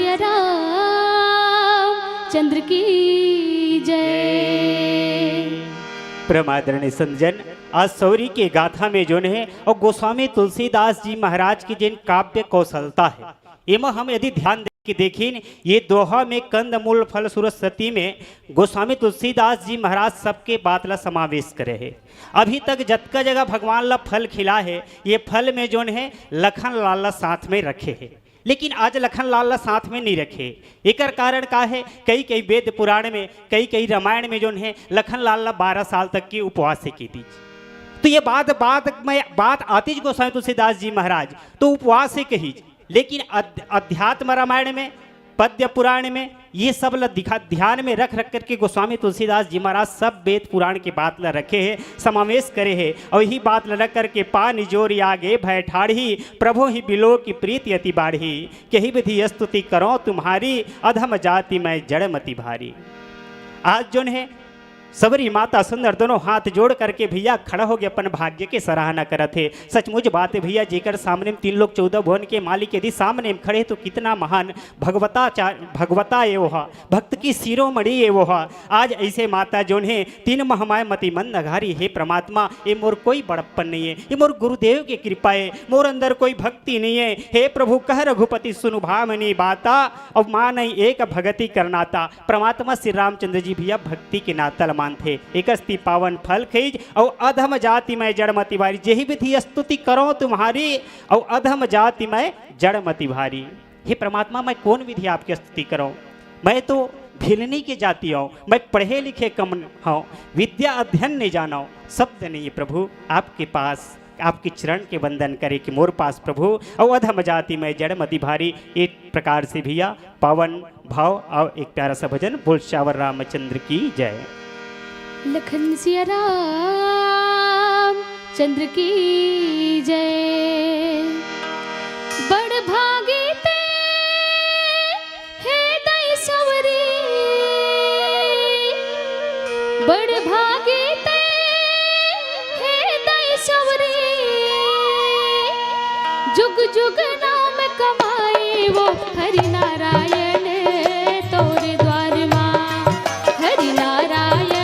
सिया राम चंद्र की जय। परमादरणीय संतजन, आज सौरी के गाथा में जो है और गोस्वामी तुलसीदास जी महाराज की जिन काव्य कौशलता है, एवं हम यदि ध्यान कि देखिए ये दोहा में कंद मूल फल सुरसती में गोस्वामी तुलसीदास जी महाराज सबके बात ला समावेश करे है। अभी तक जतका जगह भगवान ला फल खिला है, ये फल में जो है लखन लाल ला साथ में रखे है, लेकिन आज लखन लाल ला साथ में नहीं रखे। एक कारण का है, कई कई वेद पुराण में, कई कई रामायण में जो है लखन लाल ला 12 साल तक की उपवास की दी। तो ये बात आती है गोस्वामी तुलसीदास जी महाराज तो उपवास से कही, लेकिन अध्यात्म रामायण में, पद्य पुराण में ये सब ध्यान में रख करके गोस्वामी तुलसीदास जी महाराज सब वेद पुराण की बात ला रखे हैं, समावेश करे हैं। और यही बात ला रख करके पानी जोर आगे भय ठाढ़ी, प्रभु ही बिलो की प्रीति अति बाढ़ी, कही विधि स्तुति करो तुम्हारी, अधम जाति में जड़मति भारी। आज जो है सबरी माता सुंदर दोनों हाथ जोड़ करके भैया खड़ा हो गया, अपन भाग्य के सराहना करत थे। सचमुच बात है भैया, जेकर सामने में 3 लोग 14 भुवन के मालिक यदि सामने में खड़े तो कितना महान भगवता ये वो भक्त की शिरोमणि ये वो। आज ऐसे माता जो है 3 महमाय मति मंद अघारी, हे परमात्मा ये मोर कोई बड़प्पन नहीं है, ये मोर गुरुदेव की कृपा है, मोर अंदर कोई भक्ति नहीं है। हे प्रभु कह रघुपति सुनु भामनी बाता, अब माँ नहीं एक भगति करनाता। परमात्मा श्री रामचंद्र जी भैया भक्ति के नाता थे। एकस्ती पावन फल खीज और अधम जाति में जड़मति भारी, जेहि विधि स्तुति करो तुम्हारी, और अधम जाति में जड़मति भारी। हे परमात्मा मैं कौन विधि आपकी स्तुति करूं, मैं तो भिलनी की जाति हूँ, मैं पढ़े लिखे कम हूँ, विद्या अध्ययन नहीं जाना, शब्द नहीं है प्रभु आपके पास, आपके चरण के वंदन करे कि मोर पास प्रभु, और अधम जाति में जड़मति भारी। एक प्रकार से भैया पावन भाव और एक प्यारा सा भजन बोल श्यावर रामचंद्र की जय। लखन सिया राम चंद्र की जय। बड़ भागी ते हे दई सवरी, बड़ भागी ते हे दई सवरी, जुग जुग नाम कमाए वो हरि नारायण तोरे द्वार माँ, हरि नारायण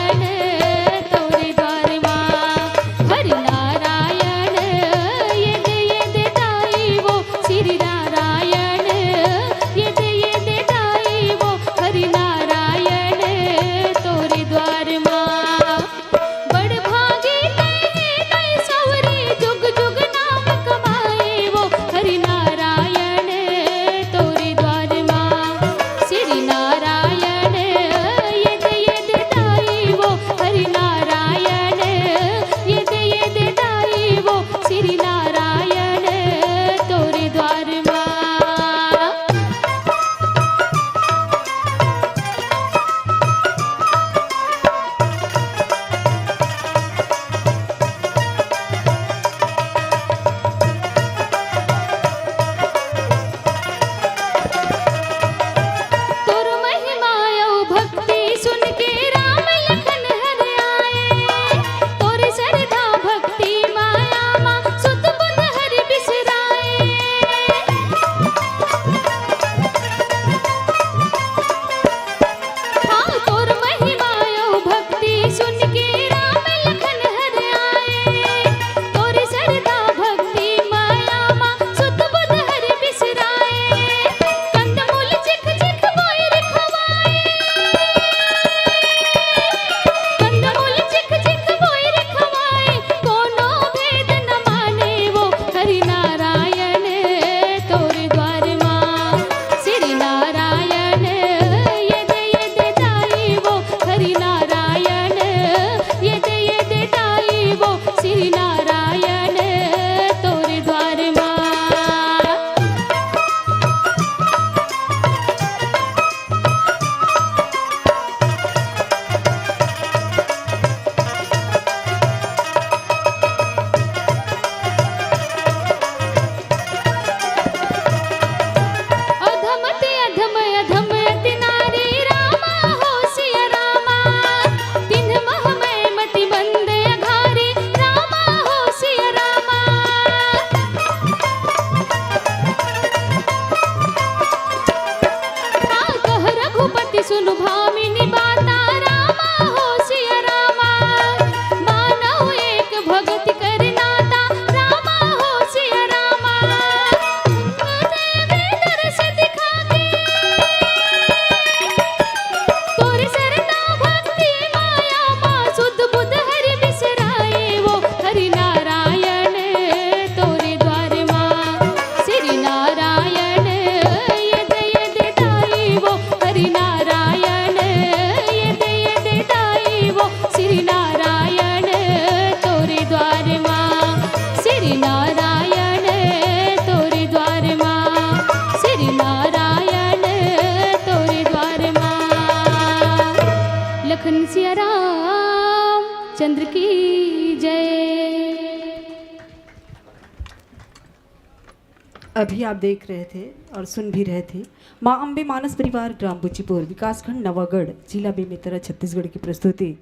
अभी आप देख रहे थे और सुन भी रहे थे माँ अम्बे मानस परिवार ग्राम बुच्चीपुर विकासखंड नवागढ़ जिला बेमेतरा छत्तीसगढ़ की प्रस्तुति।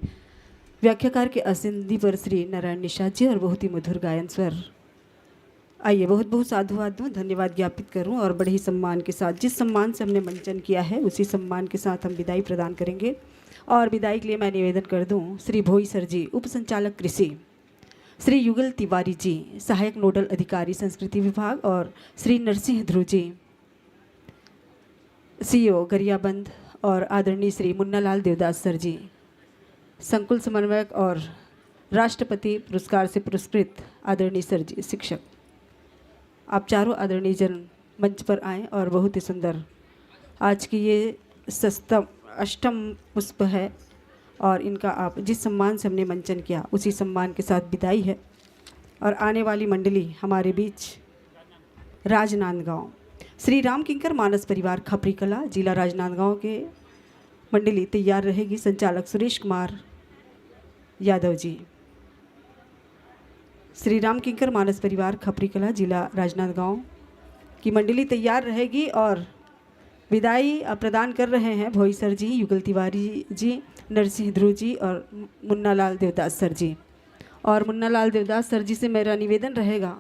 व्याख्याकार के असिंदी पर श्री नारायण निषाद जी और बहुत ही मधुर गायन स्वर। आइए बहुत बहुत साधुवाद दूँ, धन्यवाद ज्ञापित करूं और बड़े ही सम्मान के साथ, जिस सम्मान से हमने मंचन किया है उसी सम्मान के साथ हम विदाई प्रदान करेंगे। और विदाई के लिए मैं निवेदन कर दूं श्री भोई सर जी, उप संचालक कृषि, श्री युगल तिवारी जी, सहायक नोडल अधिकारी संस्कृति विभाग, और श्री नरसिंह ध्रुव जी, सीईओ गरियाबंद, और आदरणीय श्री मुन्नालाल देवदास सर जी, संकुल समन्वयक और राष्ट्रपति पुरस्कार से पुरस्कृत आदरणीय सर जी शिक्षक। आप चारों आदरणीय जन मंच पर आएँ और बहुत ही सुंदर आज की ये अष्टम पुष्प है और इनका आप जिस सम्मान से हमने मंचन किया उसी सम्मान के साथ विदाई है। और आने वाली मंडली हमारे बीच राजनांदगांव श्री राम किंकर मानस परिवार खपरी कला जिला राजनांदगांव के मंडली तैयार रहेगी। संचालक सुरेश कुमार यादव जी। श्री राम किंकर मानस परिवार खपरी कला जिला राजनांदगांव की मंडली तैयार रहेगी और विदाई प्रदान कर रहे हैं भोई सर जी, युगल तिवारी जी, नरसिंह ध्रुव जी और मुन्नालाल देवदास सर जी। और मुन्नालाल देवदास सर जी से मेरा निवेदन रहेगा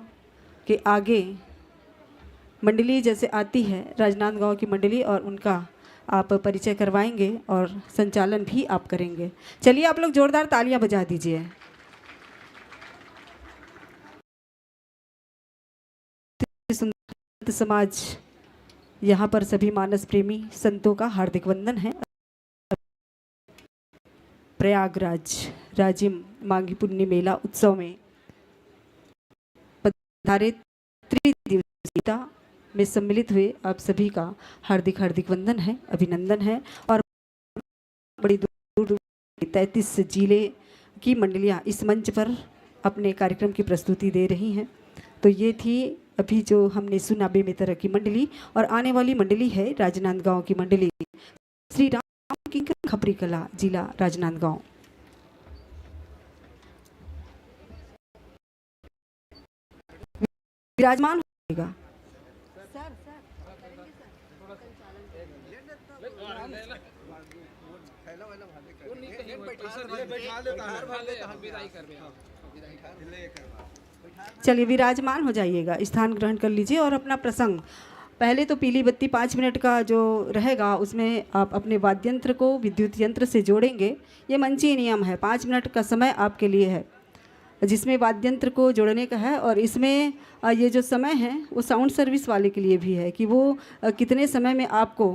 कि आगे मंडली जैसे आती है राजनांदगांव की मंडली और उनका आप परिचय करवाएंगे और संचालन भी आप करेंगे। चलिए आप लोग जोरदार तालियां बजा दीजिए। संत समाज यहाँ पर सभी मानस प्रेमी संतों का हार्दिक वंदन है। प्रयागराज राजिम माघी पुण्य मेला उत्सव में पधारे त्रिदिवसीयता में सम्मिलित हुए आप सभी का हार्दिक हार्दिक वंदन है, अभिनंदन है। और बड़ी दूर दूर 33 जिले की मंडलियाँ इस मंच पर अपने कार्यक्रम की प्रस्तुति दे रही हैं। तो ये थी अभी जो हमने सुना बेमेतरा की मंडली, और आने वाली मंडली है राजनांदगांव की मंडली श्री राम किंकर खपरी कला जिला राजनांदगांव। विराजमान होगा चलिए विराजमान हो जाइएगा, स्थान ग्रहण कर लीजिए और अपना प्रसंग। पहले तो पीली बत्ती 5 मिनट का जो रहेगा उसमें आप अपने वाद्य यंत्र को विद्युत यंत्र से जोड़ेंगे। ये मंची नियम है, 5 मिनट का समय आपके लिए है जिसमें वाद्य यंत्र को जोड़ने का है। और इसमें ये जो समय है वो साउंड सर्विस वाले के लिए भी है कि वो कितने समय में आपको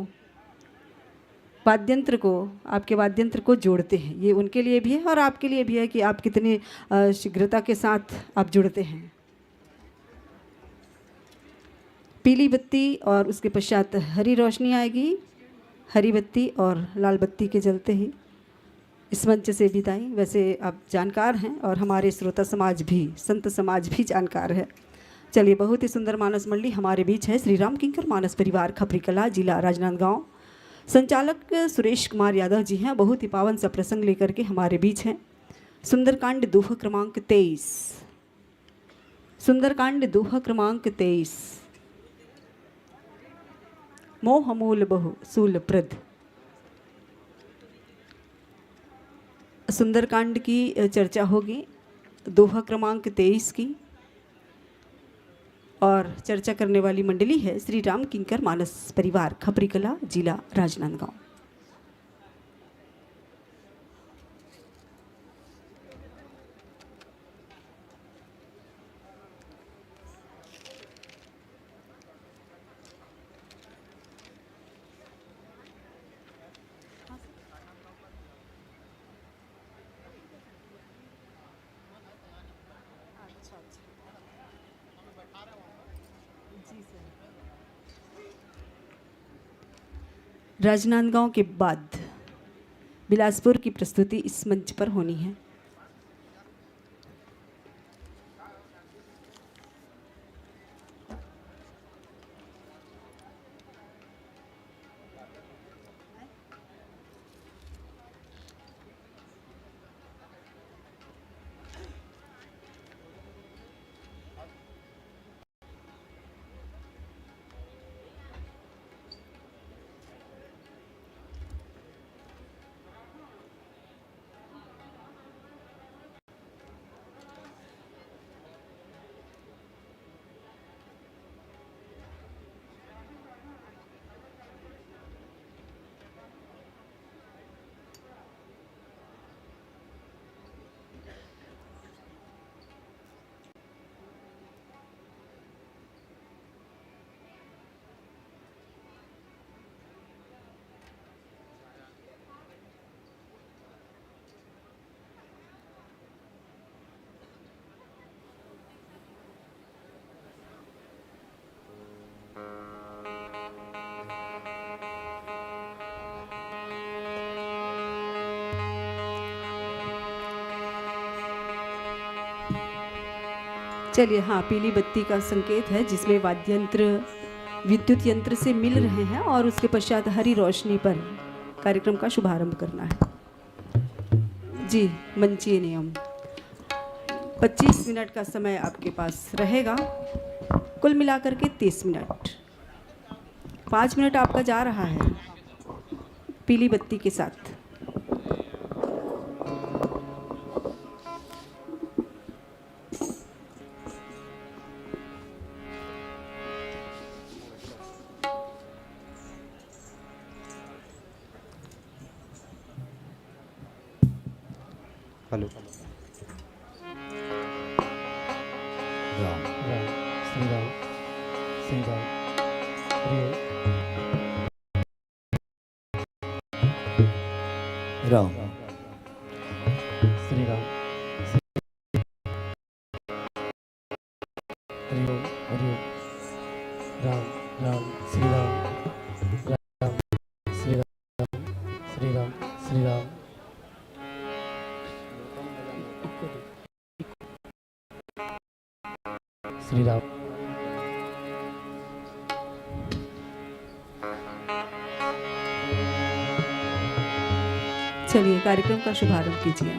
वाद्यंत्र को आपके वाद्यंत्र को जोड़ते हैं, ये उनके लिए भी है और आपके लिए भी है कि आप कितने शीघ्रता के साथ आप जुड़ते हैं। पीली बत्ती और उसके पश्चात हरी रोशनी आएगी, हरी बत्ती और लाल बत्ती के जलते ही इस मंच से विदाई। वैसे आप जानकार हैं और हमारे श्रोता समाज भी, संत समाज भी जानकार है। चलिए बहुत ही सुंदर मानस मंडली हमारे बीच है। श्री राम किंकर मानस परिवार खपरी कला जिला राजनांदगांव, संचालक सुरेश कुमार यादव जी हैं। बहुत ही पावन सा प्रसंग लेकर के हमारे बीच हैं। सुंदरकांड दोहा क्रमांक 23, सुंदरकांड दोहा क्रमांक 23, मोह मूल बहु सूल प्रद। सुंदरकांड की चर्चा होगी, दोहा क्रमांक 23 की, और चर्चा करने वाली मंडली है श्री राम किंकर मानस परिवार खपरी कला जिला राजनांदगांव। राजनांदगांव के बाद बिलासपुर की प्रस्तुति इस मंच पर होनी है। चलिए, हाँ, पीली बत्ती का संकेत है जिसमें वाद्य यंत्र विद्युत यंत्र से मिल रहे हैं और उसके पश्चात हरी रोशनी पर कार्यक्रम का शुभारंभ करना है। जी, मंचीय नियम 25 मिनट का समय आपके पास रहेगा, कुल मिलाकर के 30 मिनट। 5 मिनट आपका जा रहा है पीली बत्ती के साथ। हेलो। राम राम श्री राम श्री राम राम श्री राम हरि ओम राम राम श्री राम राम श्री राम श्री राम श्री राम श्री राम। चलिए, कार्यक्रम का शुभारंभ कीजिए।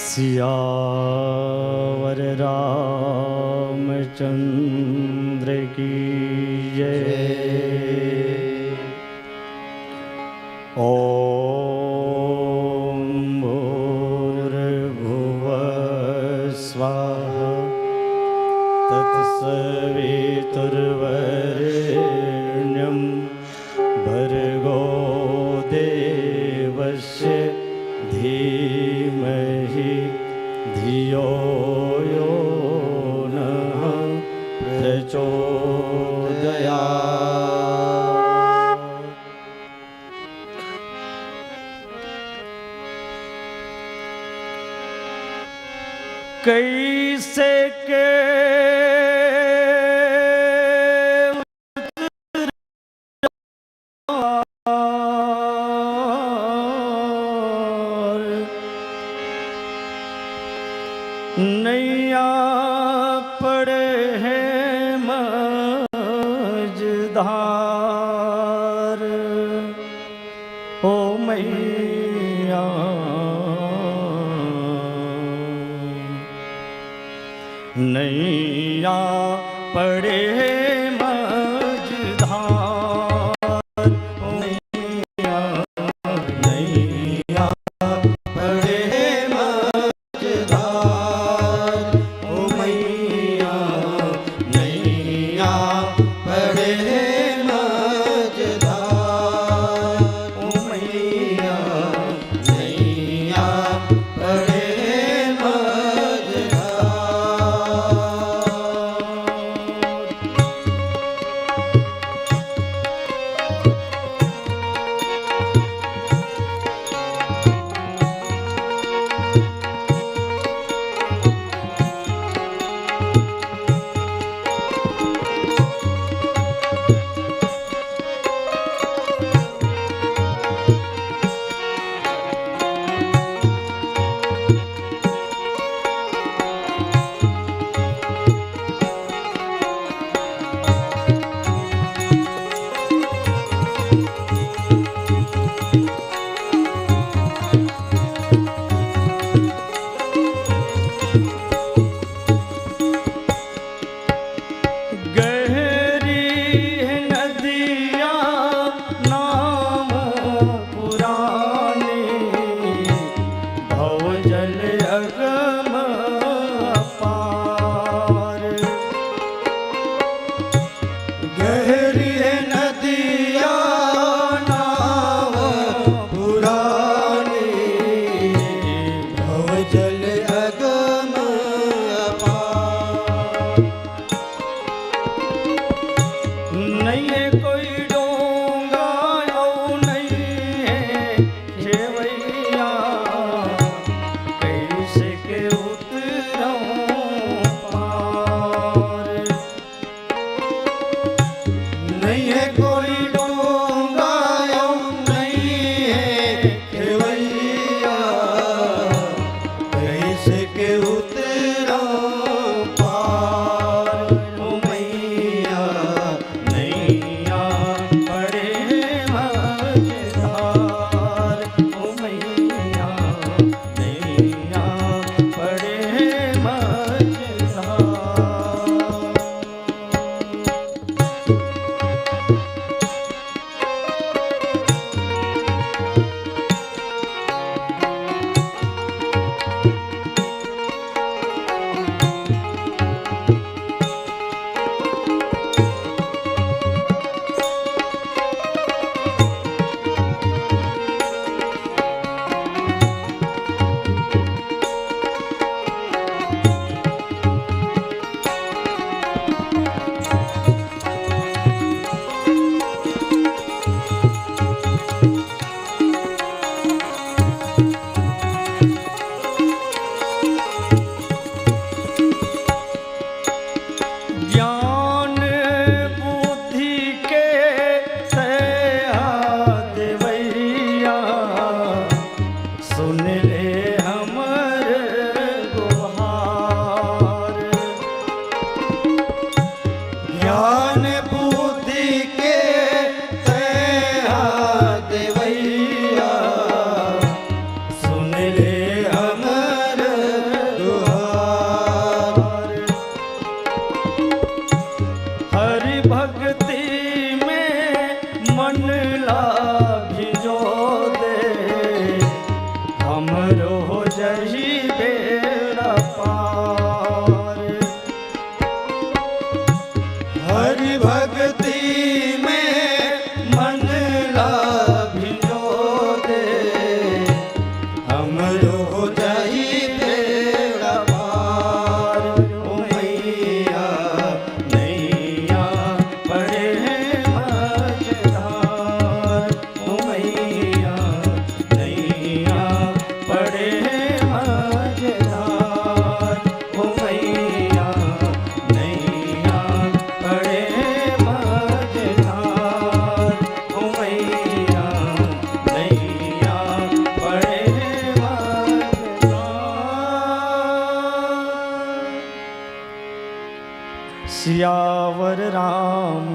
सियावर रामचंद्र की जय। ओम भूर्भुवः स्वाहा तत्सवितुर्वरेण्यं भर्गो देवस्य धीमहि धियो यो नः प्रचोदयात्। कैसे के मझधार ओ मैया नैया पड़े पड़े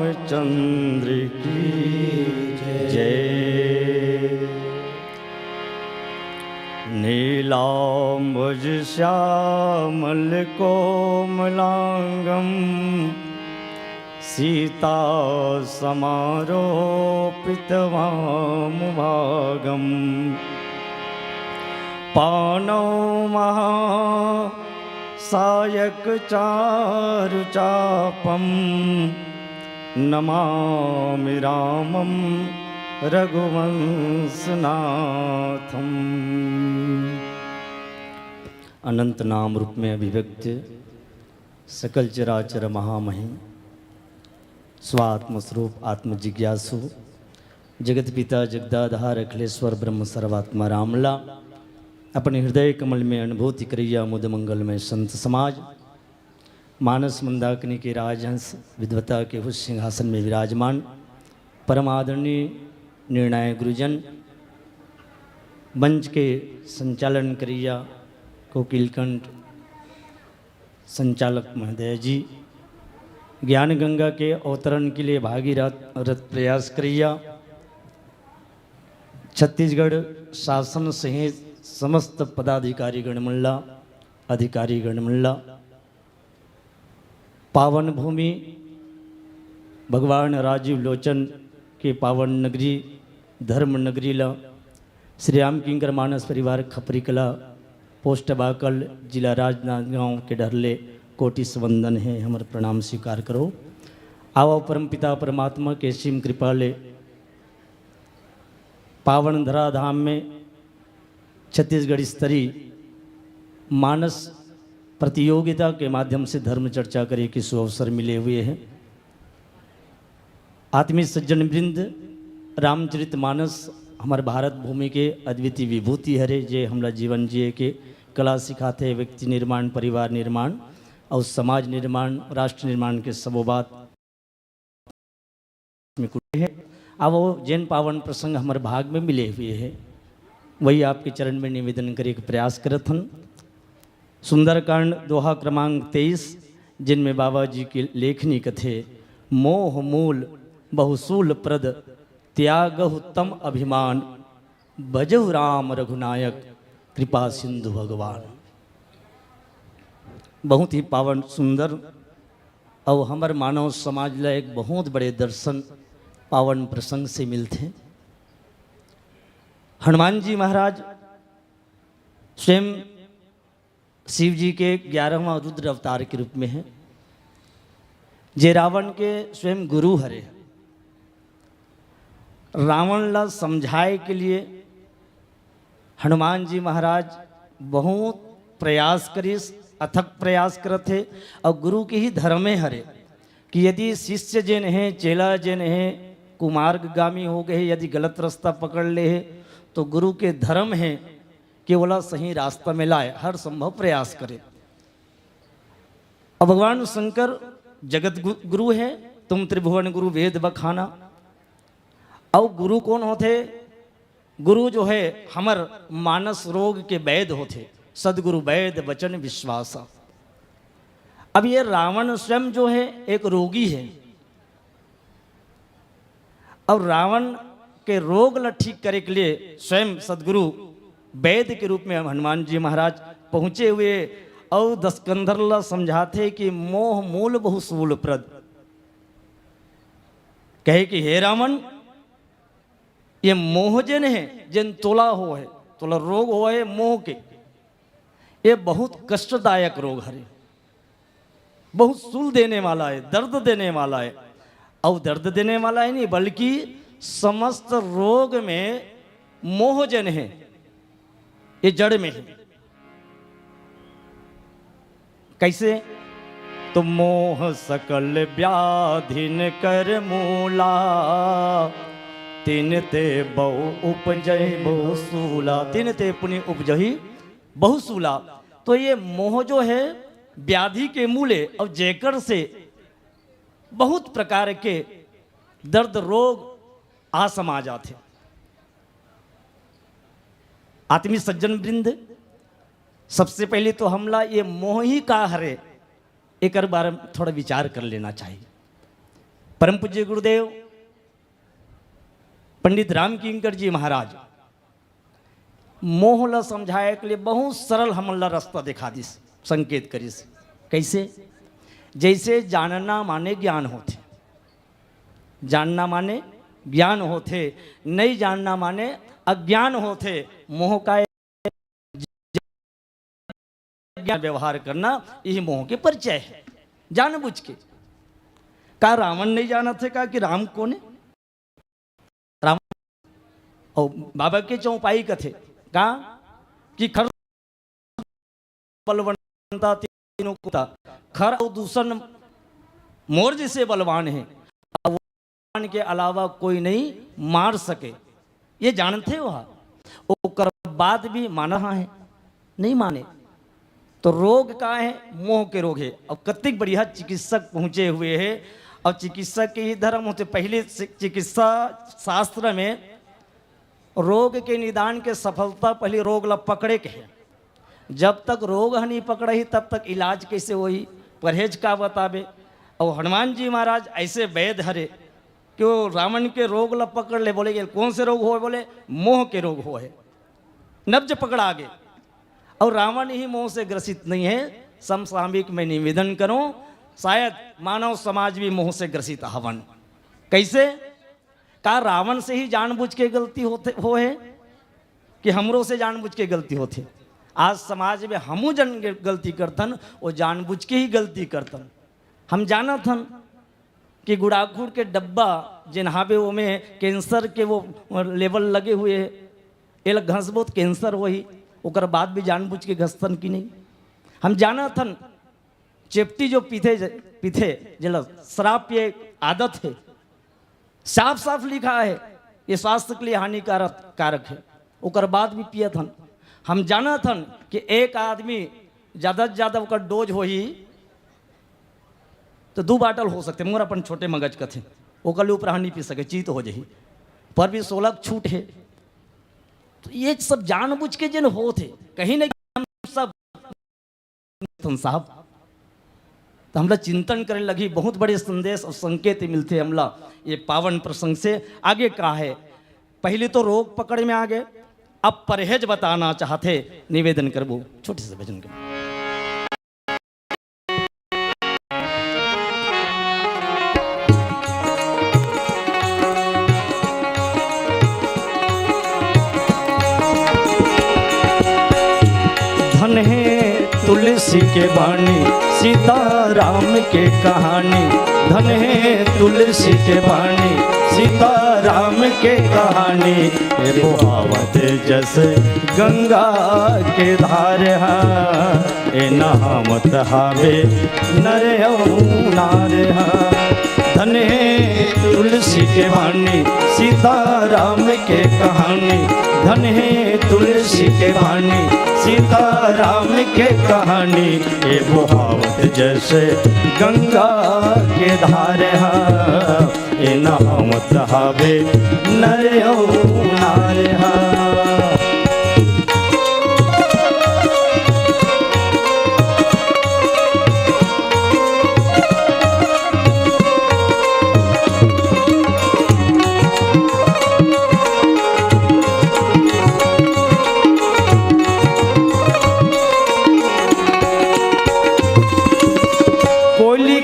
रामचंद्र की जय। नीलाम्बुज श्यामल कोमलांगम सीता समारोपितवामुभागम पानौ महा सायक चारुचापम नमामि रामं रघुवंशनाथम। अनंत नाम रूप में अभिव्यक्त सकल चराचर महामहिम स्वात्म स्वरूप आत्म जिज्ञासु जगत पिता जगदाधार अखिलेश्वर ब्रह्म सर्वात्मा रामला अपने हृदय कमल में अनुभूति करिया मुद मंगल में संत समाज मानस मंदाकिनी के राजहंस विद्वता के उस सिंहासन में विराजमान परम आदरणीय निर्णायक गुरुजन मंच के संचालन करिया कोकिलकंठ संचालक महोदय जी ज्ञान गंगा के अवतरण के लिए भागीरथ प्रयास करिया छत्तीसगढ़ शासन सहित समस्त पदाधिकारी गणमंडला अधिकारी गणमंडला पावन भूमि भगवान राजीव लोचन के पावन नगरी धर्म नगरी ला श्री राम किंकर मानस परिवार खपरी कला पोस्ट बाकल जिला राजनांदगांव के डरले कोटि वंदन है हमारे प्रणाम स्वीकार करो। आओ परम पिता परमात्मा के सीम कृपा ले पावन धराधाम में छत्तीसगढ़ स्तरीय मानस प्रतियोगिता के माध्यम से धर्म चर्चा करे के सुअवसर मिले हुए हैं। आत्मीय सज्जन वृंद रामचरित मानस हमारे भारत भूमि के अद्वितीय विभूति हरे जे हमला जीवन जिए के कला सिखाते व्यक्ति निर्माण परिवार निर्माण और समाज निर्माण राष्ट्र निर्माण के सबो बात में कुछ है। अब वो जैन पावन प्रसंग हमारे भाग में मिले हुए हैं वही आपके चरण में निवेदन करे के प्रयास करत हन। सुंदरकांड दोहा क्रमांक 23 जिनमें बाबा जी की लेखनी कथे मोह मूल बहुसूल प्रद त्यागहु तम अभिमान भजहु राम रघुनायक कृपा सिंधु भगवान। बहुत ही पावन सुंदर और हमार मानव समाज ला एक बहुत बड़े दर्शन पावन प्रसंग से मिलते हैं। हनुमान जी महाराज स्वयं शिव जी के 11वां रुद्र अवतार के रूप में हैं जे रावण के स्वयं गुरु हरे। रावण ला समझाए के लिए हनुमान जी महाराज बहुत प्रयास करिस अथक प्रयास करते और गुरु के ही धर्मे हरे कि यदि शिष्य जिन हैं चेला जिन हैं कुमार्गामी हो गए यदि गलत रास्ता पकड़ ले है तो गुरु के धर्म है कि बोला सही रास्ता में लाए हर संभव प्रयास करे। और भगवान शंकर जगत गुरु है तुम त्रिभुवन गुरु वेद बखाना। और गुरु कौन होते? गुरु जो है हमर मानस रोग के वैद होते सदगुरु वैद वचन विश्वासा। अब ये रावण स्वयं जो है एक रोगी है और रावण के रोग ला ठीक करे के लिए स्वयं सदगुरु वैद के रूप में हनुमान जी महाराज पहुंचे हुए और दस्कंधर ला समझाते कि मोह मूल बहुसूल प्रद कहे कि हे रावण ये मोह जिन है जिन तोला हो है तोला रोग हो है मोह के ये बहुत कष्टदायक रोग है बहुत सूल देने वाला है दर्द देने वाला है। और दर्द देने वाला है नहीं बल्कि समस्त रोग में मोह जन है ये जड़ में है। कैसे? तो मोह सकल व्याधिन कर मूला तिन ते बहु उपजहि बहुसूला तिन ते पुनि उपजहि बहुसूला। तो ये मोह जो है व्याधि के मूले और जेकर से बहुत प्रकार के दर्द रोग आ समा जाते। आत्मीय सज्जन वृंद सबसे पहले तो हमला ये मोह ही का हरे एक बार थोड़ा विचार कर लेना चाहिए। परम पूज्य गुरुदेव पंडित राम किंकर जी महाराज मोह ला समझाए के लिए बहुत सरल हमला रास्ता दिखा दिस, संकेत करिस। कैसे? जैसे जानना माने ज्ञान होते, जानना माने ज्ञान होते, नहीं जानना माने अज्ञान होते। मोह का ज्ञान व्यवहार करना यही मोह के परिचय है, जानबूझ के। का रावण नहीं जाना थे का कि राम कौन है? राम और बाबा के चौपाई कथे का कि खर बलवंता तीनों को खर और दूसर मोर जैसे बलवान है, बलवान के अलावा कोई नहीं मार सके, ये जानते वह कर बाद भी माना है, नहीं माने तो रोग का है, मोह के रोग है। अब कतिक बढ़िया चिकित्सक पहुंचे हुए हैं, और चिकित्सक के ही धर्म होते। पहले चिकित्सा शास्त्र में रोग के निदान के सफलता पहले रोग ला पकड़े के है। जब तक रोग नहीं पकड़े ही तब तक इलाज कैसे वही परहेज का बतावे। और हनुमान जी महाराज ऐसे वैद्य हरे कि वो रावण के रोग ला पकड़ ले। बोले कौन से रोग हो? बोले मोह के रोग हो है, नब्ज पकड़ा आगे। और रावण ही मोह से ग्रसित नहीं है। समसामयिक में निवेदन करूं, शायद मानव समाज भी मोह से ग्रसित हवन। कैसे? का रावण से ही जानबूझ के गलती होते हो है कि हमरों से जानबूझ के गलती होते? आज समाज में हमू जन गलती करतन, वो जानबूझ के ही गलती करतन। हम जानत हन कि गुड़ाखुर के डब्बा जिन्हावे वो में कैंसर के वो लेवल लगे हुए है, ये घसबोत कैंसर वही, ओकर बाद भी जानबूझ के घसतन की नहीं। हम जानत हन चेपटी जो पीथे जला शराब पिए आदत है, साफ साफ लिखा है ये स्वास्थ्य के लिए हानिकारक कारक है, ओकर बाद भी पियत हन। हम जानत हन कि एक आदमी ज़्यादा से ज़्यादा ओकर डोज हो ही तो 2 बाटल हो सकते, मगर अपन छोटे मगज का थे ओकर ऊपर हानि पी सके, चीत हो जाही, पर भी 16 छूट है। तो ये सब जानबूझ के जिन हो थे कहीं ना हम सब साहब तो हमला चिंतन करे लगी। बहुत बड़े संदेश और संकेत मिलते हमला ये पावन प्रसंग से। आगे का है, पहले तो रोग पकड़ में आ गए, अब परहेज बताना चाहते, निवेदन करबो छोटे से भजन कर। धन है तुलसी के बाणी सीता राम के कहानी, धन है तुलसी के बाणी सीता राम के कहानी। बुहावत जैसे गंगा के धार ए नहामत हावे नर नार। धन है तुलसी के बाणी सीता राम के कहानी, धन है तुलसी के बाणी सीता राम के कहानी। ये बुहावत जैसे गंगा के धार ए नहामत हावे नर नार।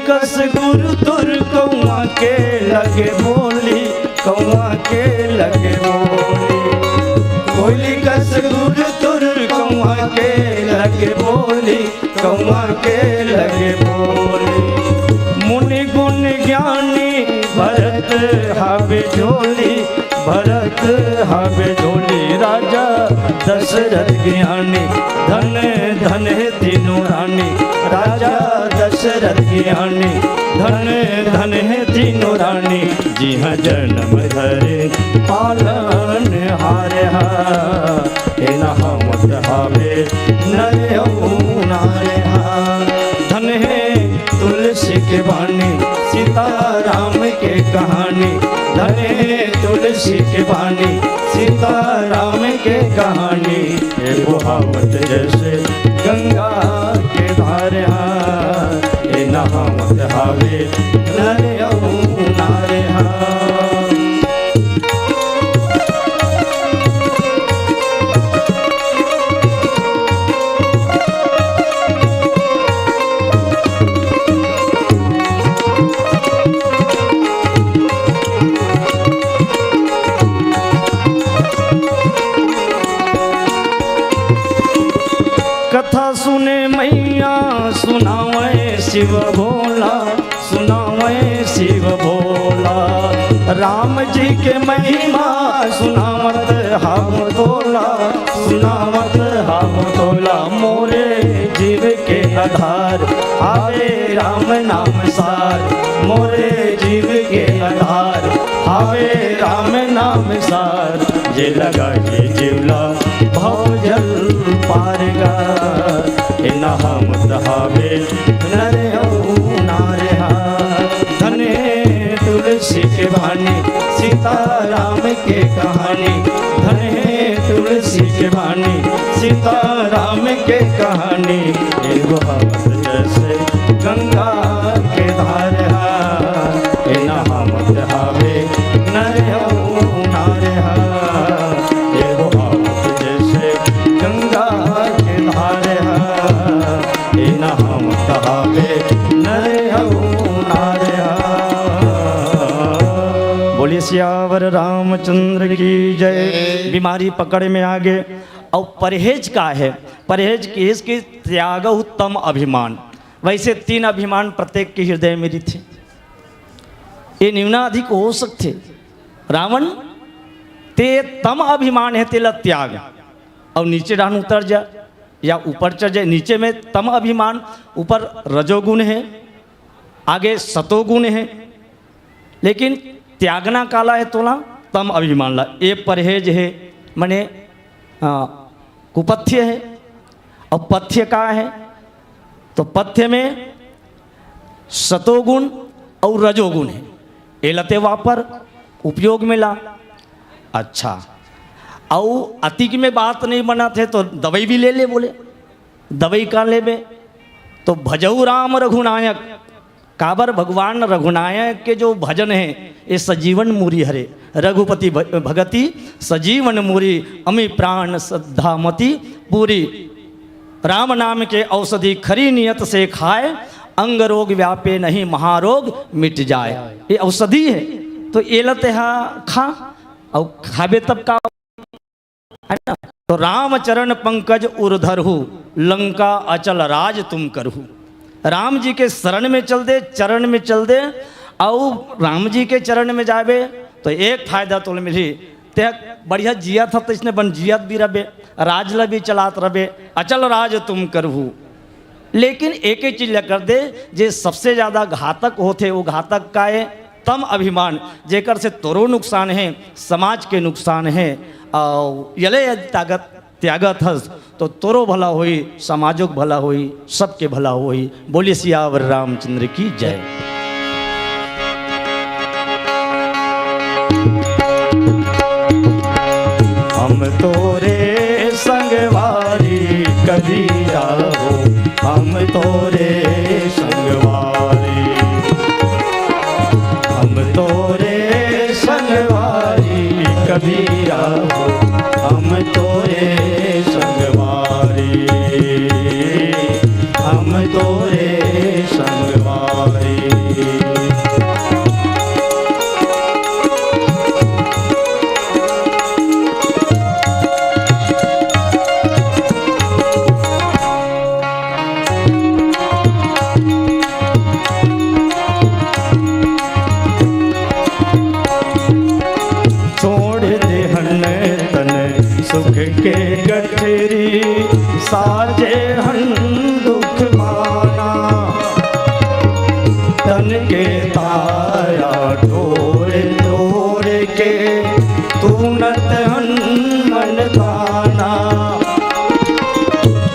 कस गुरु तुर कौआ के लगे बोली, कौआ के लगे बोली। कोयली कस गुरु तुर कौआ के लगे बोली, कौआ के लगे बोली। मुनि गुण ज्ञानी भरत हावे झोली, भरत हावे झोली। राजा दशरथ ज्ञानी धन धन तीनों रानी, राजा दशरथ ज्ञानी धन धन है तीनों रानी। जी हाँ जन्म धरे पालन हारे हे नहामत हावे नर नारे। धन है तुलसी के बानी सीता राम के कहानी, धन है तुलसी के बानी सीता राम के कहानी। ये बुहावत जैसे गंगा के धार ए नहामत हावे नर नार। शिव भोला, सुनावे शिव भोला। राम जी के महिमा सुनावत हम तोला, सुनावत हम तोला। मोरे जीव के आधार आवे राम नाम सार, मोरे जीव के आधार आवे राम नाम सार। जे लगा ये जीवला भवजल पारगा, नहा मुदहावे नरे नारे धने तुलसी के भानी, सीताराम के कहानी। धने तुलसी के भानी, सीताराम के कहानी। बहावत जैसे गंगा के धार, नहा मुदहावे नरे नारे बहावत जैसे गंगा के धार, नहा मुदहावे नरे नारे। बोलिए सियावर रामचंद्र की जय। बीमारी पकड़ में आ गए। और परहेज का है, परहेज केस के त्याग उत्तम अभिमान। वैसे 3 अभिमान प्रत्येक के हृदय में थे, ये न्यूनाधिक हो सकते। रावण ते तम अभिमान है, तेला त्याग। और नीचे डान उतर जा या ऊपर चढ़ जाए। नीचे में तम अभिमान, ऊपर रजोगुण है, आगे सतोगुण है। लेकिन त्यागना काला है तोला तम अभिमान ला। ये परहेज है, मने कुपथ्य है। और पथ्य का है तो पथ्य में सतोगुण और रजोगुण है। ये लते वापर उपयोग में ला। अच्छा, और अतिक में बात नहीं बना थे तो दवाई भी ले ले। बोले दवाई का ले बे तो भजऊ राम रघुनायक। काबर भगवान रघुनायक के जो भजन है ये सजीवन मूरी हरे। रघुपति भगति सजीवन मूरी, अमी प्राण श्रद्धामति पूरी। राम नाम के औषधि खरी नियत से खाए, अंग रोग व्यापे नहीं महारोग मिट जाए। ये औषधि है तो ये लते खा, और खाबे तब का है ना। तो रामचरण पंकज उर्धरहु, लंका अचल राज तुम करहु। राम जी के शरण में चल दे, चरण में चल दे। और राम जी के चरण में जावे तो एक फायदा तो मिली, ते बढ़िया जिया था तो इसने बन जियात भी रबे, राजला भी चलात रबे, अचल राज तुम करहु। लेकिन एक ही चीज कर दे, जे सबसे ज़्यादा घातक होते वो घातक का है तम अभिमान। जेकर से तोरो नुकसान है, समाज के नुकसान है। और यले ताकत त्यागत हस तो तोरो भला होई, समाजो भला होई, सबके भला होई। बोलिए सियावर रामचंद्र की जय। हम तोरे संगवारी कभी आओ, हम तोरे संगवारी, हम तोरे संगवारी कभी आओ, हम तोरे संगवारी, हम तोरे संगवारी। सुख के गठरी साजे हन दुख माना, तन के ताया ढोर ढोर के तूनत हन मन दाना।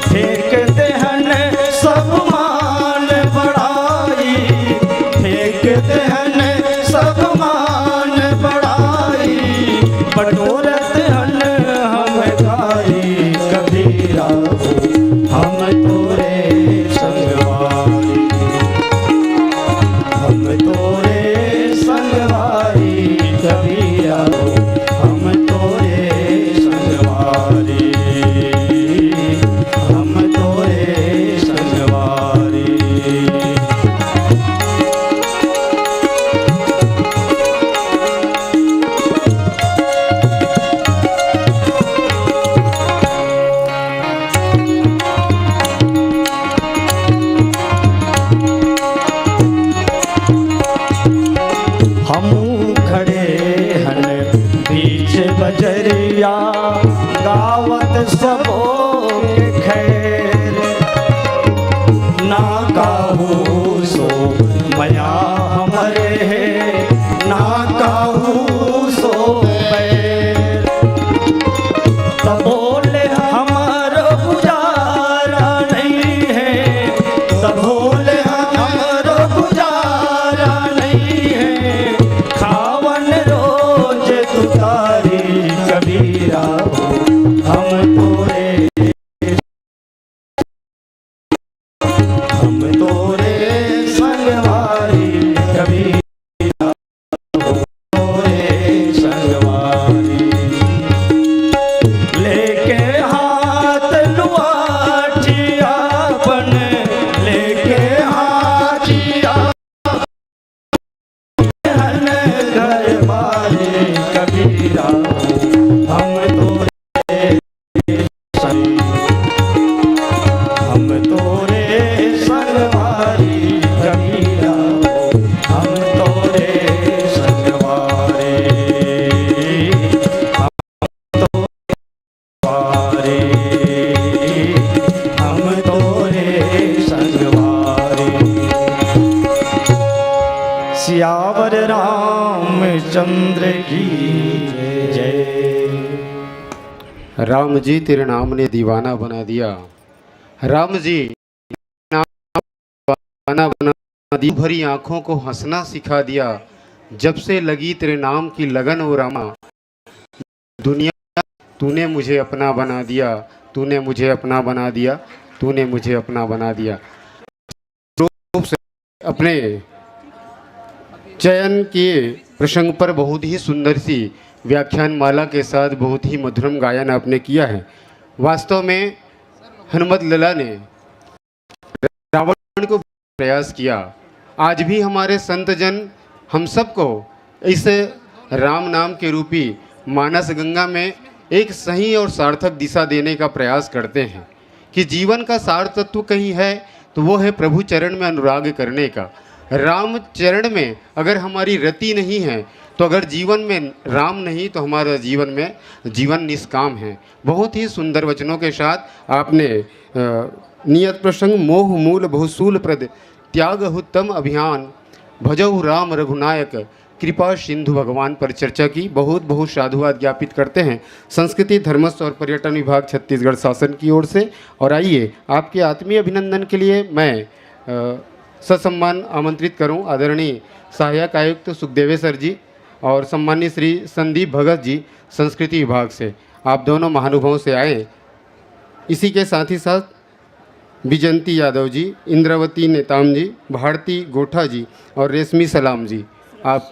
फेंक देहन सब मान बढ़ाई, फेंक देहन सब मान बढ़ाई, बटोरत हन हम तोरे संगवारी, हम तोरे संगवारी कभी आओ, हम तोरे संगवारी, हम तोरे संगवारी। खड़े हन बीच बजरिया गावत सबो के खैर ना काहू सो मया हमरे ना काहू सो बैर तब बोले हमारो गुजारा नहीं है तब बोले हमारो गुजारा नहीं है खावन रोज तुतारी कबीरा हो हम तोरे संगवारी कबीरा हो तोरे संगवारी लेके हाथ लुआठिया बन लेके हाथिया हन घर बारे कबीरा हम तोरे संग हम तोरे संगवारी कबीरा हम तोरे संगवारी वारे हम तोरे संगवारे सियावर रामचंद्र की जय। राम जी तेरे नाम ने दीवाना बना दिया। राम जी नाम दीवाना बना दी, भरी आंखों को हंसना सिखा दिया। जब से लगी तेरे नाम की लगन ओ रामा, दुनिया तूने मुझे अपना बना दिया, तूने मुझे अपना बना दिया, तूने मुझे अपना बना दिया। रूप से अपने चयन किए प्रसंग पर बहुत ही सुंदर सी व्याख्यान माला के साथ बहुत ही मधुरम गायन आपने किया है। वास्तव में हनुमत लला ने रावण को प्रयास किया। आज भी हमारे संत जन हम सबको इस राम नाम के रूपी मानस गंगा में एक सही और सार्थक दिशा देने का प्रयास करते हैं कि जीवन का सार तत्व कहीं है तो वो है प्रभु चरण में अनुराग करने का। राम चरण में अगर हमारी रति नहीं है तो अगर जीवन में राम नहीं तो हमारा जीवन निष्काम है। बहुत ही सुंदर वचनों के साथ आपने नियत प्रसंग मोह मूल बहुसूल प्रद त्याग उत्तम अभियान भजऊ राम रघुनायक कृपा सिंधु भगवान पर चर्चा की। बहुत बहुत साधुवाद ज्ञापित करते हैं संस्कृति धर्मस्व और पर्यटन विभाग छत्तीसगढ़ शासन की ओर से। और आइए आपके आत्मीय अभिनंदन के लिए मैं ससम्मान आमंत्रित करूं आदरणीय सहायक आयुक्त सुखदेवे सर जी और सम्मानित श्री संदीप भगत जी संस्कृति विभाग से। आप दोनों महानुभावों से आए। इसी के साथ ही साथ विजंती यादव जी, इंद्रावती नेताम जी, भारती गोठा जी और रेशमी सलाम जी, आप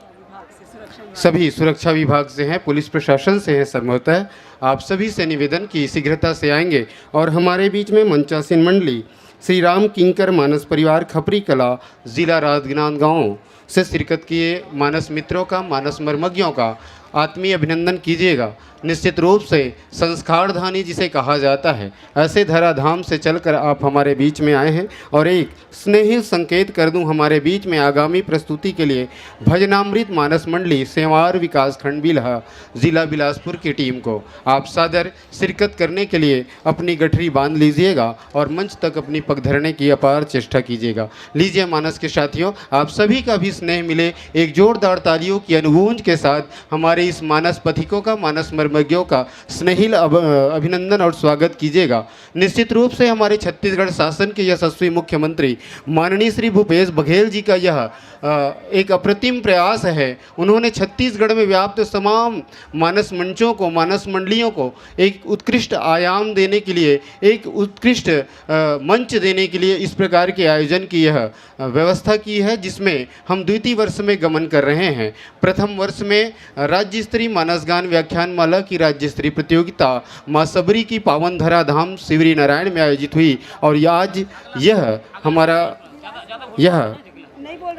सभी सुरक्षा विभाग से हैं, पुलिस प्रशासन से हैं संभवतः। आप सभी से निवेदन कि शीघ्रता से आएंगे और हमारे बीच में मंचासीन मंडली श्री राम किंकर मानस परिवार खपरी कला जिला राजनांदगांव से शिरकत किए मानस मित्रों का, मानस मर्मज्ञों का आत्मीय अभिनंदन कीजिएगा। निश्चित रूप से संस्कार धानी जिसे कहा जाता है, ऐसे धराधाम से चलकर आप हमारे बीच में आए हैं। और एक स्नेही संकेत कर दूं हमारे बीच में आगामी प्रस्तुति के लिए भजनामृत मानस मंडली सेवार विकास खंड बिल्हा जिला बिलासपुर की टीम को आप सादर शिरकत करने के लिए अपनी गठरी बांध लीजिएगा और मंच तक अपनी पग धरने की अपार चेष्टा कीजिएगा। लीजिए मानस के साथियों, आप सभी का भी स्नेह मिले एक जोरदार तालियों की अनुगूंज के साथ हमारे इस मानस पथिकों का, मानस मर्मज्ञों का स्नेहिल अभिनंदन और स्वागत कीजिएगा। निश्चित रूप से हमारे छत्तीसगढ़ शासन के यशस्वी मुख्यमंत्री माननीय श्री भूपेश बघेल जी का यह एक अप्रतिम प्रयास है। उन्होंने छत्तीसगढ़ में व्याप्त तमाम मानस मंचों को, मानस मंडलियों को एक उत्कृष्ट आयाम देने के लिए, एक उत्कृष्ट मंच देने के लिए इस प्रकार के आयोजन की यह व्यवस्था की है, जिसमें हम द्वितीय वर्ष में गमन कर रहे हैं। प्रथम वर्ष में राज्य स्तरीय मानस गान व्याख्यान माला की राज्य स्तरीय प्रतियोगिता माँ सबरी की पावन धरा धाम शिवरी नारायण में आयोजित हुई और आज यह हमारा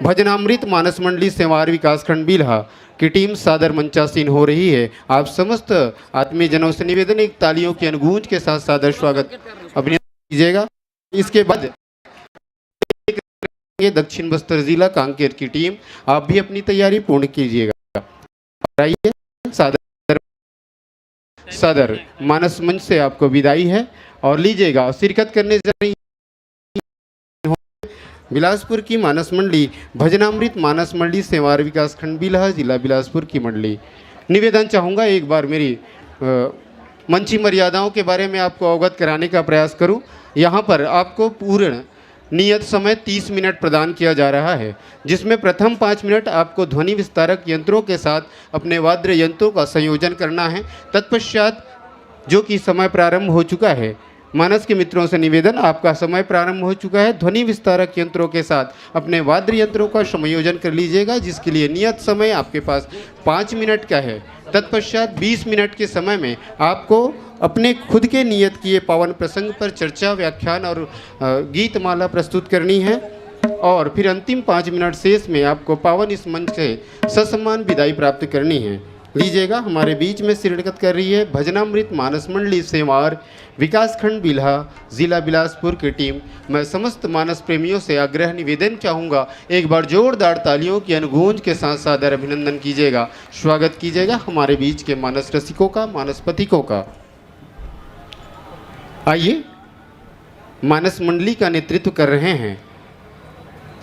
भजनामृत मानस मंडली सेवार विकासखंड बिल्हा की टीम सादर मंचासीन हो रही है। आप समस्त आत्मीय जनों से निवेदन एक तालियों की अनुगूंज के साथ सादर स्वागत अभिनंदन कीजिएगा। इसके बाद दक्षिण बस्तर जिला कांकेर की टीम। आप भी अपनी तैयारी पूर्ण कीजिएगा। आइए, सादर सादर मानस मंच से आपको विदाई है और लीजिएगा। शिरकत करने जा रही बिलासपुर की मानस मंडली, भजनामृत मानस मंडली, सेवार विकास खंड बिलहा, जिला बिलासपुर की मंडली। निवेदन चाहूँगा एक बार मेरी मंची मर्यादाओं के बारे में आपको अवगत कराने का प्रयास करूं। यहाँ पर आपको पूर्ण नियत समय 30 मिनट प्रदान किया जा रहा है, जिसमें प्रथम 5 मिनट आपको ध्वनि विस्तारक यंत्रों के साथ अपने वाद्य यंत्रों का संयोजन करना है। तत्पश्चात जो कि समय प्रारंभ हो चुका है, मानस के मित्रों से निवेदन, आपका समय प्रारंभ हो चुका है। ध्वनि विस्तारक यंत्रों के साथ अपने वाद्य यंत्रों का संयोजन कर लीजिएगा, जिसके लिए नियत समय आपके पास 5 मिनट का है। तत्पश्चात 20 मिनट के समय में आपको अपने खुद के नियत किए पावन प्रसंग पर चर्चा, व्याख्यान और गीतमाला प्रस्तुत करनी है। और फिर अंतिम 5 मिनट शेष में आपको पावन इस मंच से ससम्मान विदाई प्राप्त करनी है। लीजिएगा, हमारे बीच में शिरकत कर रही है भजनामृत मानस मंडली, सेवार विकासखंड बिल्हा, जिला बिलासपुर की टीम। मैं समस्त मानस प्रेमियों से आग्रह निवेदन चाहूँगा, एक बार जोरदार तालियों की अनुगूंज के साथ सादर अभिनंदन कीजिएगा, स्वागत कीजिएगा हमारे बीच के मानस रसिकों का, मानस पथिकों का। आइए, मानस मंडली का नेतृत्व कर रहे हैं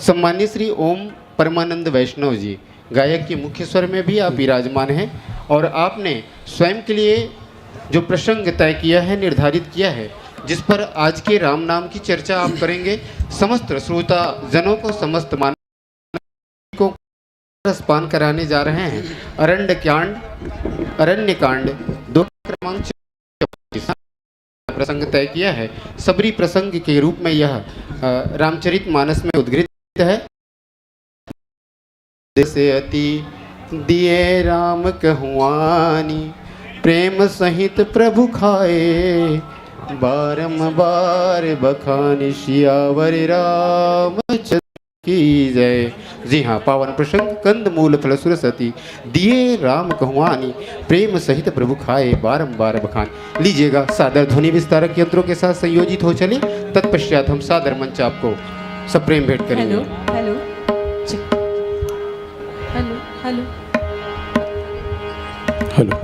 सम्मान्य श्री ओम परमानंद वैष्णव जी। गायक के मुख्य स्वर में भी आप विराजमान हैं और आपने स्वयं के लिए जो प्रसंग तय किया है, निर्धारित किया है, जिस पर आज के राम नाम की चर्चा आप करेंगे। समस्त श्रोता जनों को, समस्त मानव को रसपान कराने जा रहे हैं। अरण्य कांड 2 क्रमांक 24 प्रसंग तय किया है। सबरी प्रसंग के रूप में यह रामचरित मानस में उद्घृत है। से अति दिए राम कहुआनी, प्रेम सहित प्रभु खाए, बारंबार बखान सियावर रामचंद्र की जय। जी हाँ, पावन प्रसंग कंद मूल फल सुरसती, दिए राम कहुआनी, प्रेम सहित प्रभु खाए, बारंबार बखान। लीजिएगा, सादर ध्वनि विस्तारक यंत्रों के साथ संयोजित हो चले। तत्पश्चात हम सादर मंच आपको सप्रेम भेंट करेंगे। Hello hello hello hello hello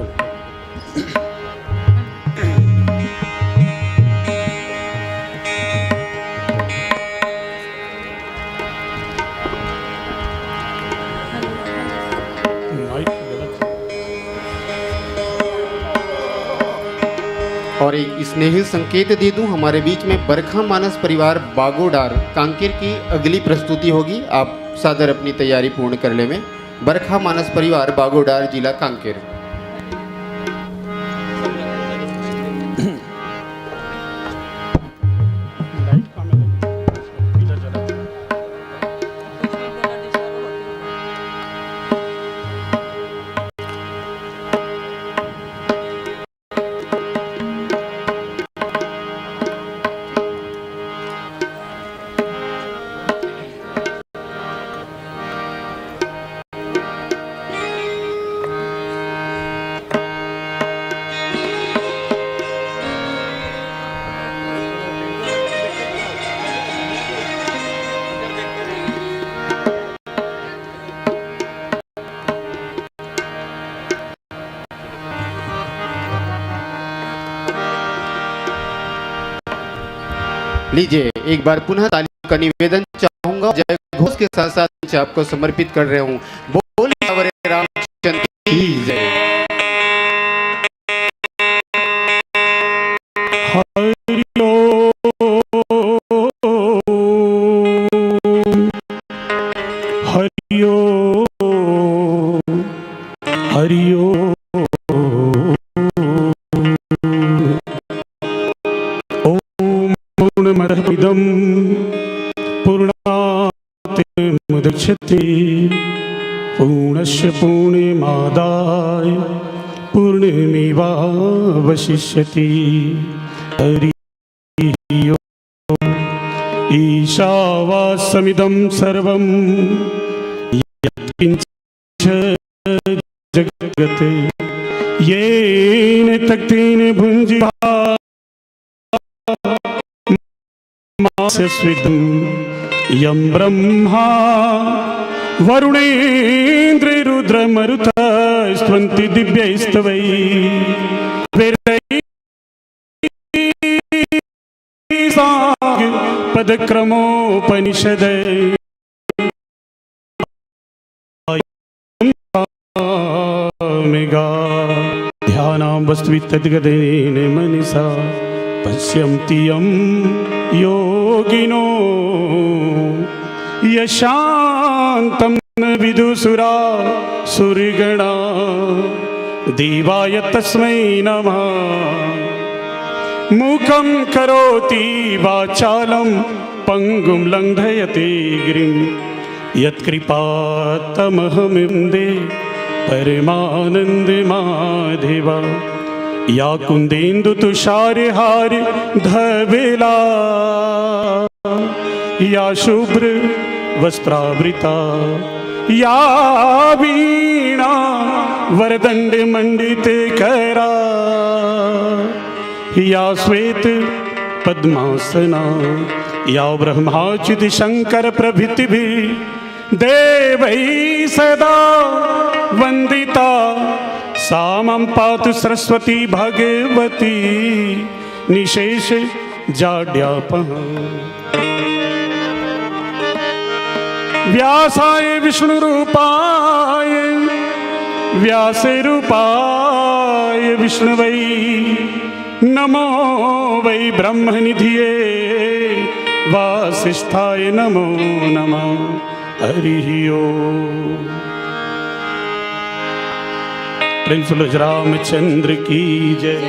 और एक स्नेही संकेत दे दूं, हमारे बीच में बरखा मानस परिवार बागोडार कांकेर की अगली प्रस्तुति होगी। आप सादर अपनी तैयारी पूर्ण कर ले में। बरखा मानस परिवार बागोडार, जिला कांकेर। लीजिए, एक बार पुनः तालियों का निवेदन चाहूंगा। जय घोष के साथ साथ आपको समर्पित कर रहे हूँ। बोलिए अवरे रामचंद्र की जय। हरिओ हरिओ पूर्णमदमिदं पूर्णात् मुदच्यते पूर्णस्य पूर्णमादाय पूर्णमेवावशिष्यति। हरि ओम्। ईशावास्यमिदं सर्वं यत्किञ्च जगत् येन तक्तेन भुञ्जीता मास्य स्विदं यं ब्रह्मा वरुणेन्द्ररुद्रमरुतस्त्वन्ति दिव्यैस्तवैः पदक्रमोपनिषद ध्यानां वस्तुवित्तद्गतेन मनसा पश्यन्ति यं योगिनो यशान्तं विदुसुरा सुरगणा देवाय तस्मै नमः मुखं करोति वाचालं पङ्गुं लङ्घयते गिरिं यत्कृपातमहमिन्दे परमानन्दमाधवा या कुन्देन्दु तुषारहार धवला या शुभ्र वस्त्रावृता या वीणा वरदंड मंडित करा या श्वेत पद्मासना या ब्रह्माच्युत शंकर प्रभृति भी देवै सदा वंदिता सा मम पातु सरस्वती भगवती निशेष जाड्यापः व्यासाय विष्णुरूपाय व्यासरूपाय विष्णुवै नमो वै ब्रह्मनिधिये वासिष्ठाय नमो नमः हरिः ओम्। प्रेम से बोलो रामचंद्र की जय।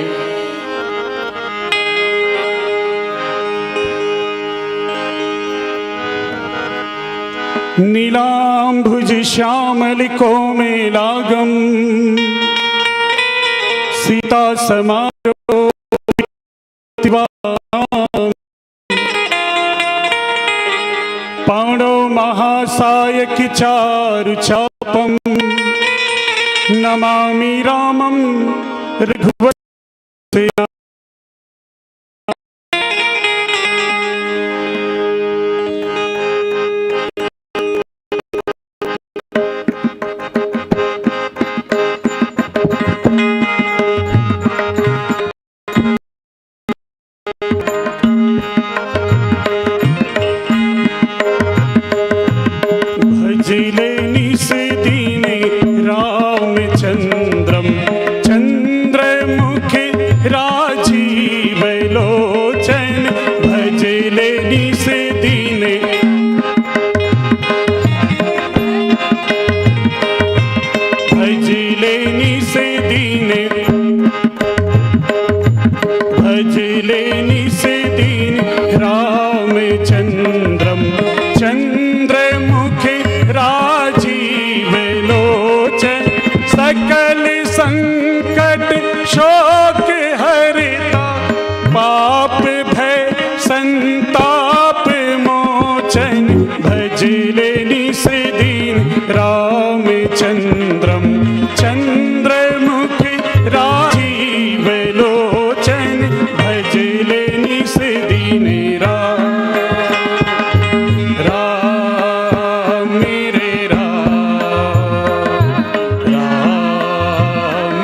नीलांबुज श्यामल कोमेलागम सीता समारो पाणो महासायक चारु चापम नमामि रामं रघुवंशे भजले निस दीने रामचंद्रम चंद्रमुख राजीव लोचन भजले निस दीने भजले निस दीने भजले निस दीन रामचंद्रम चंद्रमुख राजीव लोचन सकल संकट शोक हरता पाप भय संताप मोचन भजले निस दीन रामचंद्रम चंद्रमुख राजीव लोचन भजले निस दीन राम मेरे राम राम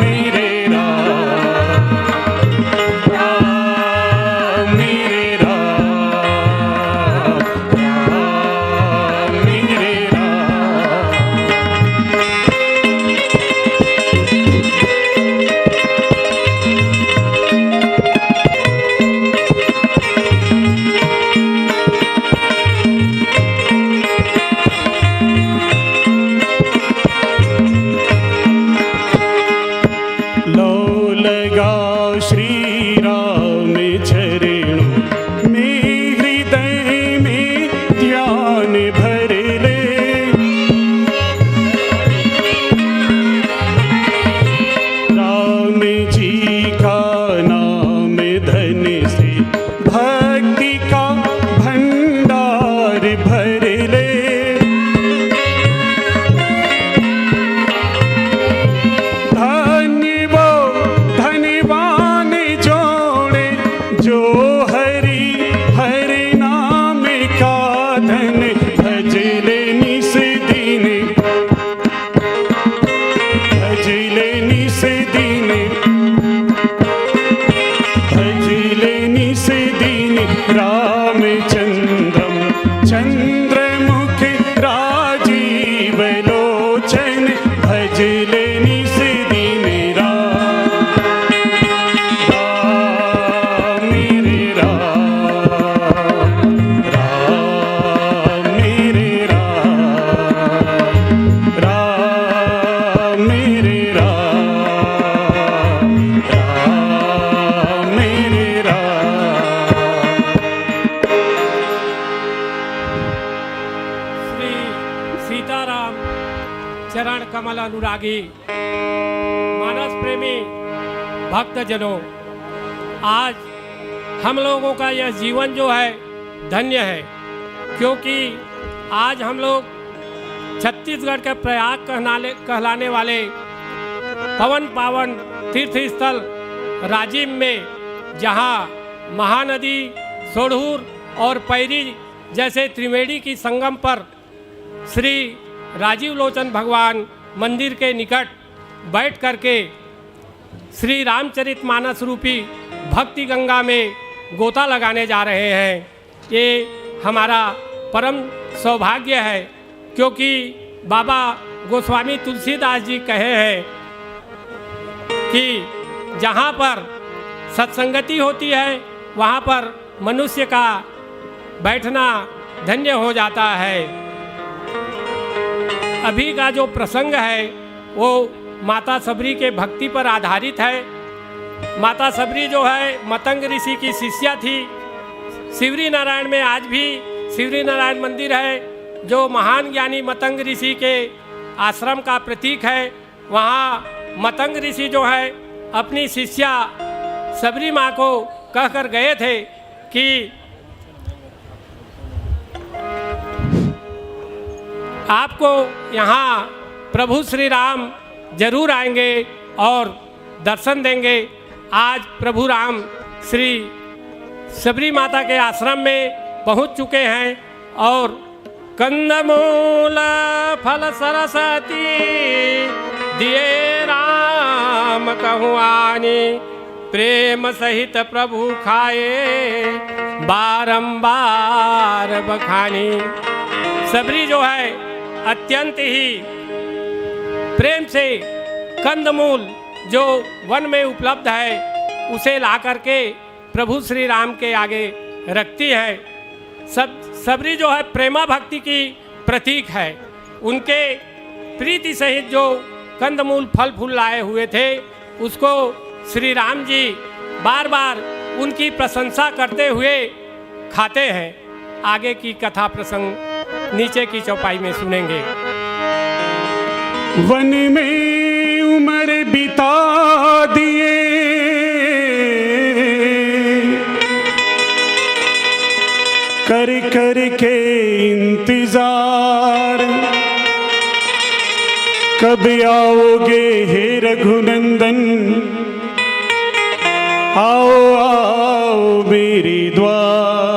कमल अनुरागी मानस प्रेमी भक्तजनों, आज हम लोगों का यह जीवन जो है धन्य है, क्योंकि आज हम लोग छत्तीसगढ़ के प्रयाग कहलाने वाले पवन पावन तीर्थ स्थल राजिम में, जहाँ महानदी सोढ़ूर और पैरी जैसे त्रिवेणी की संगम पर श्री राजीव लोचन भगवान मंदिर के निकट बैठ करके श्री रामचरितमानस रूपी भक्ति गंगा में गोता लगाने जा रहे हैं। ये हमारा परम सौभाग्य है, क्योंकि बाबा गोस्वामी तुलसीदास जी कहे हैं कि जहाँ पर सत्संगति होती है वहाँ पर मनुष्य का बैठना धन्य हो जाता है। अभी का जो प्रसंग है वो माता सबरी के भक्ति पर आधारित है। माता सबरी जो है मतंग ऋषि की शिष्या थी। शिवरी नारायण में आज भी शिवरी नारायण मंदिर है, जो महान ज्ञानी मतंग ऋषि के आश्रम का प्रतीक है। वहाँ मतंग ऋषि जो है अपनी शिष्या सबरी माँ को कहकर गए थे कि आपको यहाँ प्रभु श्री राम जरूर आएंगे और दर्शन देंगे। आज प्रभु राम श्री सबरी माता के आश्रम में पहुँच चुके हैं और कंदमूल फल सरस्वती दिए राम कहूँ आनी, प्रेम सहित प्रभु खाए बारंबार बखानी। सबरी जो है अत्यंत ही प्रेम से कंदमूल जो वन में उपलब्ध है उसे ला करके प्रभु श्री राम के आगे रखती है। सबरी जो है प्रेमा भक्ति की प्रतीक है। उनके प्रीति सहित जो कंदमूल फल फूल लाए हुए थे उसको श्री राम जी बार बार उनकी प्रशंसा करते हुए खाते हैं। आगे की कथा प्रसंग नीचे की चौपाई में सुनेंगे। वन में उम्र बिता दिए, कर कर के इंतजार, कब आओगे हे रघुनंदन, आओ आओ मेरे द्वार।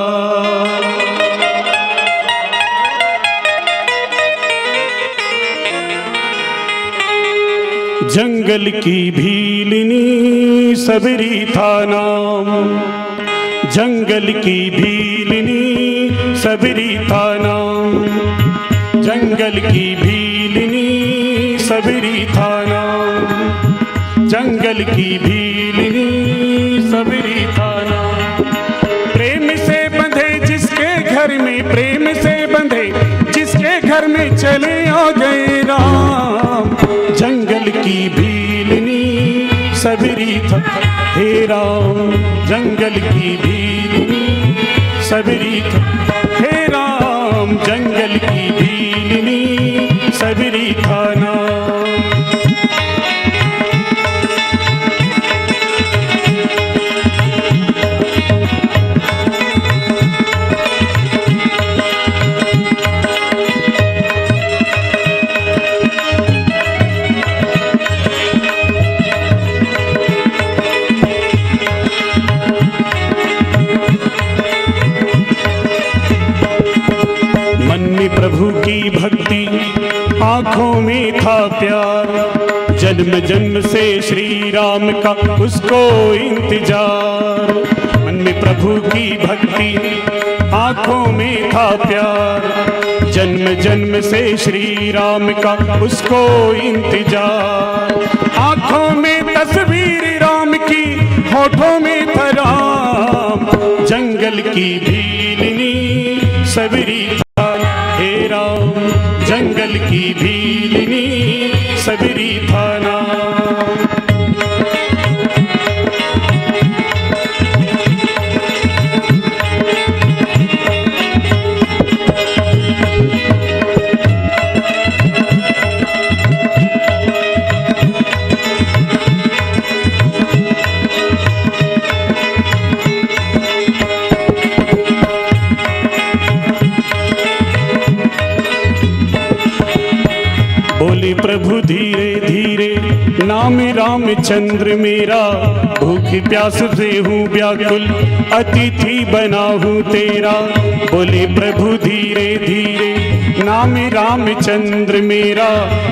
जंगल की भीलनी सबरी था नाम, जंगल की भीलनी सबरी था नाम, जंगल की भीलनी सबरी था नाम, जंगल की भीलनी सबरी था नाम। प्रेम से बंधे जिसके घर में, प्रेम से बंधे जिसके घर में चले आ गए राम। जंगल की भीलनी सबरी था हे राम, जंगल की भीलनी सबरी था हे राम, जंगल की भीलनी सबरी था नाम। प्रभु की भक्ति आँखों में था प्यार, जन्म जन्म से श्री राम का उसको इंतजार। मन में प्रभु की भक्ति आँखों में था प्यार, जन्म जन्म से श्री राम का उसको इंतजार। आँखों में तस्वीर राम की, होठों में था राम, जंगल की भीलनी सबरी हे राम, जंगल की भीलनी सबरी था नाम। नाम रामचंद्र मेरा, भूख प्यास से हूँ व्याकुल, अतिथि बना हूँ तेरा। बोले प्रभु धीरे धीरे, नाम रामचंद्र मेरा,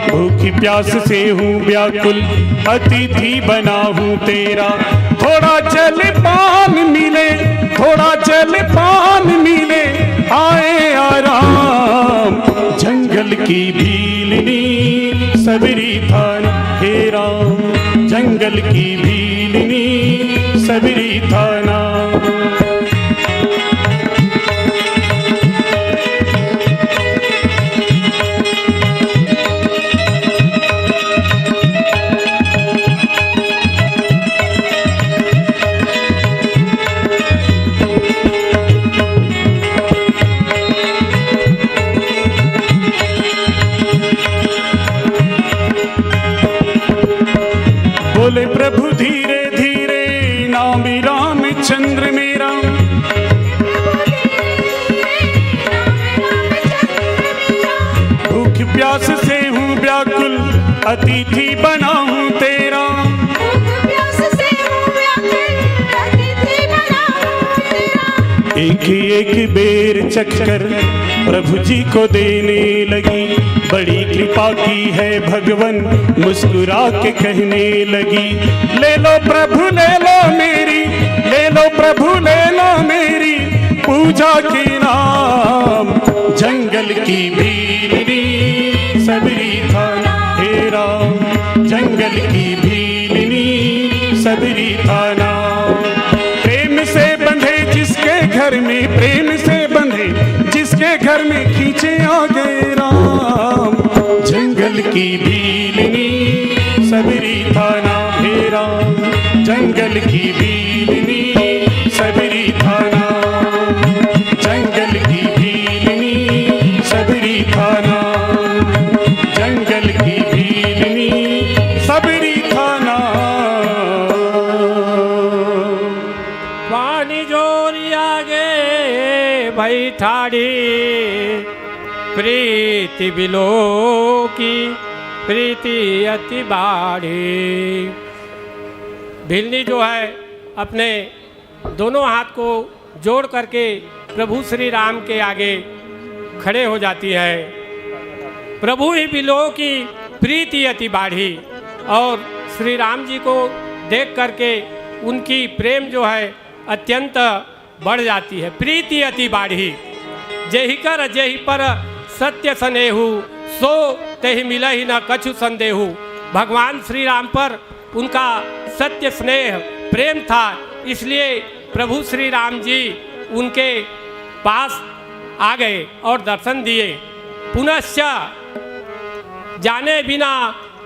भूख प्यास से हूँ व्याकुल, अतिथि बना हूँ तेरा। थोड़ा जल पान मिले, थोड़ा जल पान मिले, आए आराम। जंगल की भीलनी सबरी थाना हे राम, जंगल की भीलनी सबरी थाना। बोले प्रभु धीरे धीरे, नाम रामचंद्र मेरा, भूख प्यास से हूँ व्याकुल, अतिथि बना हूँ तेरा। एक एक बेर चखकर प्रभु जी को देने लगी, बड़ी कृपा की है भगवन, मुस्कुरा के कहने लगी। ले लो प्रभु ले लो मेरी, ले लो प्रभु ले लो मेरी, पूजा के नाम। जंगल की भीलनी सबरी थाना हे राम, जंगल की भीलनी सबरी थाना। प्रेम से बंधे जिसके घर में, प्रेम से बंधे जिसके घर में, खींचे आ गए राम। जंगल की भीलनी सबरी थाना हे राम, जंगल की भीलनी सबरी थाना, जंगल की भीलनी सबरी थाना, जंगल की भीलनी सबरी थाना। पानी जोरिया गे भाई ठाड़ी, प्रीति बिलो की प्रीति अति बाढ़ी। भिलनी जो है अपने दोनों हाथ को जोड़ करके प्रभु श्री राम के आगे खड़े हो जाती है। प्रभु ही बिलो की प्रीति अति बाढ़ी, और श्री राम जी को देख करके उनकी प्रेम जो है अत्यंत बढ़ जाती है। प्रीति अति बाढ़ी, जेहि कर जेहि पर सत्य स्नेहु, सो तेहि मिलहि न कछु संदेहु। भगवान श्री राम पर उनका सत्य स्नेह प्रेम था, इसलिए प्रभु श्री राम जी उनके पास आ गए और दर्शन दिए। पुनश्च जाने बिना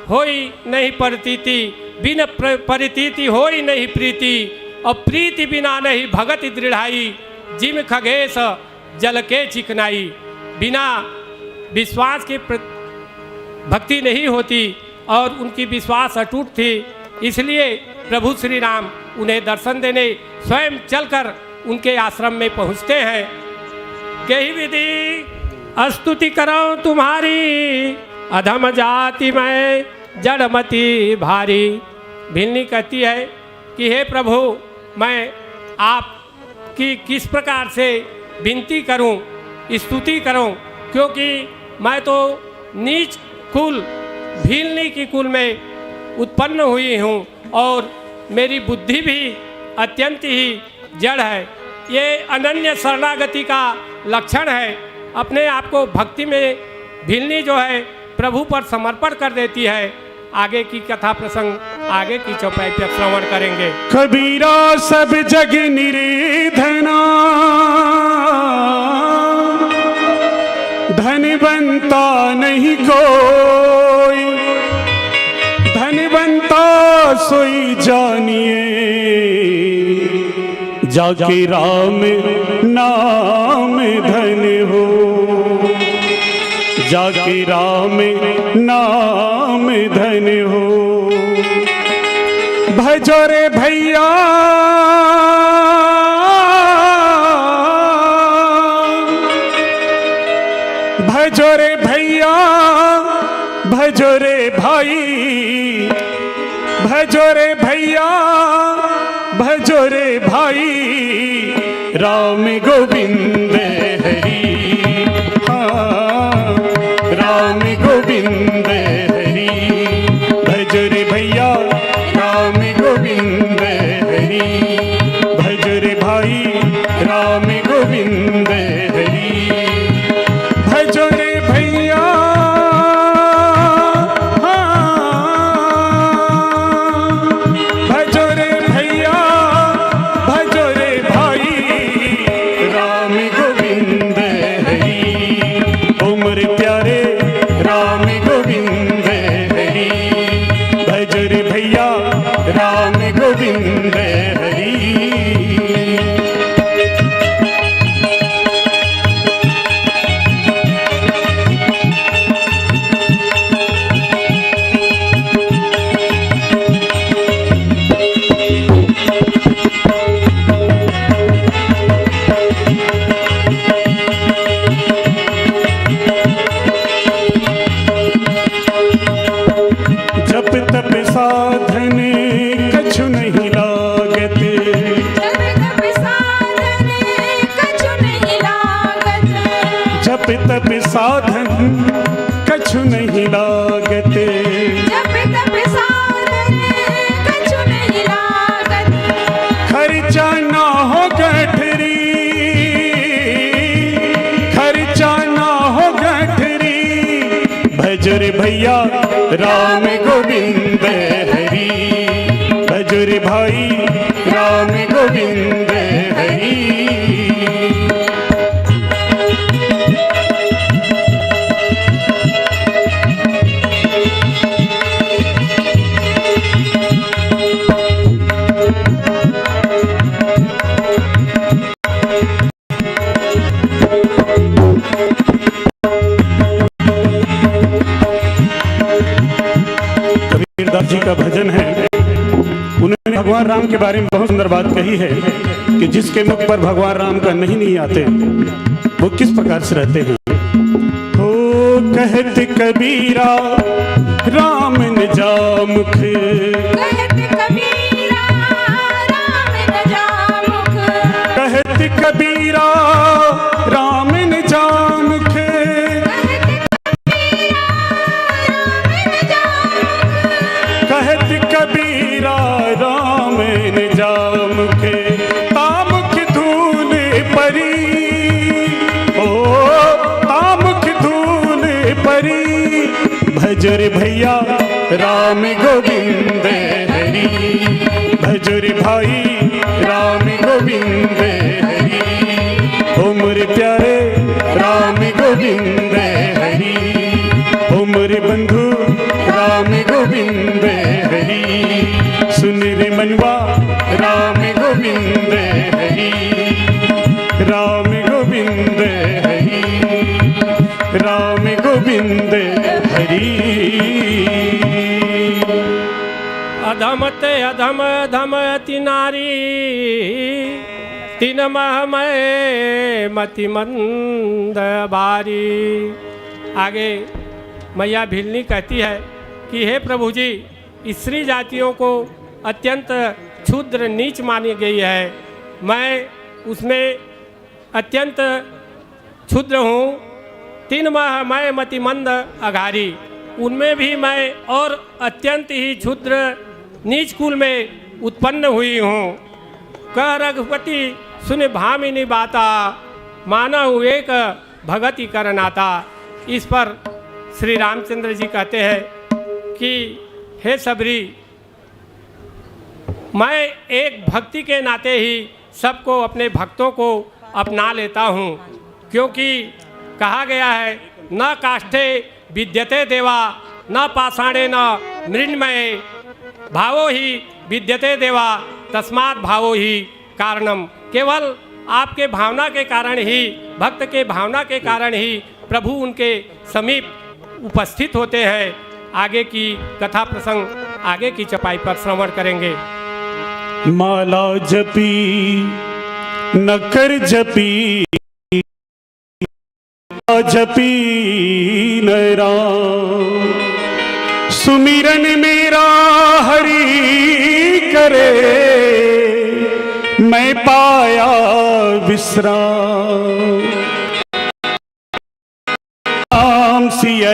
होई नहीं प्रतीति, बिन परितीति होई नहीं प्रीति, और प्रीति बिना नहीं भगत दृढ़ाई, जिम खगेश जल के चिकनाई। बिना विश्वास की भक्ति नहीं होती, और उनकी विश्वास अटूट थी, इसलिए प्रभु श्री राम उन्हें दर्शन देने स्वयं चलकर उनके आश्रम में पहुँचते हैं। कही विधि स्तुति करो तुम्हारी, अधम जाति में जड़मती भारी। भिलनी कहती है कि हे प्रभु, मैं आपकी किस प्रकार से विनती करूं, स्तुति करूं, क्योंकि मैं तो नीच कुल भिलनी की कुल में उत्पन्न हुई हूं, और मेरी बुद्धि भी अत्यंत ही जड़ है। ये अनन्य शरणागति का लक्षण है। अपने आप को भक्ति में भिलनी जो है प्रभु पर समर्पण कर देती है। आगे की कथा प्रसंग आगे की चौपाई पर श्रवण करेंगे। कबीरा सब जग निर्धना, धनवंता नहीं कोई, धनवंता सोई जानिए, जाके राम नाम धन हो, जाके राम नाम धन हो। भजो रे भैया भजो रे भैया, भजो रे भाई, भजो रे भैया भजो रे भाई राम गोविंद हरि, हाँ राम गोविंद हरि। भजो रे भैया राम गोविंद हरि, भजो रे भाई राम गोविंद हरि। भजो रे भैया भजो रे भैया भजो रे भाई राम गोविंद हरि। उम्र प्यारे राम गोविंद हरि, भजो रे भैया राम गोविंद हरि। जप तप साधन कछु नहीं लागत, जप तप साधन कछु नहीं लागत। खर्चा ना हो गठरी, खर्चा ना हो गठरी। भजो रे भैया राम गोविंद हरि, भजो रे भाई राम गोविंद हरि। कबीरदास जी का भजन है, उन्होंने भगवान राम के बारे में बहुत सुंदर बात कही है कि जिसके मुख पर भगवान राम का नहीं आते वो किस प्रकार से रहते हैं। हो कहत कबीरा राम न जा मुख, कहत कबीरा राम न जा मुख। कहत कबीरा राम न जा मुख, तामुख धूल परी, ओ तामुख धूल परी। भजो रे भैया राम गोविंद हरि, भजो रे भाई राम गोविंद हरि। उम्र प्यारे राम गोविंद हरि, उम्र बंधु राम गोविंद हरि। सुन रे मनवा राम गोविंद हरि, राम गोविंद हरि, राम गोविंद हरि। अधम ते अधम धम अति नारी, तीन मह मैं मति मंद बारी। आगे मैया भिलनी कहती है कि हे प्रभु जी, स्त्री जातियों को अत्यंत क्षुद्र नीच मानी गई है, मैं उसमें अत्यंत क्षुद्र हूँ। तीन माह मैं मति मंद अघारी, उनमें भी मैं और अत्यंत ही क्षुद्र नीच कुल में उत्पन्न हुई हूँ। कह रघुपति सुन भामिनी बाता, मानव एक भगति कर नाता। इस पर श्री रामचंद्र जी कहते हैं कि हे सबरी, मैं एक भक्ति के नाते ही सबको अपने भक्तों को अपना लेता हूँ, क्योंकि कहा गया है न काष्ठे विद्यते देवा न पाषाणे न मृण्मये, भावो ही विद्यते देवा तस्मात् भावो ही कारणम। केवल आपके भावना के कारण ही, भक्त के भावना के कारण ही प्रभु उनके समीप उपस्थित होते हैं। आगे की कथा प्रसंग आगे की चपाई पर श्रवण करेंगे। माला जपी न कर जपी, जपी न राम, सुमिरन मेरा हरि विश्राम। राम सिया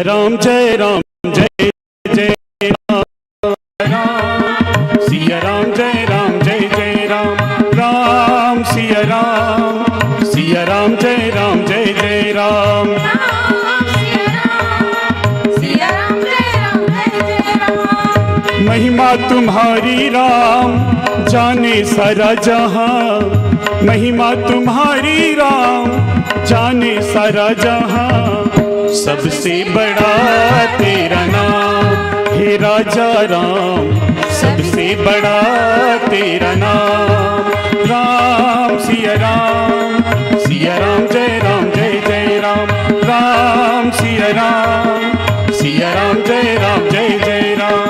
राम जय राम जय जय राम। सिया राम जय जय राम। राम सिया राम जय जय राम। महिमा तुम्हारी राम जाने सारा जहां। महिमा तुम्हारी राम जाने सारा जहां। सबसे बड़ा तेरा नाम हे राजा राम। सबसे बड़ा तेरा नाम। राम सिया राम जय जय राम। राम सिया राम जय जय राम।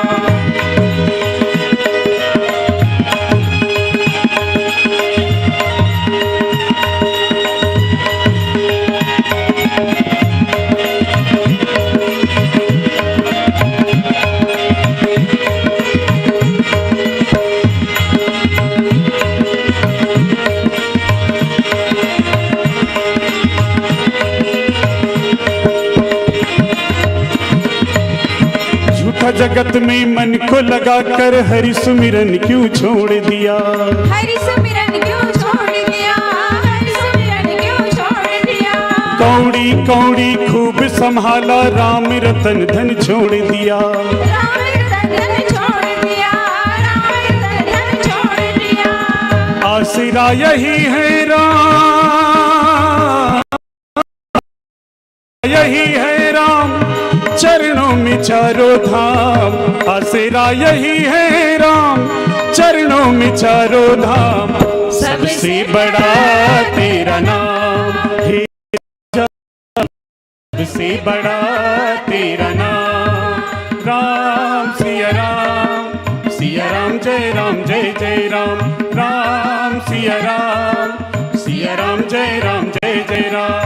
जगत में मन को लगा कर हरि सुमिरन क्यों छोड़ दिया। हरि सुमिरन क्यों छोड़ दिया। हरि सुमिरन क्यों छोड़ दिया। कौड़ी कौड़ी खूब संभाला राम रतन धन छोड़ दिया। राम रतन धन छोड़ दिया। राम रतन धन छोड़ दिया। आसरा यही है राम। यही है राम चरणों में चारों धाम। आसरा यही है राम चरणों में चारों धाम। सबसे बड़ा तेरा नाम हे राजा। सबसे बड़ा तेरा नाम। राम सिया राम जय जय राम। राम सिया राम जय जय राम।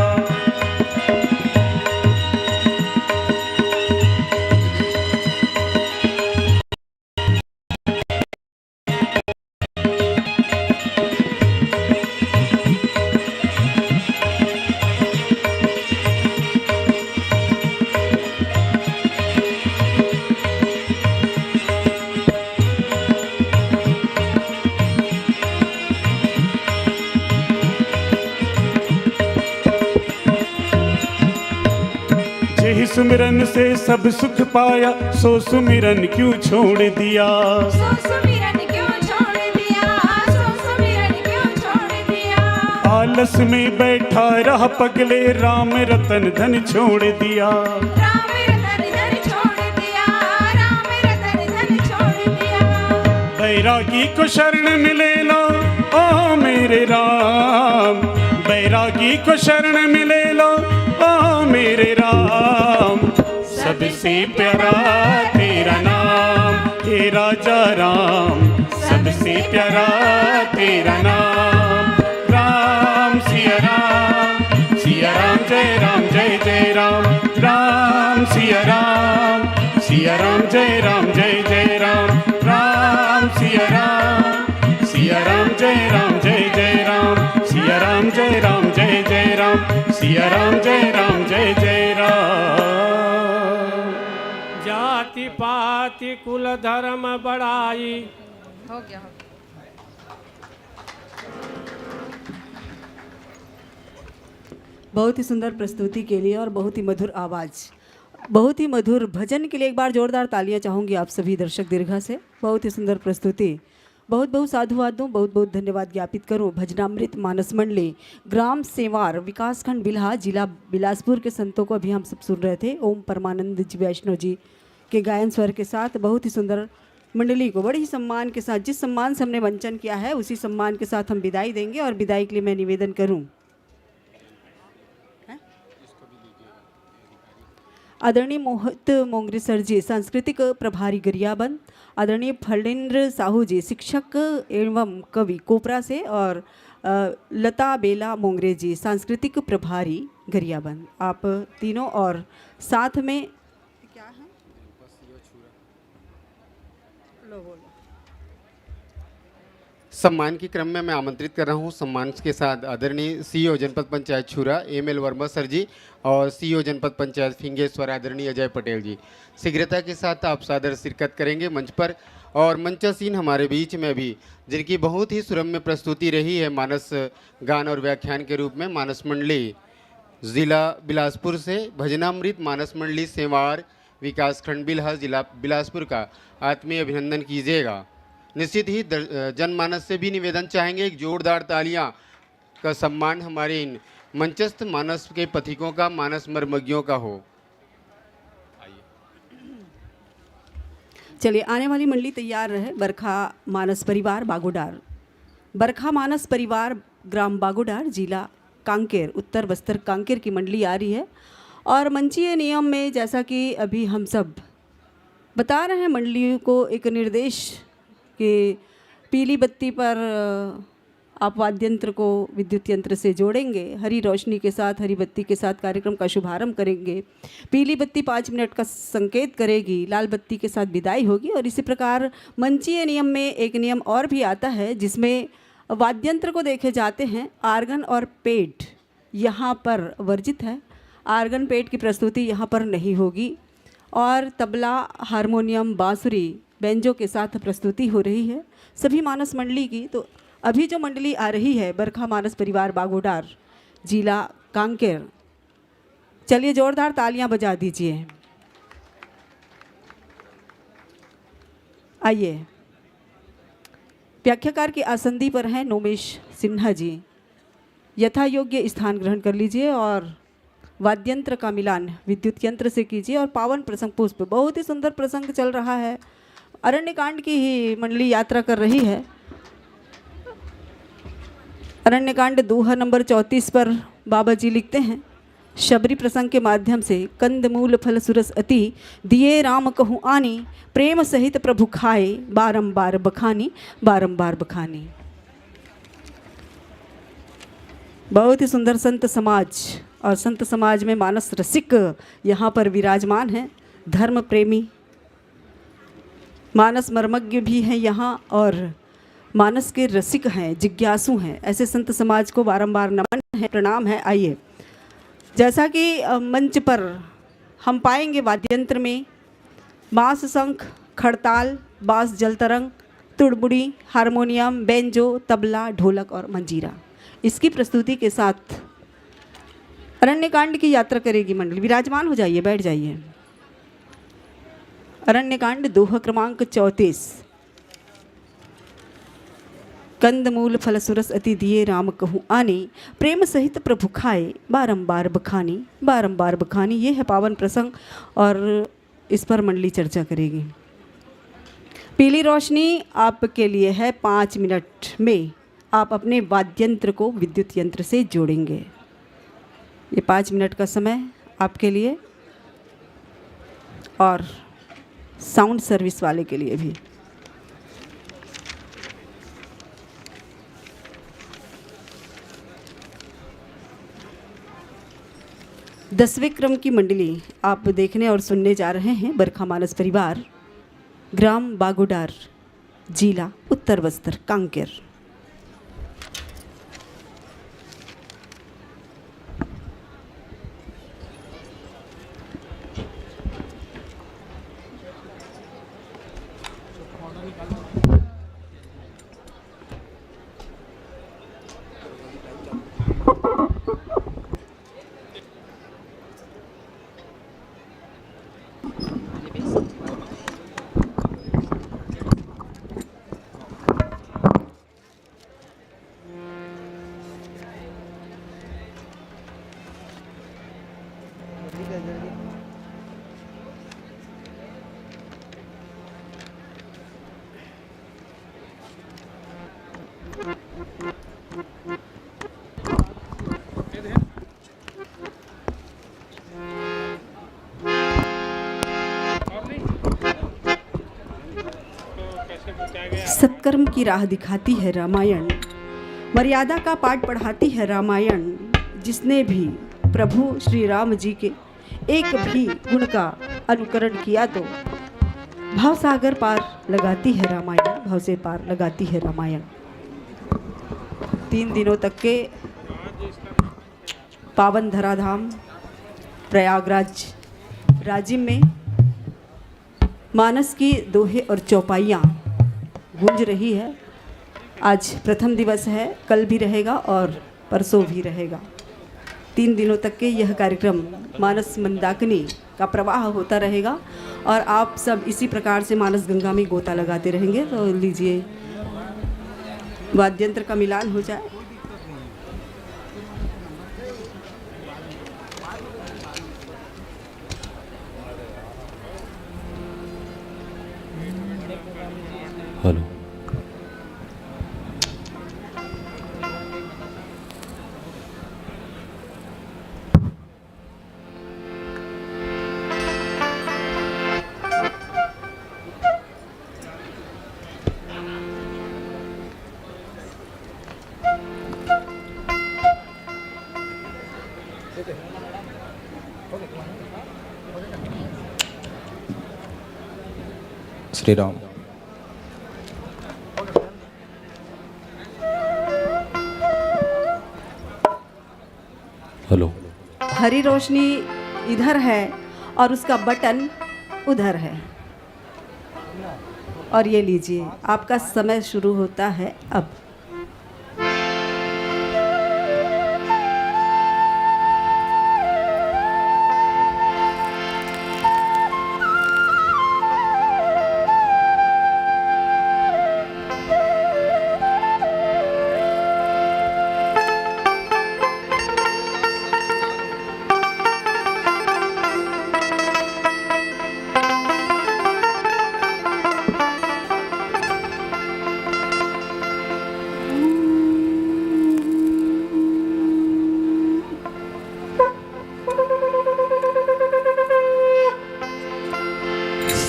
सुमिरन से सब सुख पाया सो सुमिरन क्यों छोड़ दिया। सो सुमिरन क्यों छोड़ दिया। सो सुमिरन क्यों छोड़ दिया। आलस में बैठा रहा पगले राम रतन धन छोड़ दिया। राम रतन धन छोड़ दिया। राम रतन धन छोड़ दिया। बैरागी को शरण मिले लो ओ मेरे राम। बैरागी को शरण मिले लो ओ मेरे राम। सबसे प्यारा तेरा नाम हे राजा राम। सबसे प्यारा तेरा नाम। राम सिया राम जय जय राम। राम सिया राम जय जय राम। राम सिया राम जय जय राम। सिया राम जय जय राम। सिया राम जय जय राम। जाति पाति कुल धर्म बढ़ाई। हो गया। बहुत ही सुंदर प्रस्तुति के लिए और बहुत ही मधुर आवाज़, बहुत ही मधुर भजन के लिए एक बार जोरदार तालियां चाहूँगी आप सभी दर्शक दीर्घा से। बहुत ही सुंदर प्रस्तुति। बहुत बहुत साधुवाद दूँ, बहुत बहुत धन्यवाद ज्ञापित करूँ भजनामृत मानस मंडली ग्राम सेवार विकासखंड बिल्हा जिला बिलासपुर के संतों को अभी हम सब सुन रहे थे। ओम परमानंद जी वैष्णव जी के गायन स्वर के साथ बहुत ही सुंदर मंडली को बड़े ही सम्मान के साथ, जिस सम्मान से हमने वंचन किया है उसी सम्मान के साथ हम विदाई देंगे। और विदाई के लिए मैं निवेदन करूँ आदरणीय मोहित मोंगरे सर जी सांस्कृतिक प्रभारी गरियाबंद, आदरणीय फलेंद्र साहू जी शिक्षक एवं कवि कोपरा से, और लता बेला मोंगरे जी सांस्कृतिक प्रभारी गरियाबंद, आप तीनों और साथ में क्या है लो बोलो सम्मान के क्रम में मैं आमंत्रित कर रहा हूं सम्मान के साथ आदरणीय सीईओ जनपद पंचायत छुरा एमएल वर्मा सर जी और सीईओ जनपद पंचायत फिंगेश्वर आदरणीय अजय पटेल जी शीघ्रता के साथ आप सादर शिरकत करेंगे मंच पर। और मंचासीन हमारे बीच में भी जिनकी बहुत ही सुरम्य प्रस्तुति रही है मानस गान और व्याख्यान के रूप में मानस मंडली जिला बिलासपुर से भजनामृत मानस मंडली सेवार विकासखंड बिलहा जिला बिलासपुर का आत्मीय अभिनंदन कीजिएगा। निश्चित ही जनमानस से भी निवेदन चाहेंगे एक जोरदार तालियां का सम्मान हमारे इन मंचस्थ मानस के पथिकों का मानस मर्मज्ञों का हो। चलिए आने वाली मंडली तैयार रहे। बरखा मानस परिवार बागोडार, बरखा मानस परिवार ग्राम बागोडार जिला कांकेर उत्तर बस्तर कांकेर की मंडली आ रही है। और मंचीय नियम में जैसा कि अभी हम सब बता रहे हैं मंडलियों को एक निर्देश कि पीली बत्ती पर आप वाद्य यंत्र को विद्युत यंत्र से जोड़ेंगे, हरी रोशनी के साथ हरी बत्ती के साथ कार्यक्रम का शुभारंभ करेंगे, पीली बत्ती 5 मिनट का संकेत करेगी, लाल बत्ती के साथ विदाई होगी। और इसी प्रकार मंचीय नियम में एक नियम और भी आता है जिसमें वाद्य यंत्र को देखे जाते हैं। आर्गन और पेट यहाँ पर वर्जित है, आर्गन पेट की प्रस्तुति यहाँ पर नहीं होगी। और तबला हारमोनियम बांसुरी बेंजो के साथ प्रस्तुति हो रही है सभी मानस मंडली की। तो अभी जो मंडली आ रही है बरखा मानस परिवार बागोडार जिला कांकेर, चलिए जोरदार तालियां बजा दीजिए। आइए व्याख्याकार की आसंदी पर हैं नोमेश सिन्हा जी, यथा योग्य स्थान ग्रहण कर लीजिए और वाद्यंत्र का मिलान विद्युत यंत्र से कीजिए। और पावन प्रसंग पुष्प, बहुत ही सुंदर प्रसंग चल रहा है, अरण्यकांड की ही मंडली यात्रा कर रही है। अरण्यकांड दोहा नंबर 34 पर बाबा जी लिखते हैं, शबरी प्रसंग के माध्यम से कंद मूल फल सुरस अति दिए राम कहूँ आनी, प्रेम सहित प्रभु खाए बारंबार बखानी बारंबार बखानी। बहुत ही सुंदर संत समाज, और संत समाज में मानस रसिक यहाँ पर विराजमान हैं, धर्म प्रेमी मानस मर्मज्ञ भी हैं यहाँ और मानस के रसिक हैं, जिज्ञासु हैं। ऐसे संत समाज को बारंबार नमन है, प्रणाम है। आइए जैसा कि मंच पर हम पाएंगे वाद्ययंत्र में बांस शंख खड़ताल बांस जलतरंग तुड़बुड़ी हारमोनियम बेंजो तबला ढोलक और मंजीरा, इसकी प्रस्तुति के साथ अरण्यकांड की यात्रा करेगी मंडली। विराजमान हो जाइए, बैठ जाइए। अरण्यकांड दोहा क्रमांक 34। कंद मूल फल सुरस अति दिए राम कहूँ आनी, प्रेम सहित प्रभु खाए बारंबार बखानी बारंबार बखानी। ये है पावन प्रसंग और इस पर मंडली चर्चा करेगी। पीली रोशनी आपके लिए है, 5 मिनट में आप अपने वाद्यंत्र को विद्युत यंत्र से जोड़ेंगे। ये 5 मिनट का समय आपके लिए और साउंड सर्विस वाले के लिए भी। दसवें क्रम की मंडली आप देखने और सुनने जा रहे हैं। बरखा मानस परिवार ग्राम बागोडार जिला उत्तर बस्तर कांकेर। सत्कर्म की राह दिखाती है रामायण, मर्यादा का पाठ पढ़ाती है रामायण। जिसने भी प्रभु श्री राम जी के एक भी गुण का अनुकरण किया तो भव सागर पार लगाती है रामायण, भव से पार लगाती है रामायण। 3 दिनों तक के पावन धराधाम प्रयागराज राजिम में मानस की दोहे और चौपाइयाँ गूंज रही है। आज प्रथम दिवस है, कल भी रहेगा और परसों भी रहेगा। 3 दिनों तक के यह कार्यक्रम मानस मंदाकिनी का प्रवाह होता रहेगा और आप सब इसी प्रकार से मानस गंगा में गोता लगाते रहेंगे। तो लीजिए वाद्यंत्र का मिलान हो जाए। हेलो। श्री राम। हेलो। हरी रोशनी इधर है और उसका बटन उधर है। और ये लीजिए, आपका समय शुरू होता है अब।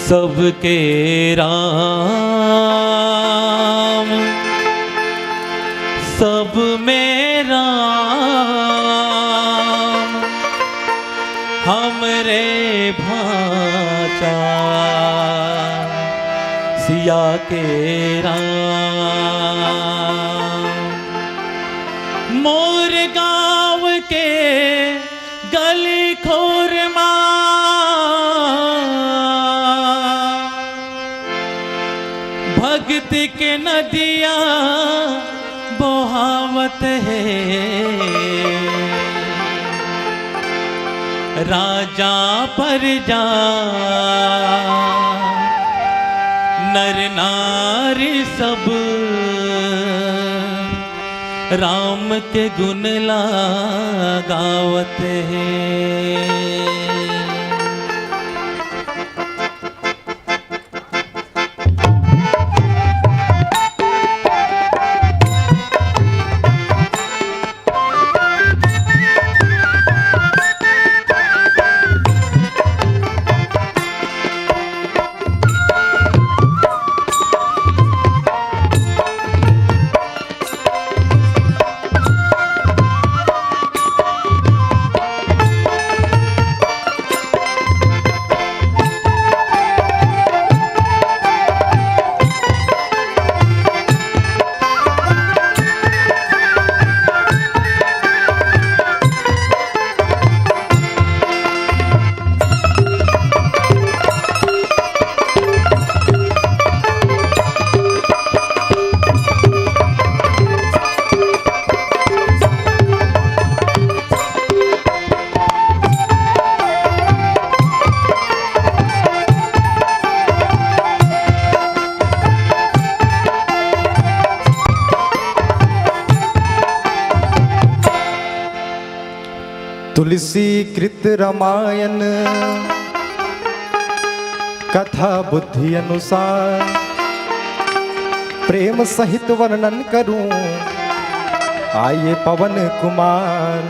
सबके राम सब में राम हमरे भाचा सिया के राम। मोर गाँव के गली खोर भक्ति के नदिया बहावत है। राजा प्रजा नर नारी सब राम के गुण गावत है। तुलसी कृत रामायण कथा बुद्धि अनुसार प्रेम सहित वर्णन करूं। आइए पवन कुमार,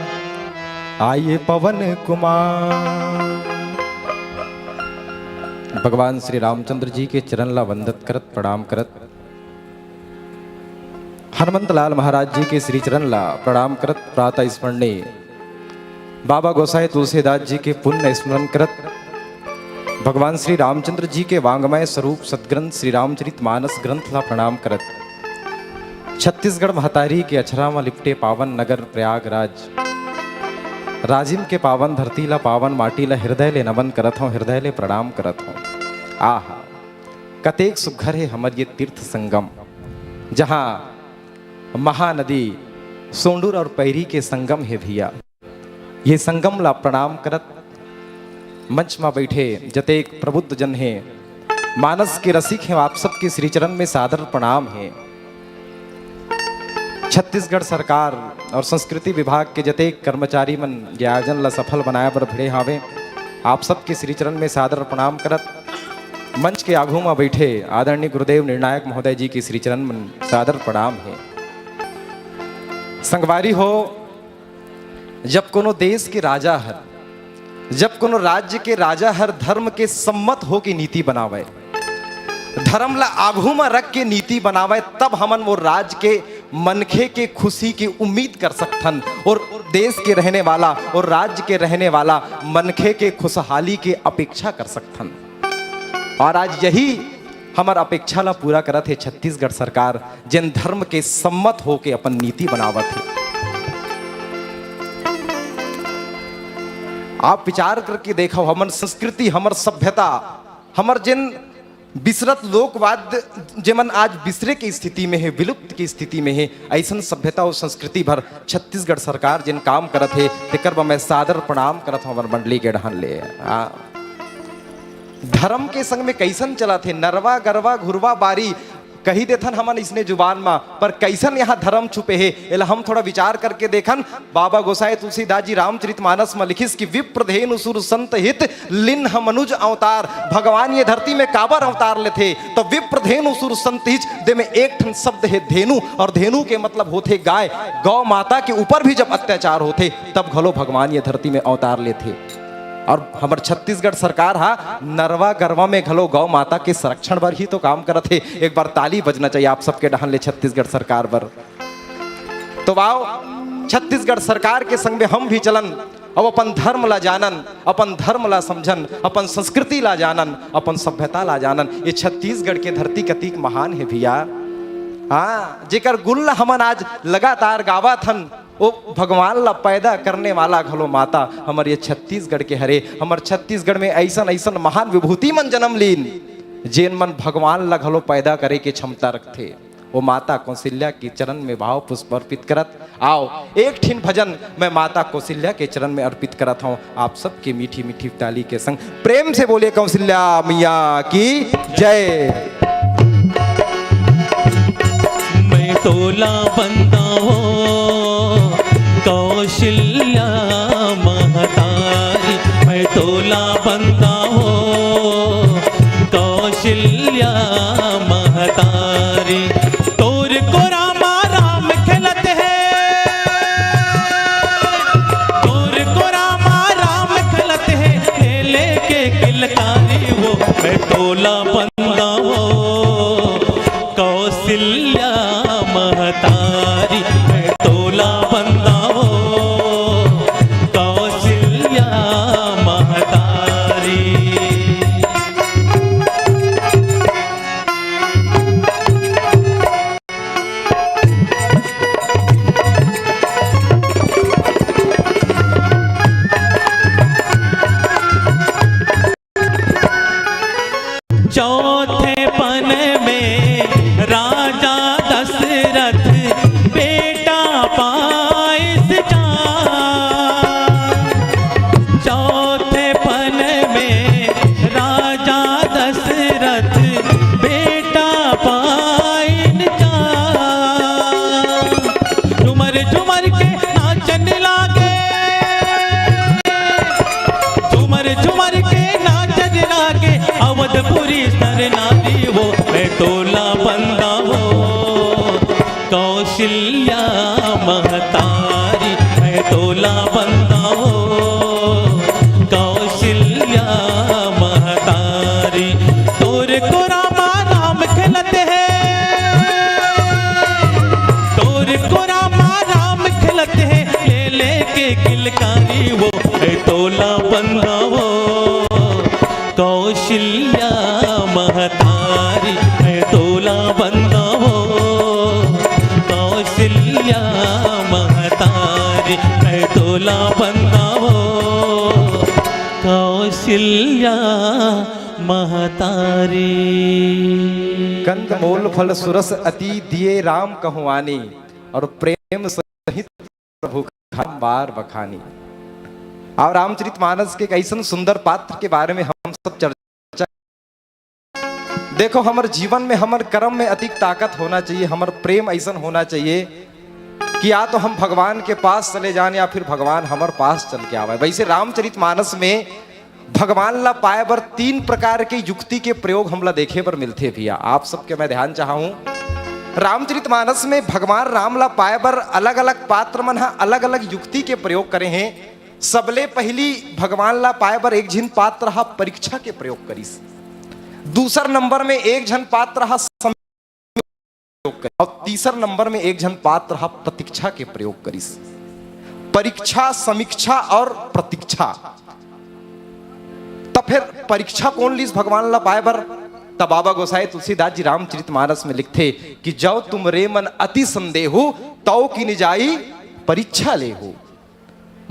आइए पवन कुमार। भगवान श्री रामचंद्र जी के चरण ला वंदत करत प्रणाम करत, हनुमंत लाल महाराज जी के श्री चरण ला प्रणाम करत, प्रातः स्मरणीय बाबा गोसाई तुलसीदास जी के पुण्य स्मरण करत, भगवान श्री रामचंद्र जी के वांगमय स्वरूप सदग्रंथ श्री रामचरित मानस ग्रंथ ला प्रणाम करत, छत्तीसगढ़ महतारी के अछरा में लिपटे पावन नगर प्रयागराज, राजिम के पावन धरती ला पावन माटी ला हृदय ले नमन करत हूँ, हृदय ले प्रणाम करत हूँ। आहा कतेक सुघर है हमर ये तीर्थ संगम, जहाँ महानदी सोंडूर और पैरी के संगम है भैया। ये संगम ला प्रणाम करत मंच में बैठे जतेक प्रबुद्ध जन है, मानस के रसिक हैं, आप सबके श्री चरण में सादर प्रणाम है। छत्तीसगढ़ सरकार और संस्कृति विभाग के जतेक कर्मचारी मन ये आयोजन ला सफल बनाए बर भिड़े हावे, आप सबके श्री चरण में सादर प्रणाम करत मंच के आगू में बैठे आदरणीय गुरुदेव निर्णायक महोदय जी की श्री चरण में सादर प्रणाम है। संगवारी हो, जब कोनो देश के राजा हर, जब कोनो राज्य के राजा हर धर्म के सम्मत हो की नीति बनावे, धर्म ला आगू में रख के नीति बनावे, तब हमन वो राज्य के मनखे के खुशी की उम्मीद कर सकथन और देश के रहने वाला और राज्य के रहने वाला मनखे के खुशहाली के अपेक्षा कर सकथन। और आज यही हमार अपेक्षा ला पूरा करत है छत्तीसगढ़ सरकार, जिन धर्म के सम्मत होके अपन नीति बनावत है। आप विचार करके देखो, हमर संस्कृति, हमर सभ्यता, हमर जिन बिसरत लोकवाद जेमन आज बिसरे की स्थिति में है, विलुप्त की स्थिति में है, ऐसन सभ्यता और संस्कृति भर छत्तीसगढ़ सरकार जिन काम करत है, तेकर मैं सादर प्रणाम करत हूँ। हमर मंडली के ढहन ले धर्म के संग में कैसन चला थे, नरवा गरवा घुरवा बारी कही देथन हमन इसने जुबान में, पर कैसन यहाँ धर्म छुपे है, एला हम थोड़ा विचार करके देखन। बाबा गोसाई तुलसीदास जी रामचरितमानस में लिखिस कि विप्रधेनु सुर संत हित लिन मनुज अवतार। भगवान ये धरती में काबर अवतार ले थे, तो विप्रधेनु सुर संत हित दे में एक ठन शब्द है धेनु, और धेनु के मतलब होते गाय। गौ माता के ऊपर भी जब अत्याचार होते तब घलो भगवान ये धरती में अवतार ले थे। और हमार छत्तीसगढ़ सरकार हा नरवा गरवा में घलो गौ माता के संरक्षण पर ही तो काम करत है। एक बार ताली बजना चाहिए आप सबके ढहन ले छत्तीसगढ़ सरकार पर। तो आओ छत्तीसगढ़ सरकार के संग में हम भी चलन, अब अपन धर्म ला जानन, अपन धर्म ला समझन, अपन संस्कृति ला जानन, अपन सभ्यता ला जानन। ये छत्तीसगढ़ के धरती कतीक महान है भैया। हाँ, जेकर गुल हमन आज लगातार गावत हन, वो भगवान ला पैदा करने वाला घलो माता हमर ये छत्तीसगढ़ के हरे। हमर छत्तीसगढ़ में ऐसन ऐसन महान विभूति मन जन्म लीन, जेन मन भगवान ला घलो पैदा करे के क्षमता रखते। वो माता कौशल्या के चरण में भाव पुष्प अर्पित करत। आओ एक ठिन भजन मैं माता कौशल्या के चरण में अर्पित करत हूँ। आप सबके मीठी मीठी ताली के संग प्रेम से बोले कौशल्या मैया की जय। मैं तोला बंदा हो कौशल्या महतारी, मैं तोला बंदा हो कौशल्या महतारी। तोर को रामा राम खेलत है, तोर को रामा राम खेलत है, लेके किलकारी वो मैं तोला बंदा हो कौशल्या महतारी, मैं तोला बंदा हो कौशल्या महतारी। चौथे पन में राजा दशरथ बेटा पाइस चार। चौथे पन में राजा दशरथ बेटा पाइन चार। झुमर झुमर के नाचन लागे, झुमर झुमर के नाचन लागे, अवधपुरी सर नारी वो मैं तोला बंदा हो कौशल्या महतारी, मैं तोला बंदा हो कौशल्या महतारी। तोर को रामा राम खेलत है, तोर को रामा राम खेलत है, ले लेके किलकारी वो मैं तोला बंदा हो कौशल्या महतारी, मैं तोला बंदा हो भोला बंदा हो कौशल्या महतारी। कंद मोल फल सुरस अति दिए राम कहुआनी, और प्रेम सहित प्रभु बार बखानी। और रामचरितमानस के कैसन सुंदर पात्र के बारे में हम सब चर्चा। देखो हमारे जीवन में हमारे कर्म में अधिक ताकत होना चाहिए, हमारा प्रेम ऐसा होना चाहिए कि या तो हम भगवान के पास चले जाएं या फिर भगवान हमारे पास चल के आवे। वैसे रामचरितमानस में भगवान ला पाए बर 3 प्रकार के युक्ति के प्रयोग हमला देखे पर मिलते भैया। आप सबके मैं ध्यान चाहूं, रामचरितमानस में भगवान राम ला पाए बर अलग अलग पात्र मन अलग अलग युक्ति के प्रयोग करे हैं। सबले पहली भगवान ला पाए बर एक झन पात्र हा परीक्षा के प्रयोग करिस। दूसर नंबर में एक झन पात्र हा और तीसर नंबर में एक झन पात्र हा प्रतीक्षा के प्रयोग करिस। परीक्षा, समीक्षा और प्रतीक्षा। तब फिर परीक्षा कौन लीस भगवान ला पाए बर? तब बाबा गोसाई तुलसीदास जी रामचरितमानस में लिखते कि जब तुम रे मन अति संदेहु तौ की निजाई परीक्षा ले हो।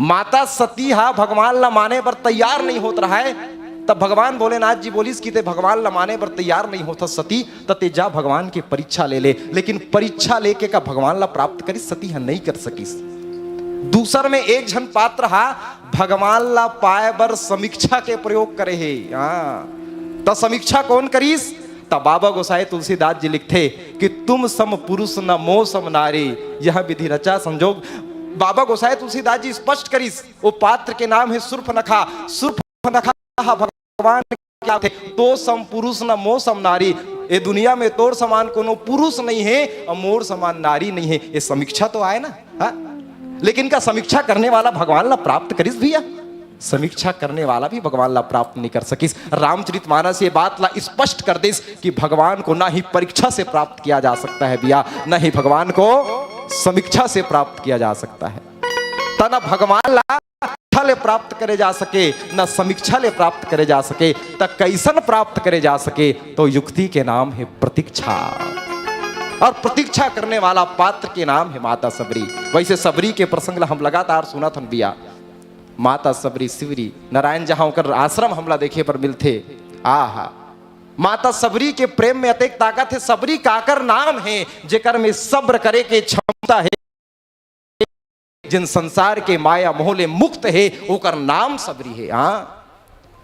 माता सती हा भगवान ला माने पर तैयार नहीं होत रहा है, तब भगवान भोलेनाथ जी बोलिस कि ते भगवान ला माने पर तैयार नहीं होता सती, ते जा भगवान की परीक्षा ले ले। लेकिन परीक्षा लेके का भगवान ला प्राप्त करिस, सती हा नहीं कर सकिस। दूसर में एक झन पात्र हा भगवान ला पाए बर समीक्षा के प्रयोग करे है। तो समीक्षा कौन करिस? तब बाबा गोसाई तुलसीदास जी लिखते कि तुम सम पुरुष न मोह सम नारी, यह विधि रचा संजोग। बाबा गोसाई तुलसीदास जी स्पष्ट करिस, वो पात्र के नाम है सुर्फनखा। सुर्फनखा भगवान क्या थे? तो सम पुरुष न मोह सम नारी, ये दुनिया में तोर समान कोनो पुरुष नहीं है और मोर समान नारी नहीं है। ये समीक्षा तो आए ना। हा? लेकिन क्या समीक्षा करने वाला भगवान ला प्राप्त करिस भैया? समीक्षा करने वाला भी भगवान ला प्राप्त नहीं कर सकिस। रामचरितमानस ये बात ला स्पष्ट कर देस कि भगवान को ना ही परीक्षा से प्राप्त किया जा सकता है भैया, ना ही भगवान को समीक्षा से प्राप्त किया जा सकता है। तना भगवान ला ले प्राप्त करे जा सके, न समीक्षा ले प्राप्त करे जा सके, त कैसन प्राप्त करे जा सके? तो युक्ति के नाम है प्रतीक्षा, और प्रतीक्षा करने वाला पात्र के नाम है माता सबरी। वैसे सबरी के प्रसंग ला हम लगातार सुना था बिया। माता सबरी शिवरी नारायण जहां होकर आश्रम हमला देखे पर मिलते। आहा, माता सबरी के प्रेम में अतेक ताकत है। सबरी काकर नाम है जेकर में सब्र करे के क्षमता है। जिन संसार के माया मोहले मुक्त है ओकर नाम सबरी है।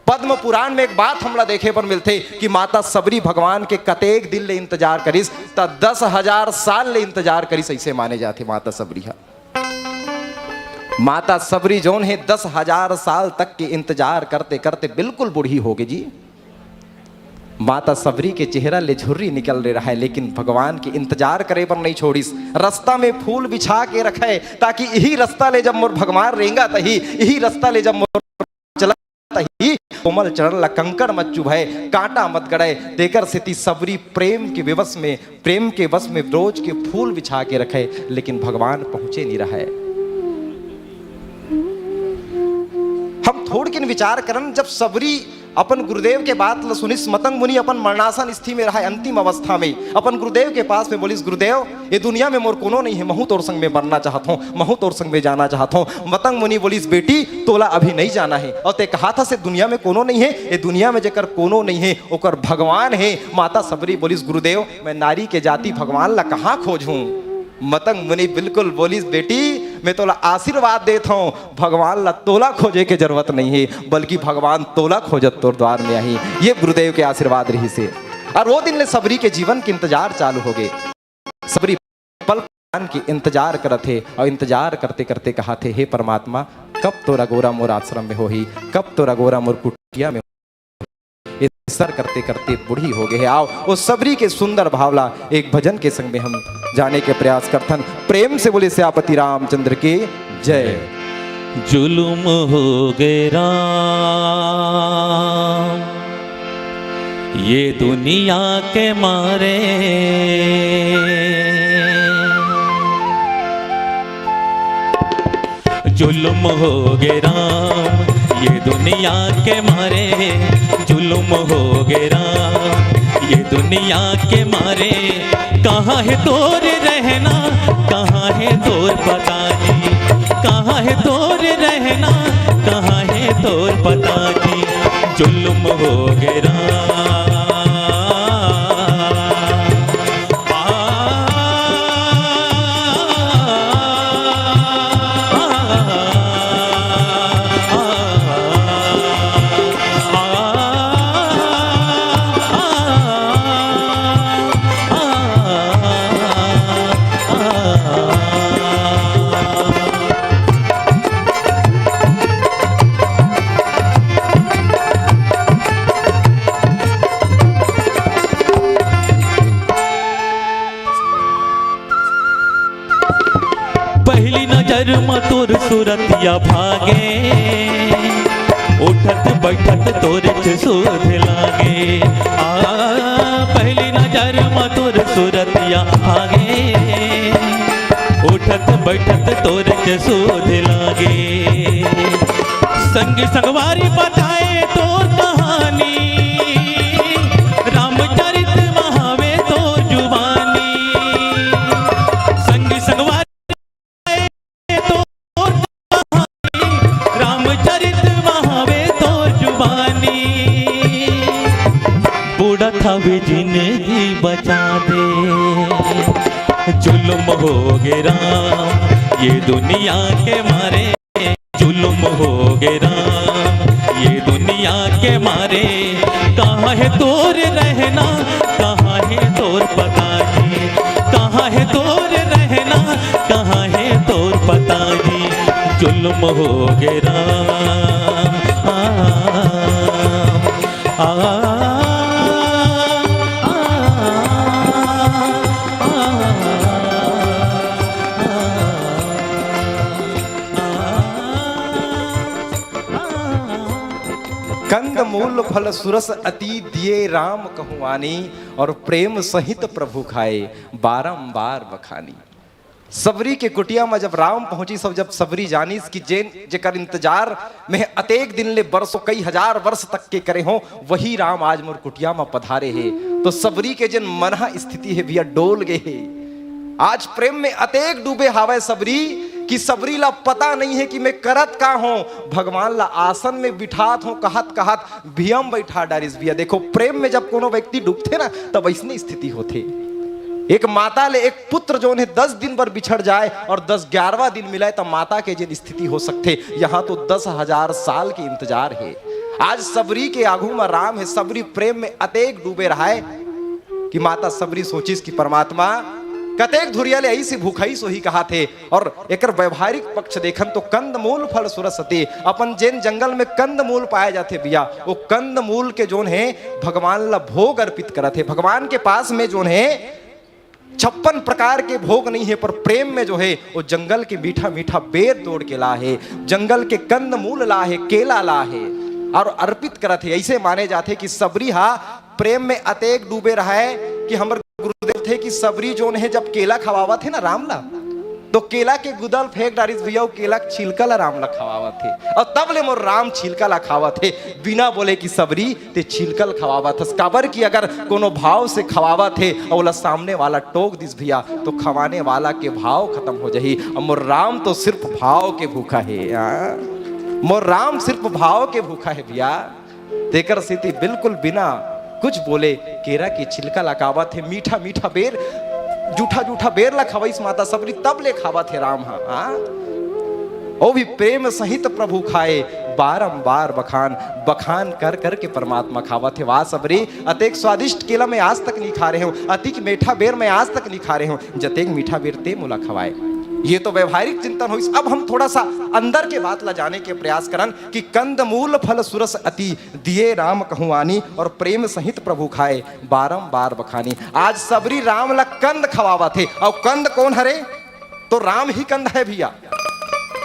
पद्म पुराण में एक बात हमला देखे पर मिलते कि माता सबरी भगवान के कतेक दिन ले इंतजार करिस, त 10,000 साल ले इंतजार करिस, ऐसे माने जाते माता सबरी। माता सबरी जोन है 10,000 साल तक के इंतजार करते करते बिल्कुल बूढ़ी हो गई जी। माता सबरी के चेहरा ले झुर्री निकल रहा है, लेकिन भगवान के इंतजार करे पर नहीं छोड़िस। रास्ता में फूल बिछा के रखे ताकि यही रास्ता ले जब मोर भगवान रेंगा तही, यही रास्ता ले जब मोर चला तही, कोमल चरण ला कंकड़ मत चुभाए, कांटा मत गड़े। देकर सिति सबरी प्रेम के विवश में, प्रेम के वश में रोज के फूल बिछा के रखे, लेकिन भगवान पहुंचे नहीं रहा है। हम थोड़ किन विचार करन, जब सबरी अपन गुरुदेव के बात ल सुनिस, मतंग मुनि अपन मरणासन स्थिति में रहा, अंतिम अवस्था में अपन गुरुदेव के पास में बोलिस, गुरुदेव ये दुनिया में मोर कोनो नहीं है, महू तोर संग में मरना चाहता हूँ, महू तोर संग में जाना चाहता हूँ। मतंग मुनि बोलिस, बेटी तोला अभी नहीं जाना है। और ते कहा था से दुनिया में कोनो नहीं है, ये दुनिया में जेकर कोनो नहीं है ओकर भगवान है। माता सबरी बोलिस, गुरुदेव मैं नारी के जाति भगवान ला कहाँ खोजूं? मतंग मुनि बिल्कुल बोलिस, बेटी मैं तोला आशीर्वाद देता हूँ, भगवान ला तोला खोजे के जरूरत नहीं है, बल्कि भगवान तोला खोजत तोर द्वार में आई। ये गुरुदेव के आशीर्वाद रही से। और वो दिन ले सबरी के जीवन के इंतजार चालू हो गए। सबरी पल की इंतजार करत थे, और इंतजार करते करते कहा थे, हे परमात्मा कब तोरा गोरा मोर आश्रम में हो ही, कब तोरा गोरा मोर कुटिया में। सर करते करते बूढ़ी हो गए। आओ उस सबरी के सुंदर भावला एक भजन के संग में हम जाने के प्रयास करथन। प्रेम से बोले सियापति रामचंद्र के जय। जुलुम हो गए राम ये दुनिया के मारे, जुलुम हो गए राम ये दुनिया के मारे, जुलुम हो गए राम ये दुनिया के मारे। कहाँ है तोर रहना, कहाँ है तोर पता नहीं, कहाँ है तोर कहाँ है तोर पता जी जुल्म हो गे राम पहली नजर में तोर सूरतिया भागे उठत बैठत तोर सुध लागे पहली नजर में तोर सूरतिया भागे उठत बैठत तोर सुध लागे संग संगवारी बताए तोर कहानी रामचरित महावे तोर जुबानी संग संगवारी जिंदगी बचा दे जुल्म हो गे राम ये दुनिया के मारे जुल्म हो गे राम ये दुनिया के मारे कहाँ है तोर रहना कहाँ है तोर पता जी कहाँ है तोर रहना कहाँ है तोर पता जी जुल्म हो गे राम कंद मूल फल सुरस अति दिए राम कहूआनी और प्रेम सहित प्रभु खाए बारंबार बखानी। सबरी के कुटिया में जब राम पहुंची सब जब सबरी जानी कि जेन जेकर इंतजार में अतेक दिन ले बरसों कई हजार वर्ष तक के करे हो वही राम आज मोर कुटिया में पधारे है तो सबरी के जिन मनहा स्थिति है भैया डोल गए है। आज प्रेम में अतेक डूबे हावे सबरी कि सबरी ला पता नहीं है कि मैं करत का हूं भगवान ला आसन में बिठात हूं कहत कहत भियम बैठा डारिस भैया। देखो प्रेम में जब कोनो व्यक्ति डूबते ना तब ऐसी स्थिति होते। एक माता ले एक पुत्र जो उन्हें 10 दिन पर बिछड़ जाए और 10-11वां दिन मिलाए तब माता के जिन स्थिति हो सकते यहाँ तो 10,000 साल के इंतजार है। आज सबरी के आगू में राम है। सबरी प्रेम में अतेक डूबे रहा है कि माता सबरी सोचिस कि परमात्मा कतेक धुरिया ले ऐसी भूखाई सो ही कहा थे। और एक व्यवहारिक पक्ष देखन तो कंद मूल फल सुरसते अपन जेन जंगल में कंद मूल पाए जाते भैया वो कंद मूल के जोन है भगवान ला भोग अर्पित करते। भगवान के पास में जोन है 56 प्रकार के भोग नहीं है पर प्रेम में जो है वो जंगल के मीठा मीठा बेर तोड़ के ला है जंगल के कंद मूल ला है केला ला है और अर्पित करते। ऐसे माने जाते कि सबरी हा प्रेम में अतेक डूबे रहा है कि हमारे गुरुदेव थे कि सबरी जोन है जब केला खवावा थे ना राम ला तो केला के गुदल फेंक डारिस भैया केला छिलका ला राम ला खवावा थे और तब ले मोर राम छिलका ला खावा थे बिना बोले कि सबरी ते छिलकल खवावा था। काबर की अगर कोनो भाव से खवावा थे और सामने वाला टोक दिस भैया तो खवाने वाला के भाव खत्म हो जाही। और मोर राम तो सिर्फ भाव के भूखा है मोर राम सिर्फ भाव के भूखा है भैया। तेकर स्थिति बिल्कुल बिना कुछ बोले केरा की छिलका लकावा थे मीठा मीठा बेर जूठा जूठा बेर ला खवाइस माता सबरी तब ले खावा थे राम हाँ वो भी प्रेम सहित प्रभु खाए बारंबार बखान बखान कर कर के परमात्मा खावा थे। वाह सबरी अतेक स्वादिष्ट केला मैं आज तक नहीं खा रहे हूँ अतिक मीठा बेर मैं आज तक नहीं खा रहे हूँ जतेक मीठा बेर ते मुला खवाए। ये तो व्यवहारिक चिंतन हुई। अब हम थोड़ा सा अंदर के बात ला जाने के प्रयास करन कि कंद मूल फल सुरस अति दिए राम कहूआनी और प्रेम सहित प्रभु खाए बारंबार बखानी। आज सबरी राम ला कंद खवावा थे और कंद कौन हरे तो राम ही कंद है भैया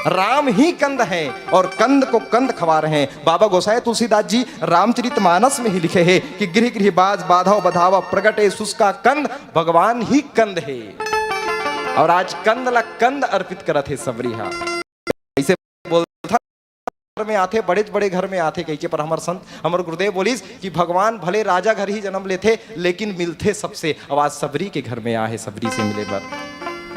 राम ही कंद है और कंद को कंद खवा रहे हैं। बाबा गोसाई तुलसीदास जी रामचरितमानस में ही लिखे हैं कि गृह गृह बाज बाधाओ बधावा प्रगटे सुस्का कंद भगवान ही कंद है और आज कंद ला कंद अर्पित करत है सबरी हाँ। ऐसे बोलता घर में आते बड़े बड़े घर में आते कहीं पर हमारे संत हमारे गुरुदेव बोलिस कि भगवान भले राजा घर ही जन्म लेते लेकिन मिलते सबसे। आवाज सबरी के घर में आए सबरी से मिले बर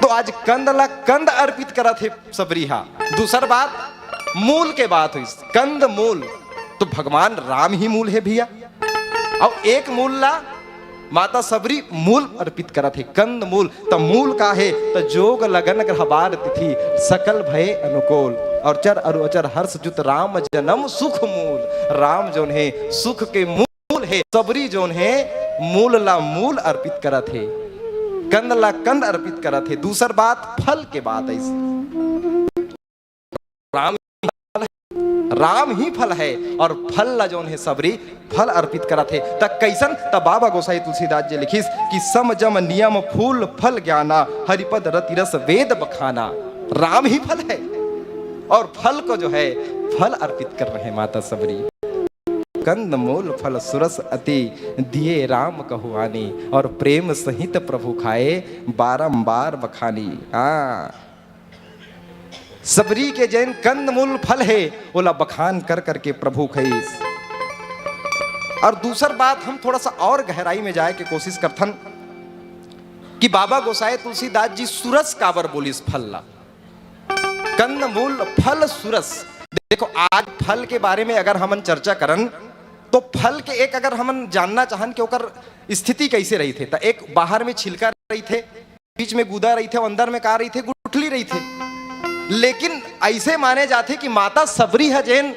तो आज कंद ला कंद अर्पित करत है सबरी हाँ। दूसर बात मूल के बात हुई, कंद मूल, तो भगवान राम ही मूल है भैया। और एक मूल ला माता सबरी मूल अर्पित करत है, कंद मूल। तो मूल का है तो जोग लगन ग्रहबार तिथि सकल भय अनुकूल, और चर अरु अचर हर्ष जुत राम जन्म सुख मूल। राम जोन है सुख के मूल है, सबरी जोन है मूल ला मूल अर्पित करत है, कंद ला कंद अर्पित करत है। दूसर बात फल के बात है, राम ही फल है और फल ला जोन है सबरी फल अर्पित करत है। तक कैसन तब बाबा गोसाई तुलसीदास जी लिखिस कि सम जम नियम फूल फल ज्ञाना हरिपद रति रस वेद बखाना। राम ही फल है और फल को जो है फल अर्पित कर रहे माता सबरी। कंद मूल फल सुरस अति दिए राम कहुआनी, और प्रेम सहित प्रभु खाए बारंबार बखानी। हाँ, सबरी के जैन कंद मूल फल है ओला बखान कर करके प्रभु खईस। और दूसर बात हम थोड़ा सा और गहराई में जाए के कोशिश करथन कि बाबा गोसाई तुलसीदास जी सुरस काबर बोलिस फल ला, कंद मूल फल सुरस। देखो आज फल के बारे में अगर हमन चर्चा करन तो फल के एक अगर हमन जानना चाहन कि ओकर स्थिति कैसे रही थे, तो एक बाहर में छिलका रही थे, बीच में गुदा रही थे, अंदर में का रही थे गुठली रही थे। लेकिन ऐसे माने जाते कि माता सबरी है जैन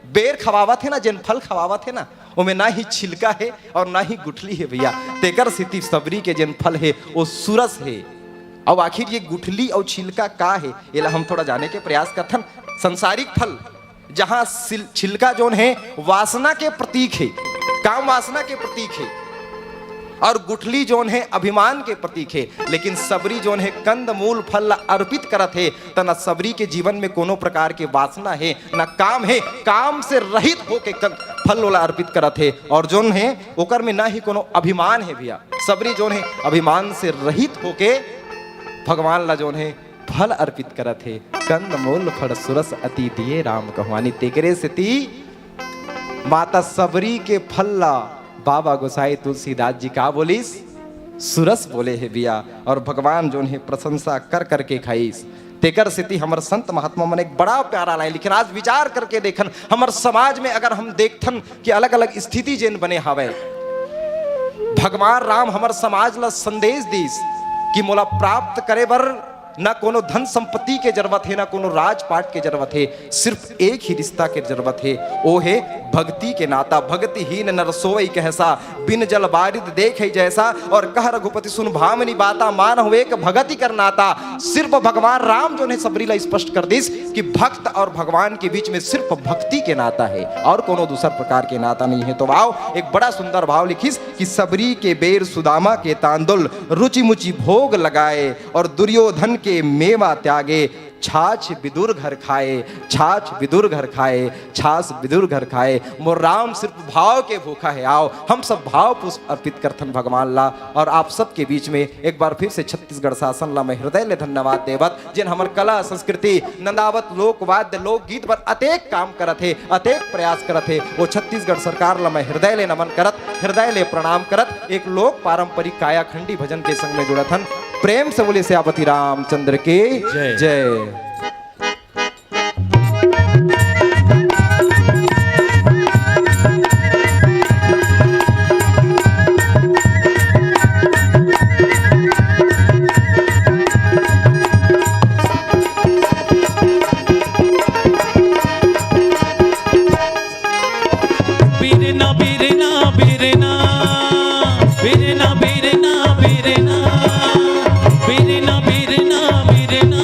बेर खवावत है ना, जैन फल खवावत है ना, उनमें ना ही छिलका है और ना ही गुठली है भैया। तेकर स्थिति सबरी के जैन फल है वो सुरस है। अब आखिर ये गुठली और छिलका का है, ये हम थोड़ा जाने के प्रयास करथन। संसारिक फल जहां छिलका जोन है वासना के प्रतीक है, काम वासना के प्रतीक है, और गुठली जोन है अभिमान के प्रतीक है। लेकिन सबरी जोन है कंद मूल फल अर्पित करत है, तो न सबरी के जीवन में कोनो प्रकार के वासना है न काम है, काम से रहित होके फल वाला अर्पित करत है। और जोन है ओकर में ना ही कोनो अभिमान है भैया। सबरी जोन है अभिमान से रहित होके भगवान ला जोन है फल अर्पित करत है। कंद मूल फल सुरस अति दिए राम कहुआनी। तेकरे स्थिति माता सबरी के फल ला बाबा गोसाई तुलसीदास जी का बोलिस सुरस बोले है बिया, और भगवान जो है प्रशंसा कर करके खाईस। तेकर स्थिति हमारे संत महात्मा मन एक बड़ा प्यारा लाइन लिखन। आज विचार करके देखन हमारे समाज में अगर हम देखथन कि अलग अलग स्थिति जेन बने हवे, भगवान राम हमारे समाज ला संदेश दीस कि मोला प्राप्त करे बर ना कोनो धन संपत्ति के जरूरत है, ना कोनो राजपाट के जरूरत है, सिर्फ एक ही रिश्ता के जरूरत है, वो है भक्ति के नाता। भक्तिहीन नर सोई कहसा बिन जल बारिद देखे जैसा, और कह रघुपति सुन भामनी बाता मान हुए एक भगति कर नाता। सिर्फ भगवान राम जो है सबरीला स्पष्ट कर दिस कि भक्त और भगवान के बीच में सिर्फ भक्ति के नाता है और कोनो दूसरा प्रकार के नाता नहीं है। तो भाव एक बड़ा सुंदर भाव लिखिस कि सबरी के बेर सुदामा के तांदुल रुचि मुचि भोग लगाए, और दुर्योधन के मेवा त्यागे छाछ विदुर घर खाए, छाछ विदुर घर खाए, छाछ विदुर घर खाए। मोर राम सिर्फ भाव के भूखा है। आओ हम सब भाव पुष्प अर्पित करथन भगवान ला, और आप सबके बीच में एक बार फिर से छत्तीसगढ़ शासन ला मैं हृदय ले धन्यवाद देवत, जिन हमर कला संस्कृति नंदावत लोकवाद्य लोकगीत पर अतेक काम करत है, अतेक प्रयास करत है। वो छत्तीसगढ़ सरकार ला मैं हृदय ले नमन करत, हृदय ले प्रणाम करत। एक लोक पारंपरिक कायाखंडी भजन के संग में जुड़त हन। प्रेम से बोले सियापति रामचंद्र के जय जय। बिरना बिरना बिरना बिरना बिरना बिरना बिरना बिरना बिरना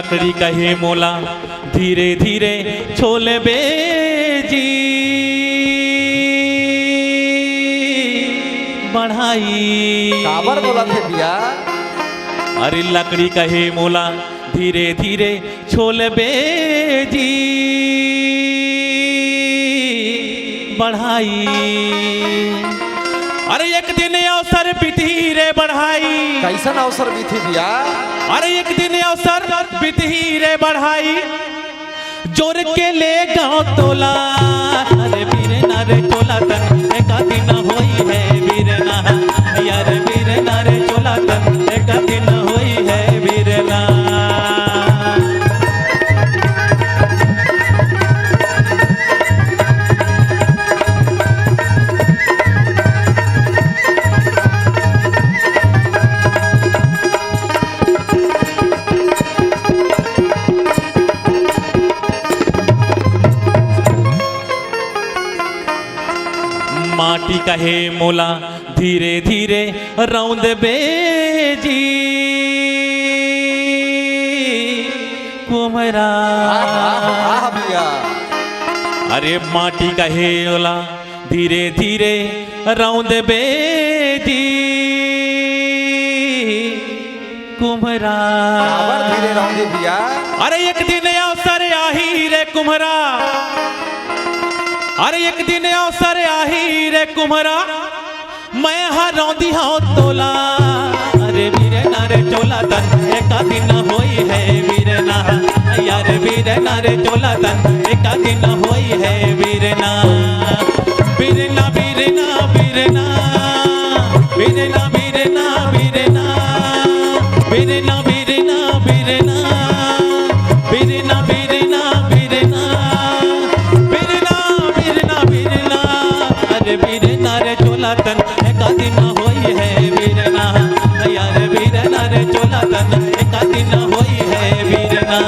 लकड़ी कहे मोला धीरे धीरे छोले बेजी बढ़ाई। काबर बोला थे भैया? अरे लकड़ी कहे मोला धीरे धीरे छोले बेजी बढ़ाई। अरे एक दिन अवसर बिती रे बढ़ाई। कैसन अवसर भी थी भैया? अरे एक दिन अवसर बिती रे बढ़ाई जोर के ले गाँव तोला। अरे बीरना रे चोला तन एक दिन होई है बीरना। यार बीरना रे चोला तन एक दिन होई है बीरना। माटी कहे मोला धीरे धीरे रौंद बेजी कुम्हरा। भैया अरे माटी कहे मोला धीरे धीरे रौंद बेजी कुम्हरा। काबर धीरे रहोगे भैया? अरे एक दिन अवसर आही रे कुम्हरा। अरे एक दिन अवसर आही रे कुम्हरा मैं हरौंदी हाँ तोला। अरे बीरना रे चोला तन एक दिन होई है बीरना। यार बीरना रे चोला तन एक दिन होई है बीरना। बीरना बीरना बीरना बीरना बीरना बीरना बीरना बीरना बीरना बीरना बीरना बीरना बीरना बीरना। अरे बीरना रे चोला तन एक दिन होई है बीरना। यार बीरना रे चोला तन एक दिन होई है बीरना।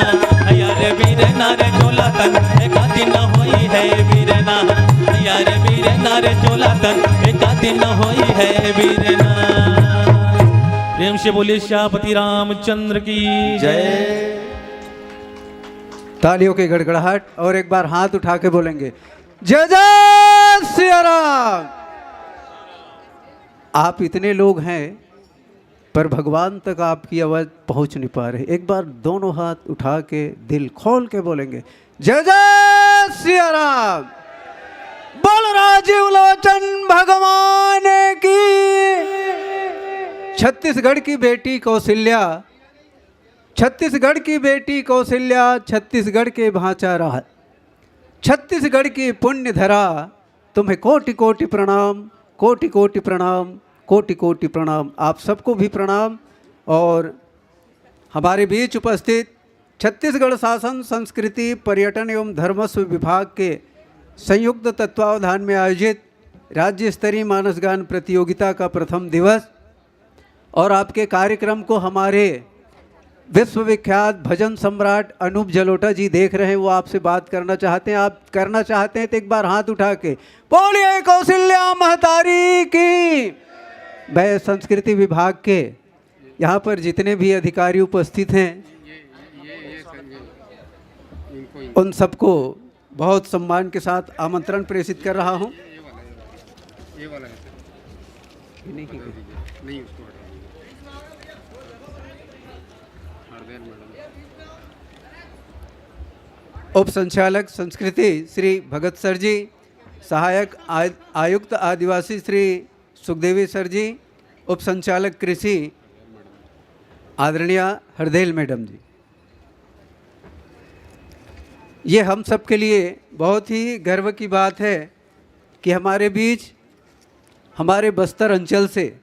यार बीरना रे चोला तन एक दिन होई है बीरना। यार बीरना रे चोला तन एक दिन होई है बीरना। प्रेम से बोले श्यापति रामचंद्र की जय। तालियों की गड़गड़ाहट और एक बार हाथ उठा के बोलेंगे जय जय सिया राम। आप इतने लोग हैं पर भगवान तक आपकी आवाज पहुंच नहीं पा रही। एक बार दोनों हाथ उठा के दिल खोल के बोलेंगे जय जय सिया राम। बोल राजीव लोचन भगवान की। छत्तीसगढ़ की बेटी कौशल्या, छत्तीसगढ़ की बेटी कौशल्या छत्तीसगढ़ के भांचा रहा। छत्तीसगढ़ की पुण्य धरा तुम्हें कोटि कोटि प्रणाम, कोटि कोटि प्रणाम, कोटि कोटि प्रणाम। आप सबको भी प्रणाम। और हमारे बीच उपस्थित छत्तीसगढ़ शासन संस्कृति पर्यटन एवं धर्मस्व विभाग के संयुक्त तत्वावधान में आयोजित राज्य स्तरीय मानस गान प्रतियोगिता का प्रथम दिवस और आपके कार्यक्रम को हमारे विश्वविख्यात भजन सम्राट अनूप जलोटा जी देख रहे हैं। वो आपसे बात करना चाहते हैं। आप करना चाहते हैं तो एक बार हाथ उठा के बोलिए कौशल्या महतारी की। वह संस्कृति विभाग के यहाँ पर जितने भी अधिकारी उपस्थित हैं उन सबको बहुत सम्मान के साथ आमंत्रण प्रेषित कर रहा हूँ। उप संचालक संस्कृति श्री भगत सर जी, सहायक आयुक्त आदिवासी श्री सुखदेवी सर जी, उप संचालक कृषि आदरणीय हरदेल मैडम जी। ये हम सब के लिए बहुत ही गर्व की बात है कि हमारे बीच हमारे बस्तर अंचल से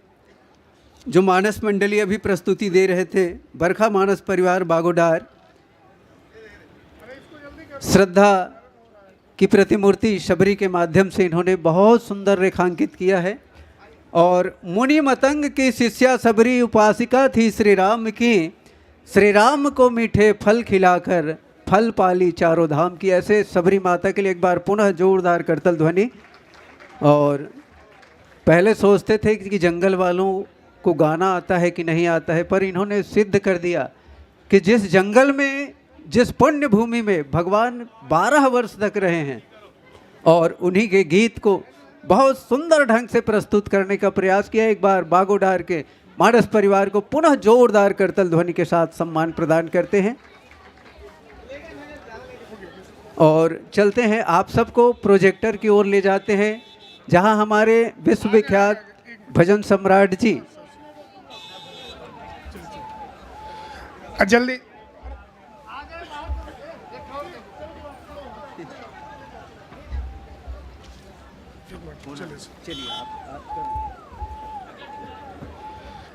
जो मानस मंडली अभी प्रस्तुति दे रहे थे, बरखा मानस परिवार बागोडार, श्रद्धा की प्रतिमूर्ति शबरी के माध्यम से इन्होंने बहुत सुंदर रेखांकित किया है। और मुनि मतंग की शिष्या शबरी उपासिका थी श्री राम की, श्री राम को मीठे फल खिलाकर फल पाली चारों धाम की। ऐसे शबरी माता के लिए एक बार पुनः जोरदार करतल ध्वनि। और पहले सोचते थे कि जंगल वालों को गाना आता है कि नहीं आता है, पर इन्होंने सिद्ध कर दिया कि जिस जंगल में, जिस पुण्य भूमि में भगवान 12 वर्ष तक रहे हैं और उन्हीं के गीत को बहुत सुंदर ढंग से प्रस्तुत करने का प्रयास किया। एक बार बागोडार के मानस परिवार को पुनः जोरदार करतल ध्वनि के साथ सम्मान प्रदान करते हैं और चलते हैं, आप सबको प्रोजेक्टर की ओर ले जाते हैं जहां हमारे विश्वविख्यात भजन सम्राट जी जल्दी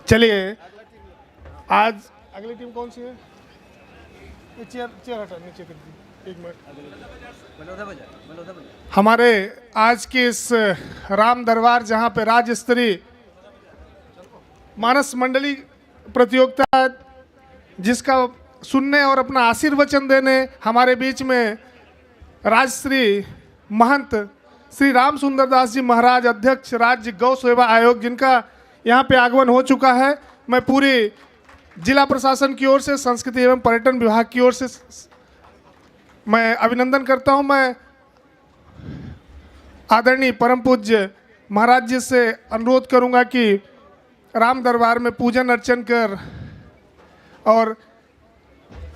चलिए। आज अगली टीम कौन सी है? ये चेयर हटा, नीचे कर दी, एक मिनट। हमारे आज की इस राम दरबार जहाँ पे राज्य स्तरीय मानस मंडली प्रतियोगिता जिसका सुनने और अपना आशीर्वचन देने हमारे बीच में राजश्री महंत श्री राम सुंदर दास जी महाराज अध्यक्ष राज्य गौ सेवा आयोग जिनका यहाँ पे आगमन हो चुका है, मैं पूरी जिला प्रशासन की ओर से, संस्कृति एवं पर्यटन विभाग की ओर से मैं अभिनंदन करता हूँ। मैं आदरणीय परम पूज्य महाराज जी से अनुरोध करूँगा कि राम दरबार में पूजन अर्चन कर और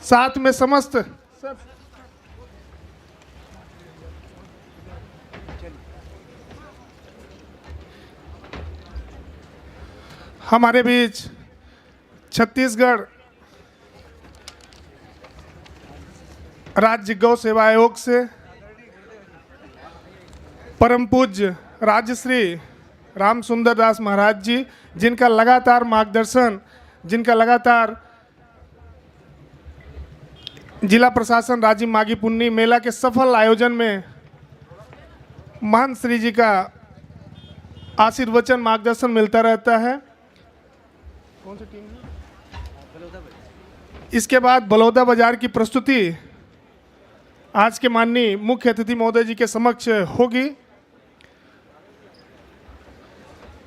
साथ में समस्त हमारे बीच छत्तीसगढ़ राज्य गौ सेवा आयोग से परम पूज्य राजश्री राम सुंदर दास महाराज जी, जिनका लगातार मार्गदर्शन, जिनका लगातार जिला प्रशासन राजीव माघी पुन्नी मेला के सफल आयोजन में महंत श्री जी का आशीर्वचन मार्गदर्शन मिलता रहता है। कौन सी टीम है? इसके बाद बलौदा बाजार की प्रस्तुति आज के माननीय मुख्य अतिथि महोदय जी के समक्ष होगी।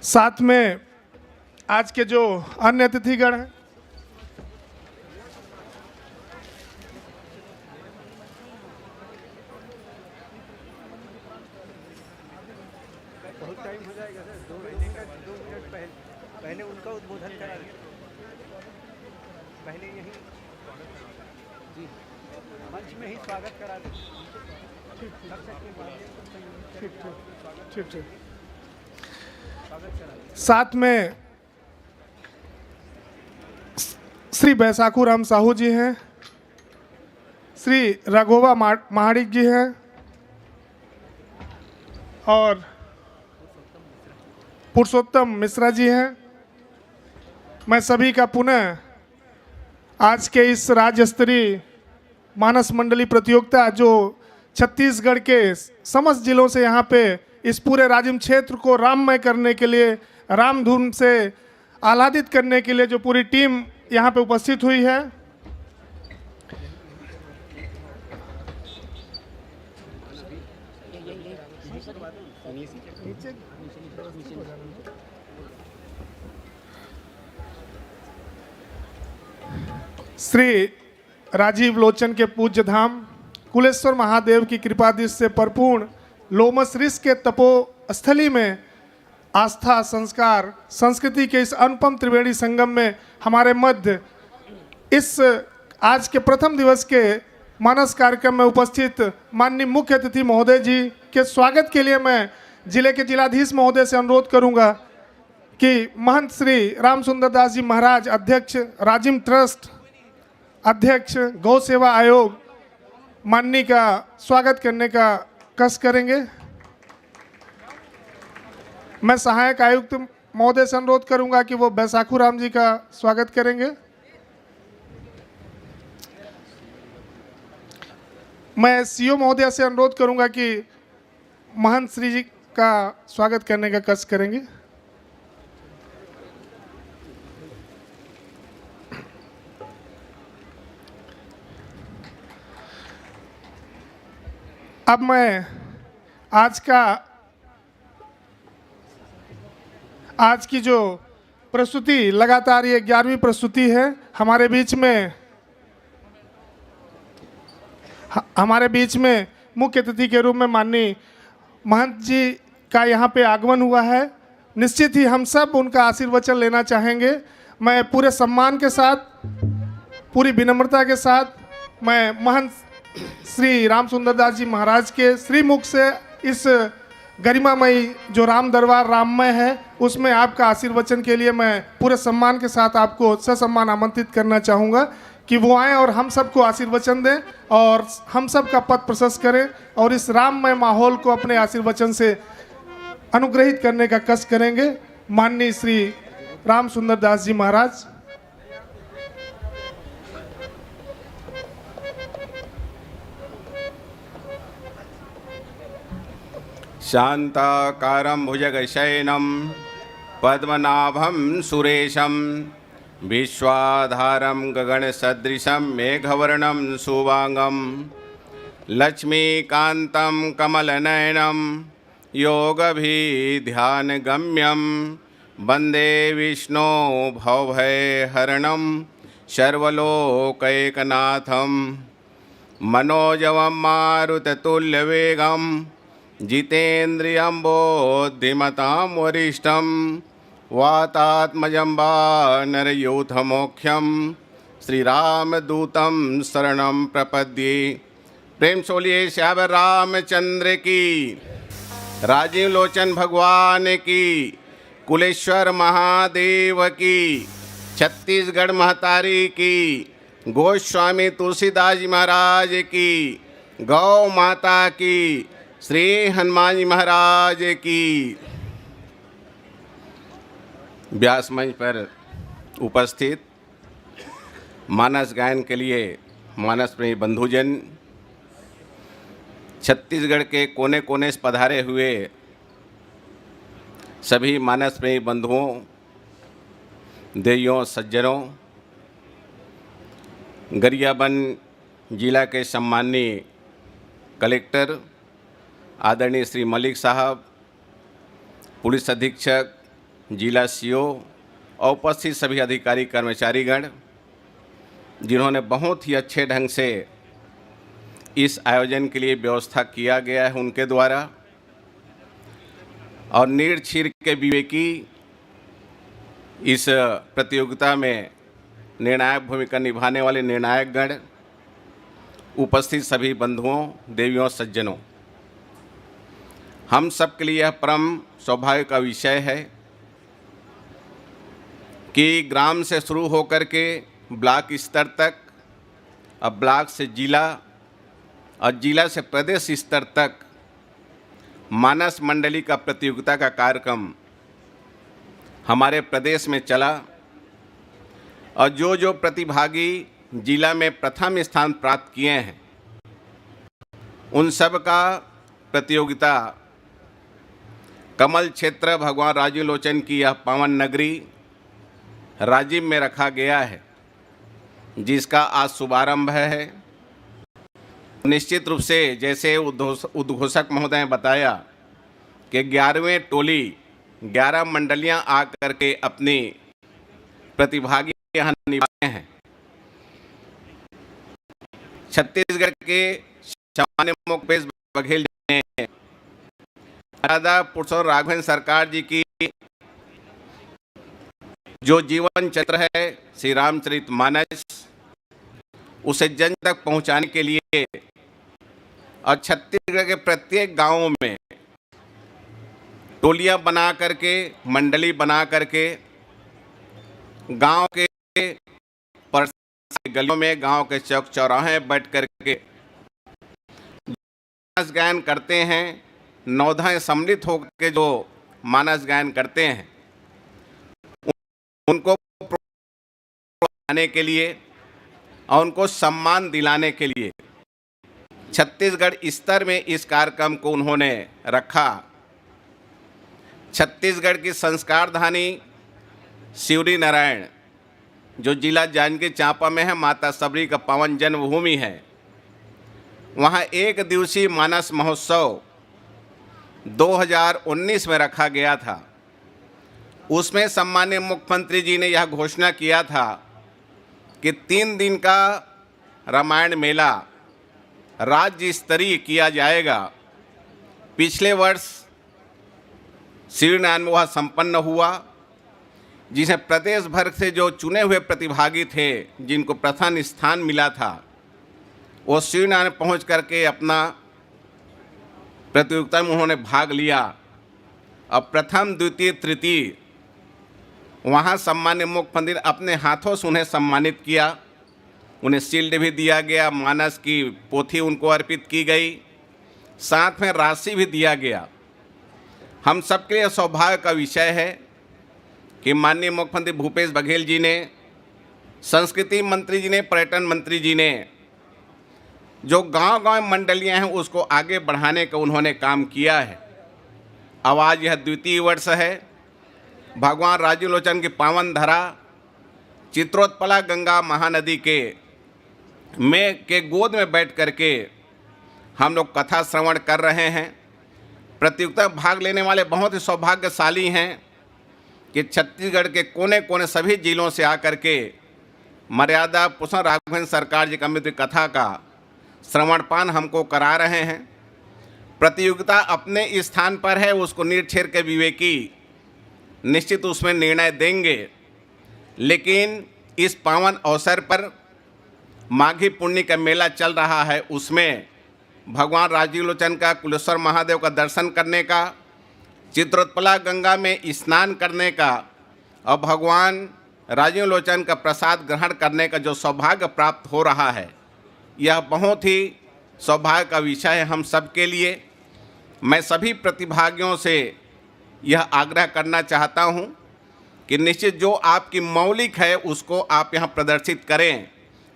साथ में आज के जो अन्य अतिथिगण हैं, पहले उनका उद्बोधन करा दें, पहले यही जी मंच में ही स्वागत करा दें। ठीक। साथ में श्री बैसाखू राम साहू जी हैं, श्री राघोबा महाडिक जी हैं और पुरुषोत्तम मिश्रा जी हैं। मैं सभी का पुनः आज के इस राज्य स्तरीय मानस मंडली प्रतियोगिता जो छत्तीसगढ़ के समस्त जिलों से यहाँ पे इस पूरे राजिम क्षेत्र को राममय करने के लिए, राम धुन से आह्लादित करने के लिए जो पूरी टीम यहाँ पे उपस्थित हुई है, श्री राजीव लोचन के पूज्य धाम कुलेश्वर महादेव की कृपा दृष्टि से परिपूर्ण लोमस ऋषि के तपोस्थली में आस्था, संस्कार, संस्कृति के इस अनुपम त्रिवेणी संगम में हमारे मध्य इस आज के प्रथम दिवस के मानस कार्यक्रम में उपस्थित माननीय मुख्य अतिथि महोदय जी के स्वागत के लिए मैं जिले के जिलाधीश महोदय से अनुरोध करूंगा कि महंत श्री राम सुंदर दास जी महाराज अध्यक्ष राजिम ट्रस्ट, अध्यक्ष गौ सेवा आयोग माननीय का स्वागत करने का कष्ट करेंगे। मैं सहायक आयुक्त महोदय से अनुरोध करूंगा कि वो बैसाखू राम जी का स्वागत करेंगे। मैं सीओ महोदय से अनुरोध करूंगा कि महंत श्री जी का स्वागत करने का कष्ट करेंगे। अब मैं आज की जो प्रस्तुति लगातार ये 11वीं प्रस्तुति है, हमारे बीच में हमारे बीच में मुख्य अतिथि के रूप में माननीय महंत जी का यहाँ पे आगमन हुआ है। निश्चित ही हम सब उनका आशीर्वचन लेना चाहेंगे। मैं पूरे सम्मान के साथ, पूरी विनम्रता के साथ मैं महंत श्री राम सुंदर दास जी महाराज के श्रीमुख से इस गरिमामयी जो राम दरबार राममय है उसमें आपका आशीर्वचन के लिए मैं पूरे सम्मान के साथ आपको ससम्मान आमंत्रित करना चाहूँगा कि वो आएँ और हम सबको आशीर्वचन दें और हम सब का पथ प्रशस्त करें और इस राममय माहौल को अपने आशीर्वचन से अनुग्रहित करने का कष्ट करेंगे। माननीय श्री राम सुंदर दास जी महाराज। शान्ताकारं भुजगशयनं पद्मनाभं सुरेशं विश्वाधारं गगनसदृशं मेघवर्णं शुभांगं लक्ष्मीकान्तं कमलनयनं योगभिध्यानगम्यं वन्दे विष्णो भवभयहरणं सर्वलोकैकनाथं मनोजवं मारुततुल्यवेगं जितेन्द्रियं बोद्धिमतां वरिष्ठं वातात्मजं वानरयूथमोख्यं श्रीरामदूतं शरणं प्रपद्ये। प्रेम सोलिए श्याम रामचंद्र की, राजीव लोचन भगवान की, कुलेश्वर महादेव की, छत्तीसगढ़ महतारी की, गोस्वामी तुलसीदास जी महाराज की, गौ माता की, श्री हनुमान जी महाराज की। व्यास मंच पर उपस्थित मानस गायन के लिए मानस प्रेमी बंधुजन, छत्तीसगढ़ के कोने कोने से पधारे हुए सभी मानस प्रेमी बंधुओं, देवियों, सज्जनों, गरियाबंद जिला के सम्माननीय कलेक्टर आदरणीय श्री मलिक साहब, पुलिस अधीक्षक, जिला सीओ और उपस्थित सभी अधिकारी कर्मचारीगण, जिन्होंने बहुत ही अच्छे ढंग से इस आयोजन के लिए व्यवस्था किया गया है उनके द्वारा, और नीड़ छीर के विवेकी इस प्रतियोगिता में निर्णायक भूमिका निभाने वाले निर्णायकगण, उपस्थित सभी बंधुओं, देवियों, सज्जनों, हम सब के लिए यह परम सौभाग्य का विषय है कि ग्राम से शुरू होकर के ब्लॉक स्तर तक, अब ब्लॉक से जिला और जिला से प्रदेश स्तर तक मानस मंडली का प्रतियोगिता का कार्यक्रम हमारे प्रदेश में चला, और जो प्रतिभागी जिला में प्रथम स्थान प्राप्त किए हैं उन सब का प्रतियोगिता कमल क्षेत्र भगवान राजीव लोचन की यह पावन नगरी राजीव में रखा गया है, जिसका आज शुभारंभ है। निश्चित रूप से जैसे उद्घोषक महोदय ने बताया कि 11वें टोली 11 मंडलियां आकर के अपनी प्रतिभागी यहाँ निभाए हैं। छत्तीसगढ़ के सामान्य मुकेश बघेल जी ने राधा पुरुषोत्तम राघवेंद्र सरकार जी की जो जीवन चरित्र है श्री रामचरितमानस, उसे जन तक पहुंचाने के लिए और छत्तीसगढ़ के प्रत्येक गांवों में टोलियां बना करके, मंडली बना करके, गांव के गलियों में, गांव के चौक चौराहे बैठ करके मानस गायन करते हैं। नौधाएं सम्मिलित होकर जो मानस गायन करते हैं उनको आने के लिए और उनको सम्मान दिलाने के लिए छत्तीसगढ़ स्तर में इस कार्यक्रम को उन्होंने रखा। छत्तीसगढ़ की संस्कार धानी शिवरी नारायण जो जिला जांजगीर चांपा में है, माता सबरी का पावन जन्मभूमि है, वहाँ एक दिवसीय मानस महोत्सव 2019 में रखा गया था। उसमें सम्माननीय मुख्यमंत्री जी ने यह घोषणा किया था कि 3 दिन का रामायण मेला राज्य स्तरीय किया जाएगा। पिछले वर्ष शिविर में वह संपन्न हुआ, जिसमें प्रदेश भर से जो चुने हुए प्रतिभागी थे जिनको प्रथम स्थान मिला था, वो शिविर में पहुँच करके अपना प्रतियोगिता में उन्होंने भाग लिया। अब प्रथम, द्वितीय, तृतीय वहाँ सम्मान्य मुख्यमंत्री ने अपने हाथों से उन्हें सम्मानित किया। उन्हें शील्ड भी दिया गया, मानस की पोथी उनको अर्पित की गई, साथ में राशि भी दिया गया। हम सबके लिए सौभाग्य का विषय है कि माननीय मुख्यमंत्री भूपेश बघेल जी ने, संस्कृति मंत्री जी ने, पर्यटन मंत्री जी ने जो गांव-गांव मंडलियां हैं उसको आगे बढ़ाने का उन्होंने काम किया है। अब आज यह द्वितीय वर्ष है। भगवान राजीव लोचन की पावन धरा चित्रोत्पला गंगा महानदी के गोद में बैठ करके हम लोग कथा श्रवण कर रहे हैं। प्रतियोगिता में भाग लेने वाले बहुत ही सौभाग्यशाली हैं कि छत्तीसगढ़ के कोने कोने सभी जिलों से आकर के मर्यादा पुरुषोत्तम राघवेंद्र सरकार जी का अमृत कथा का श्रवण पान हमको करा रहे हैं। प्रतियोगिता अपने स्थान पर है, उसको निरक्षेर के विवेकी निश्चित उसमें निर्णय देंगे, लेकिन इस पावन अवसर पर माघी पुण्य का मेला चल रहा है, उसमें भगवान राजीव लोचन का, कुलेश्वर महादेव का दर्शन करने का, चित्रोत्पला गंगा में स्नान करने का और भगवान राजीव लोचन का प्रसाद ग्रहण करने का जो सौभाग्य प्राप्त हो रहा है, यह बहुत ही सौभाग्य का विषय है हम सबके लिए। मैं सभी प्रतिभागियों से यह आग्रह करना चाहता हूं कि निश्चित जो आपकी मौलिक है उसको आप यहां प्रदर्शित करें।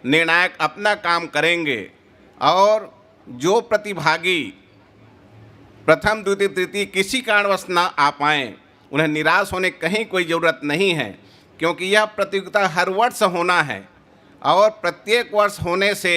निर्णायक अपना काम करेंगे और जो प्रतिभागी प्रथम, द्वितीय, तृतीय किसी कारणवश ना आ पाएँ, उन्हें निराश होने कहीं कोई ज़रूरत नहीं है, क्योंकि यह प्रतियोगिता हर वर्ष होना है और प्रत्येक वर्ष होने से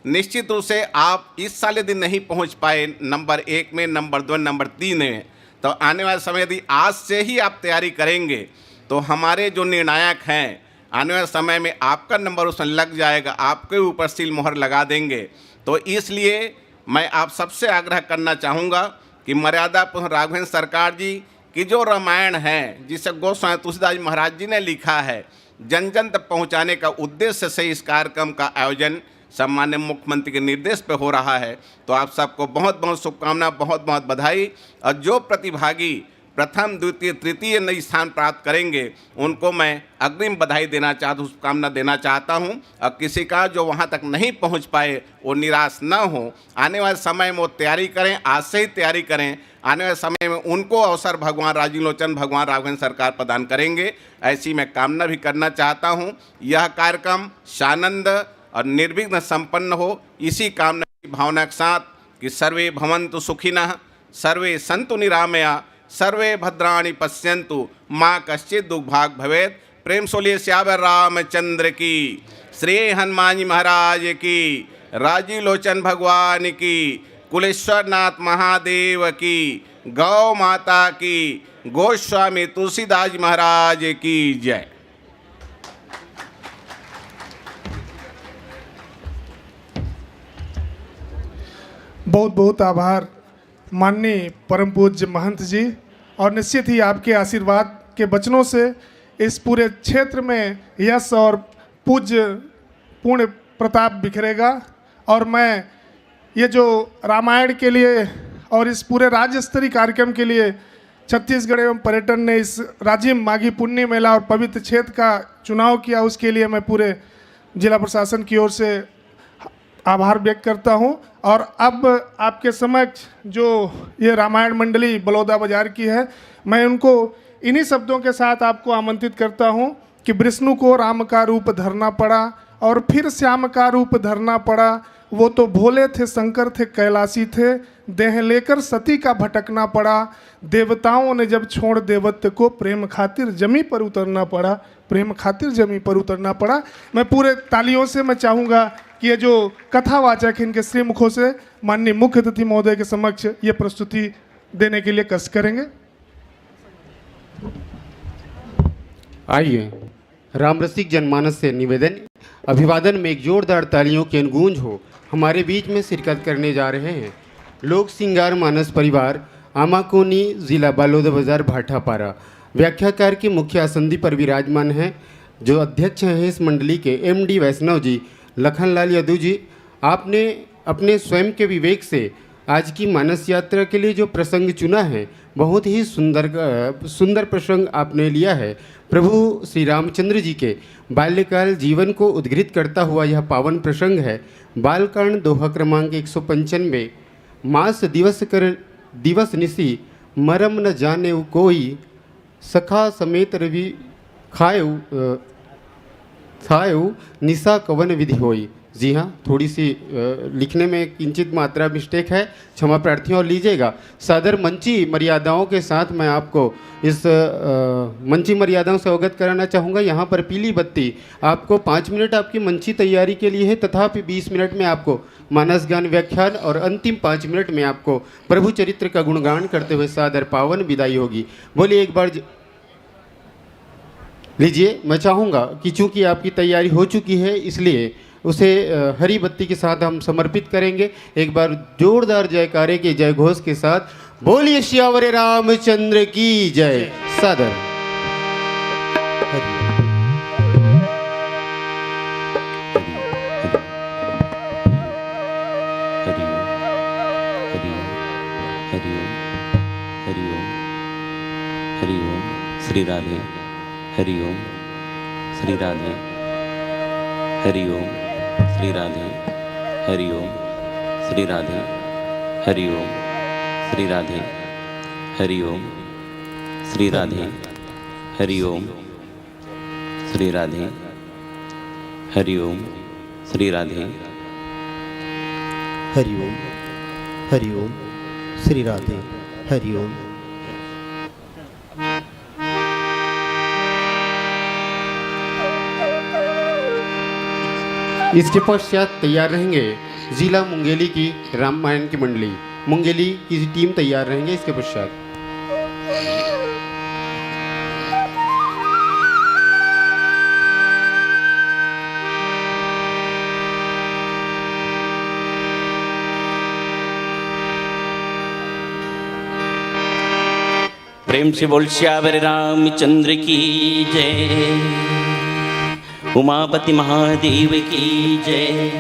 निश्चित रूप से आप इस साल यदि नहीं पहुंच पाए नंबर 1 में, नंबर 2, नंबर 3 में, तो आने वाले समय यदि आज से ही आप तैयारी करेंगे तो हमारे जो निर्णायक हैं आने वाले समय में आपका नंबर उसमें लग जाएगा, आपके ऊपर सील मोहर लगा देंगे। तो इसलिए मैं आप सबसे आग्रह करना चाहूँगा कि मर्यादा पुरुषोत्तम राघवेंद्र सरकार जी की जो रामायण है, जिसे गोस्वामी तुलसीदास जी महाराज जी ने लिखा है, जन जन तक पहुँचाने का उद्देश्य से इस कार्यक्रम का आयोजन सम्मान्य मुख्यमंत्री के निर्देश पे हो रहा है। तो आप सबको बहुत बहुत शुभकामना, बहुत बहुत बधाई। और जो प्रतिभागी प्रथम, द्वितीय, तृतीय नई स्थान प्राप्त करेंगे उनको मैं अग्रिम बधाई देना चाहता हूँ, शुभकामना देना चाहता हूँ। और किसी का जो वहाँ तक नहीं पहुँच पाए वो निराश न हो, आने वाले समय में वो तैयारी करें, आज से ही तैयारी करें। आने वाले समय में उनको अवसर भगवान राजीव लोचन, भगवान राघवेंद्र सरकार प्रदान करेंगे, ऐसी मैं कामना भी करना चाहता हूँ। यह कार्यक्रम सानंद और निर्विघ्न संपन्न हो, इसी कामना की भावना के साथ कि सर्वे भवन्तु सुखिनः, सर्वे सन्तु निरामया, सर्वे भद्राणि पश्यन्तु, माँ कश्चित् दुर्भाग् भवेत्। प्रेम सोलिए श्यावर रामचंद्र की, श्री हनुमान जी महाराज की, राजीव लोचन भगवान की, कुलेश्वर नाथ महादेव की, गौ माता की, गोस्वामी तुलसीदास जी महाराज की जय। बहुत बहुत आभार माननीय परम पूज्य महंत जी, और निश्चित ही आपके आशीर्वाद के वचनों से इस पूरे क्षेत्र में यश और पूज्य पूर्ण प्रताप बिखरेगा। और मैं ये जो रामायण के लिए और इस पूरे राज्य स्तरीय कार्यक्रम के लिए छत्तीसगढ़ एवं पर्यटन ने इस राजिम माघी पुण्य मेला और पवित्र क्षेत्र का चुनाव किया, उसके लिए मैं पूरे जिला प्रशासन की ओर से आभार व्यक्त करता हूं। और अब आपके समक्ष जो ये रामायण मंडली बलौदा बाजार की है, मैं उनको इन्हीं शब्दों के साथ आपको आमंत्रित करता हूं कि विष्णु को राम का रूप धरना पड़ा और फिर श्याम का रूप धरना पड़ा। वो तो भोले थे, शंकर थे, कैलाशी थे, देह लेकर सती का भटकना पड़ा। देवताओं ने जब छोड़ देवत्व को, प्रेम खातिर जमी पर उतरना पड़ा, प्रेम खातिर जमी पर उतरना पड़ा। मैं पूरे तालियों से मैं चाहूँगा कि ये जो कथावाचक हैं इनके श्री मुखों से माननीय मुख्य अतिथि महोदय के समक्ष ये प्रस्तुति देने के लिए कष्ट करेंगे। आइए रामरसिक जनमानस से निवेदन अभिवादन में एक जोरदार तालियों की अनगूंज हो। हमारे बीच में शिरकत करने जा रहे हैं लोक सिंगार मानस परिवार, आमाकोनी, जिला बालोद भाटापारा। व्याख्याकार के मुख्य आसंदी पर विराजमान हैं जो अध्यक्ष हैं इस मंडली के MD वैष्णव जी, लखनलाल यदू जी। आपने अपने स्वयं के विवेक से आज की मानस यात्रा के लिए जो प्रसंग चुना है, बहुत ही सुंदर प्रसंग आपने लिया है। प्रभु श्री रामचंद्र जी के बाल्यकाल जीवन को उद्घृत करता हुआ यह पावन प्रसंग है। बालकांड दोहा क्रमांक 195। मास दिवस कर दिवस निसी, मरम न जाने कोई, सखा समेत रवि खायु निशा कवन विधि होई। जी हाँ, थोड़ी सी लिखने में किंचित मात्रा मिस्टेक है, क्षमा प्रार्थी और लीजिएगा। सादर मंची मर्यादाओं के साथ मैं आपको इस मंची मर्यादाओं से अवगत कराना चाहूँगा। यहाँ पर पीली बत्ती आपको 5 मिनट आपकी मंची तैयारी के लिए है, तथापि 20 मिनट में आपको मानस गान व्याख्यान और अंतिम 5 मिनट में आपको प्रभु चरित्र का गुणगान करते हुए सादर पावन विदाई होगी। बोलिए एक बार लीजिए। मैं चाहूँगा कि चूँकि आपकी तैयारी हो चुकी है, इसलिए उसे हरी बत्ती के साथ हम समर्पित करेंगे। एक बार जोरदार जयकारे के जय घोष के साथ बोलिए श्यावर रामचंद्र की जय। सादर श्री राधे, हरि ओम श्री राधे, हरि ओम श्री राधे, हरि ओम श्री राधे, हरि ओम श्री राधे, हरि ओम श्री राधे, हरि ओम श्री राधे, हरि ओम श्री राधे, हरि ओम, हरि ओम श्री राधे, हरि ओम। इसके पश्चात तैयार रहेंगे जिला मुंगेली की रामायण की मंडली, मुंगेली की टीम तैयार रहेंगे इसके पश्चात। प्रेम से बोल श्यावर रामचंद्र की जय, उमापति महादेव की जय,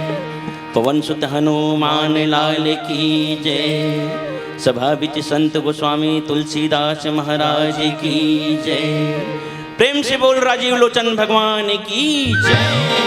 पवन सुत हनुमान लाल की जय, सभा बिच संत गोस्वामी तुलसीदास महाराज की जय। प्रेम से बोल राजीव लोचन भगवान की जय।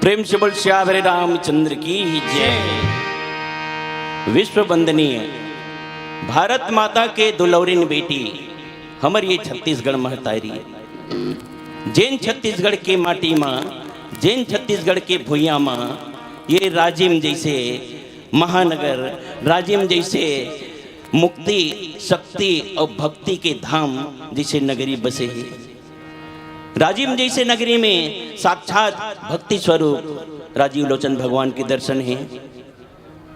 प्रेम से बोल श्यावर रामचंद्र की जय। विश्व वंदनीय भारत माता के दुलौरिन बेटी हमर ये छत्तीसगढ़ महतारी, जैन छत्तीसगढ़ के माटी माँ, जैन छत्तीसगढ़ के भूया माँ, ये राजिम जैसे महानगर, राजिम जैसे मुक्ति शक्ति और भक्ति के धाम जैसे नगरी बसे हैं। राजीव जैसे नगरी में साक्षात भक्ति स्वरूप राजीव लोचन भगवान के दर्शन हैं।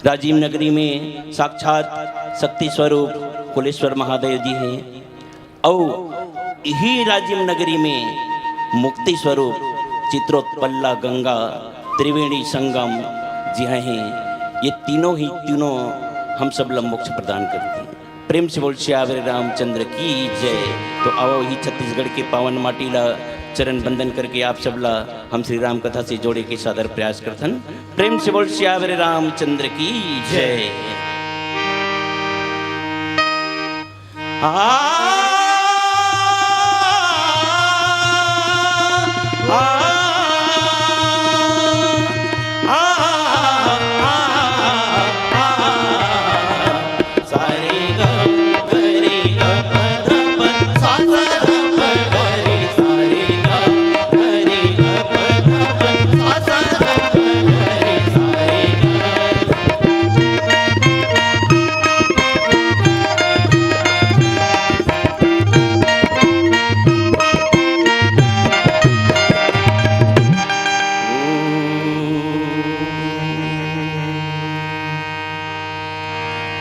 राजीव नगरी में साक्षात शक्ति स्वरूप कुलेश्वर महादेव जी हैं और यही राजीव नगरी में मुक्ति स्वरूप चित्रोत्पल्ला गंगा त्रिवेणी संगम जी हैं। ये तीनों हम सब ला मोक्ष प्रदान करते हैं। प्रेम से बोल श्यावर रामचंद्र की जय। तो आओ ही छत्तीसगढ़ के पावन माटी ला चरण बंदन करके आप सब ला हम श्री राम कथा से जोड़े के सादर प्रयास करथन। प्रेम से बोल श्यावर रामचंद्र की जय।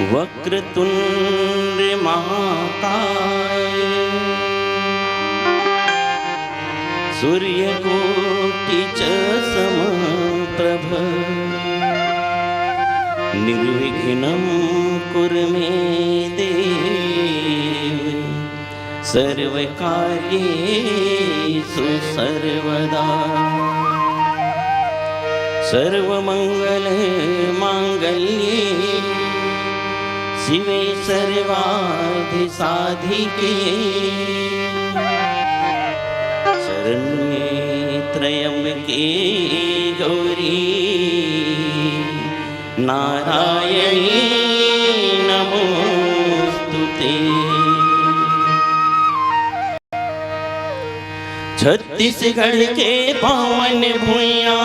वक्रतुंड महाकाय सूर्यकोटि च समप्रभ निर्विघ्नं कुरु मे देव सर्वकार्येषु सर्वदा सर्वमंगल मांगल्ये शिवे सर्वार्थ साधिके शरण्ये त्र्यंबके गौरी नारायणी नमोस्तुते। छत्तीसगढ़ के पावन भूइया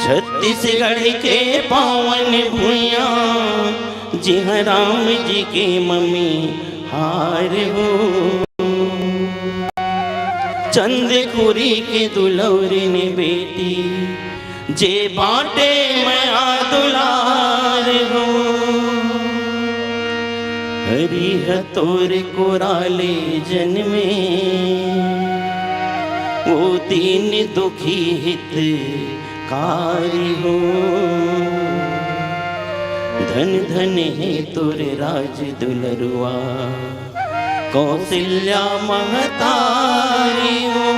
छत्तीसगढ़ के पावन भूइया जिहाँ राम जी के मम्मी हार हो चंदखुरी के दुलौरी ने बेटी जे बाटे मैं दुलार हो हरि तोर कोराले जन्मे वो दीन दुखी हित कारी हो धन धन है तोर राज दुलरुआ कौशल्या महतारी हो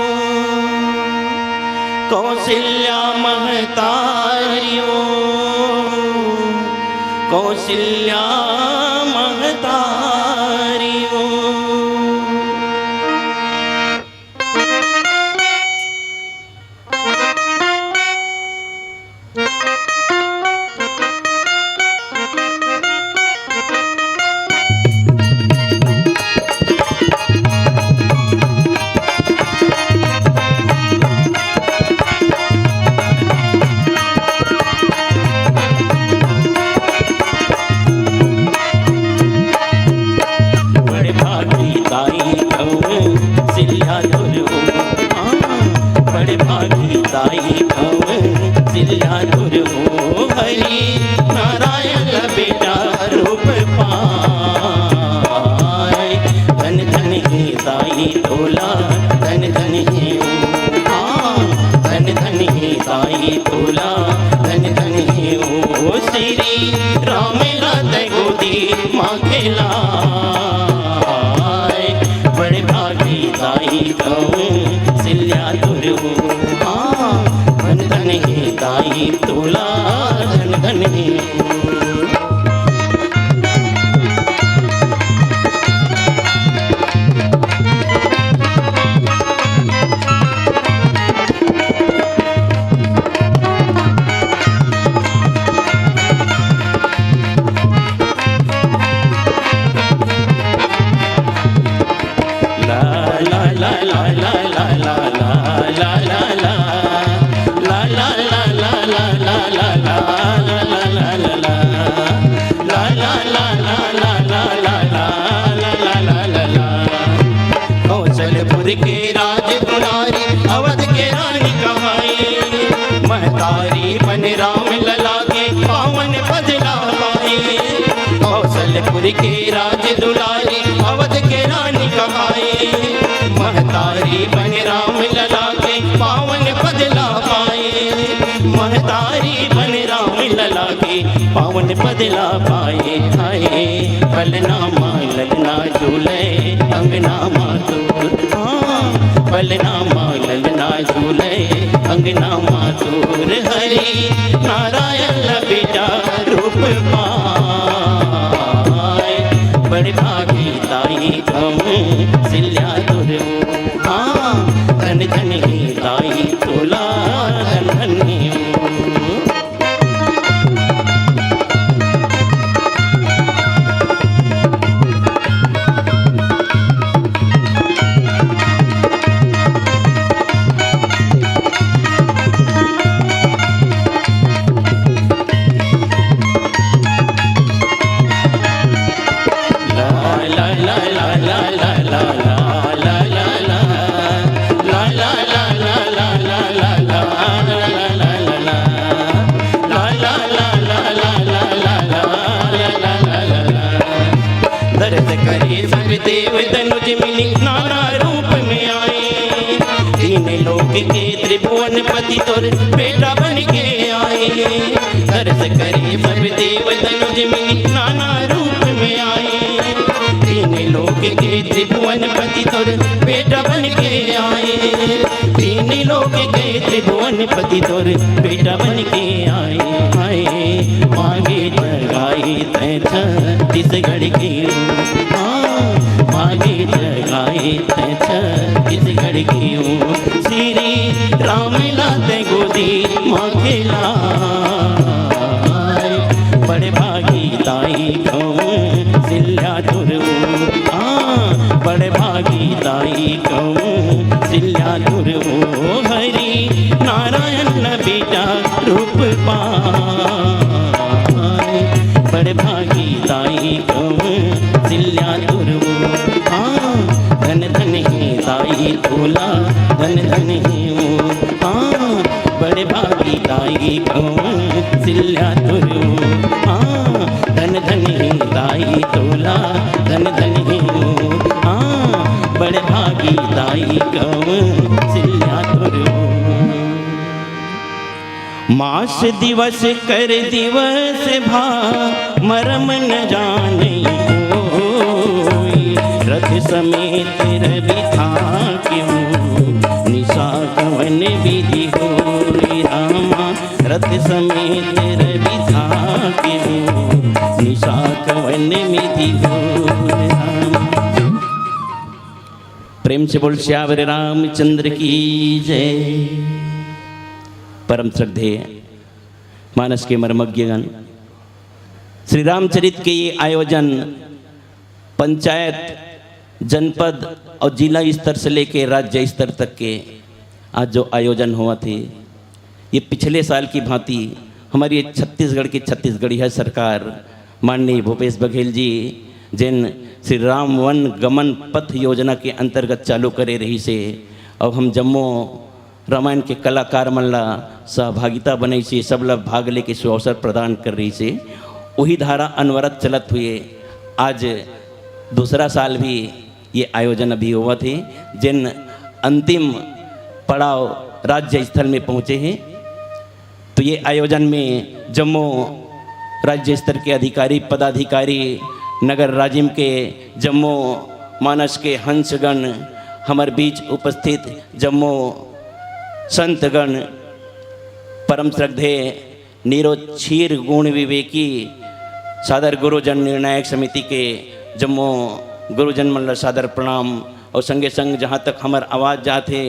कौशल्या महतारी हो कौशल्या महतारी हो। कौशलपुर के राज दुलारी अवध के रानी कहाई महतारी बन राम लला के पावन पद लाए कौशलपुर के राज दुलारी अवध के रानी कहाई महतारी बन राम लला के पावन पद ला पाए महतारी बन राम लला के पावन पद ला पाए हाय पलना ललना झूले अंगना मातूर पलना ललना झूले अंगना मातूर हरि नारायण बेटा रूप पाए बड़ भागी ताई हम सिल्या तुर धन धन ही ताई तोला धन धन la la la la Tanuj मिली नाना रूप में आए। तीन लोक के त्रिभुवन पति तोर बेटा बन के आए। दर्श करे सब देव तनुज मिली नाना रूप में आए। तीन लोक के त्रिभुवन पति तोर बेटा बन के आए। तीन लोक के त्रिभुवन पति तोर बेटा बन के आए। आए मांगे जगाए तै छत्तीसगढ़ के मांगे जगाए तै छत्तीसगढ़ के श्री राम लाते गोदी माँ के लाए। बड़े भागी ताई कहूँ सिल्या तुरु बड़े भागी ताई कहूँ सिल्या तुरु हरि नारायण न बेटा रूप पाए। बड़े भागी ताई कहूँ सिल्या तुरु धन धन ही ताई तोला धन धन ही बड़े भागी ताई कहूँ सिल्या तुरु धन धन ही ताई तोला धन धन ही बड़े भागी ताई कहूँ सिल्या तुरु। मास दिवस कर दिवस भा मरम न जाने कोई। रथ समेत रवि था क्यों निशा कवन विधि हो रामा। रथ समेत रवि था क्यों निशा कवन विधि हो रामा। प्रेम से बोल श्यावर रामचंद्र की जय। परम श्रद्धेय मानस के मर्मज्ञगण, श्री रामचरित के ये आयोजन पंचायत, जनपद और जिला स्तर से लेके राज्य स्तर तक के आज जो आयोजन हुआ थे, ये पिछले साल की भांति हमारी छत्तीसगढ़ की छत्तीसगढ़िया सरकार माननीय भूपेश बघेल जी जिन श्री राम वन गमन पथ योजना के अंतर्गत चालू करे रही से अब हम जम्मू रामायण के कलाकार मन ला सहभागिता बनई से सब ला भाग लेके सुअवसर प्रदान कर रही से वही धारा अनवरत चलत हुए आज दूसरा साल भी ये आयोजन अभी हुआ थे, जिन अंतिम पड़ाव राज्य स्थल में पहुँचे हैं। तो ये आयोजन में जम्मू राज्य स्तर के अधिकारी पदाधिकारी, नगर राजिम के जम्मू मानस के हंसगण, हमारे बीच उपस्थित जम्मू संतगण, परम श्रद्धेय नीरोक्षीर गुण विवेकी सादर गुरुजन निर्णायक समिति के जम्मू गुरुजन मल्ल सादर प्रणाम। और संगे संग जहाँ तक हमार आवाज़ जाते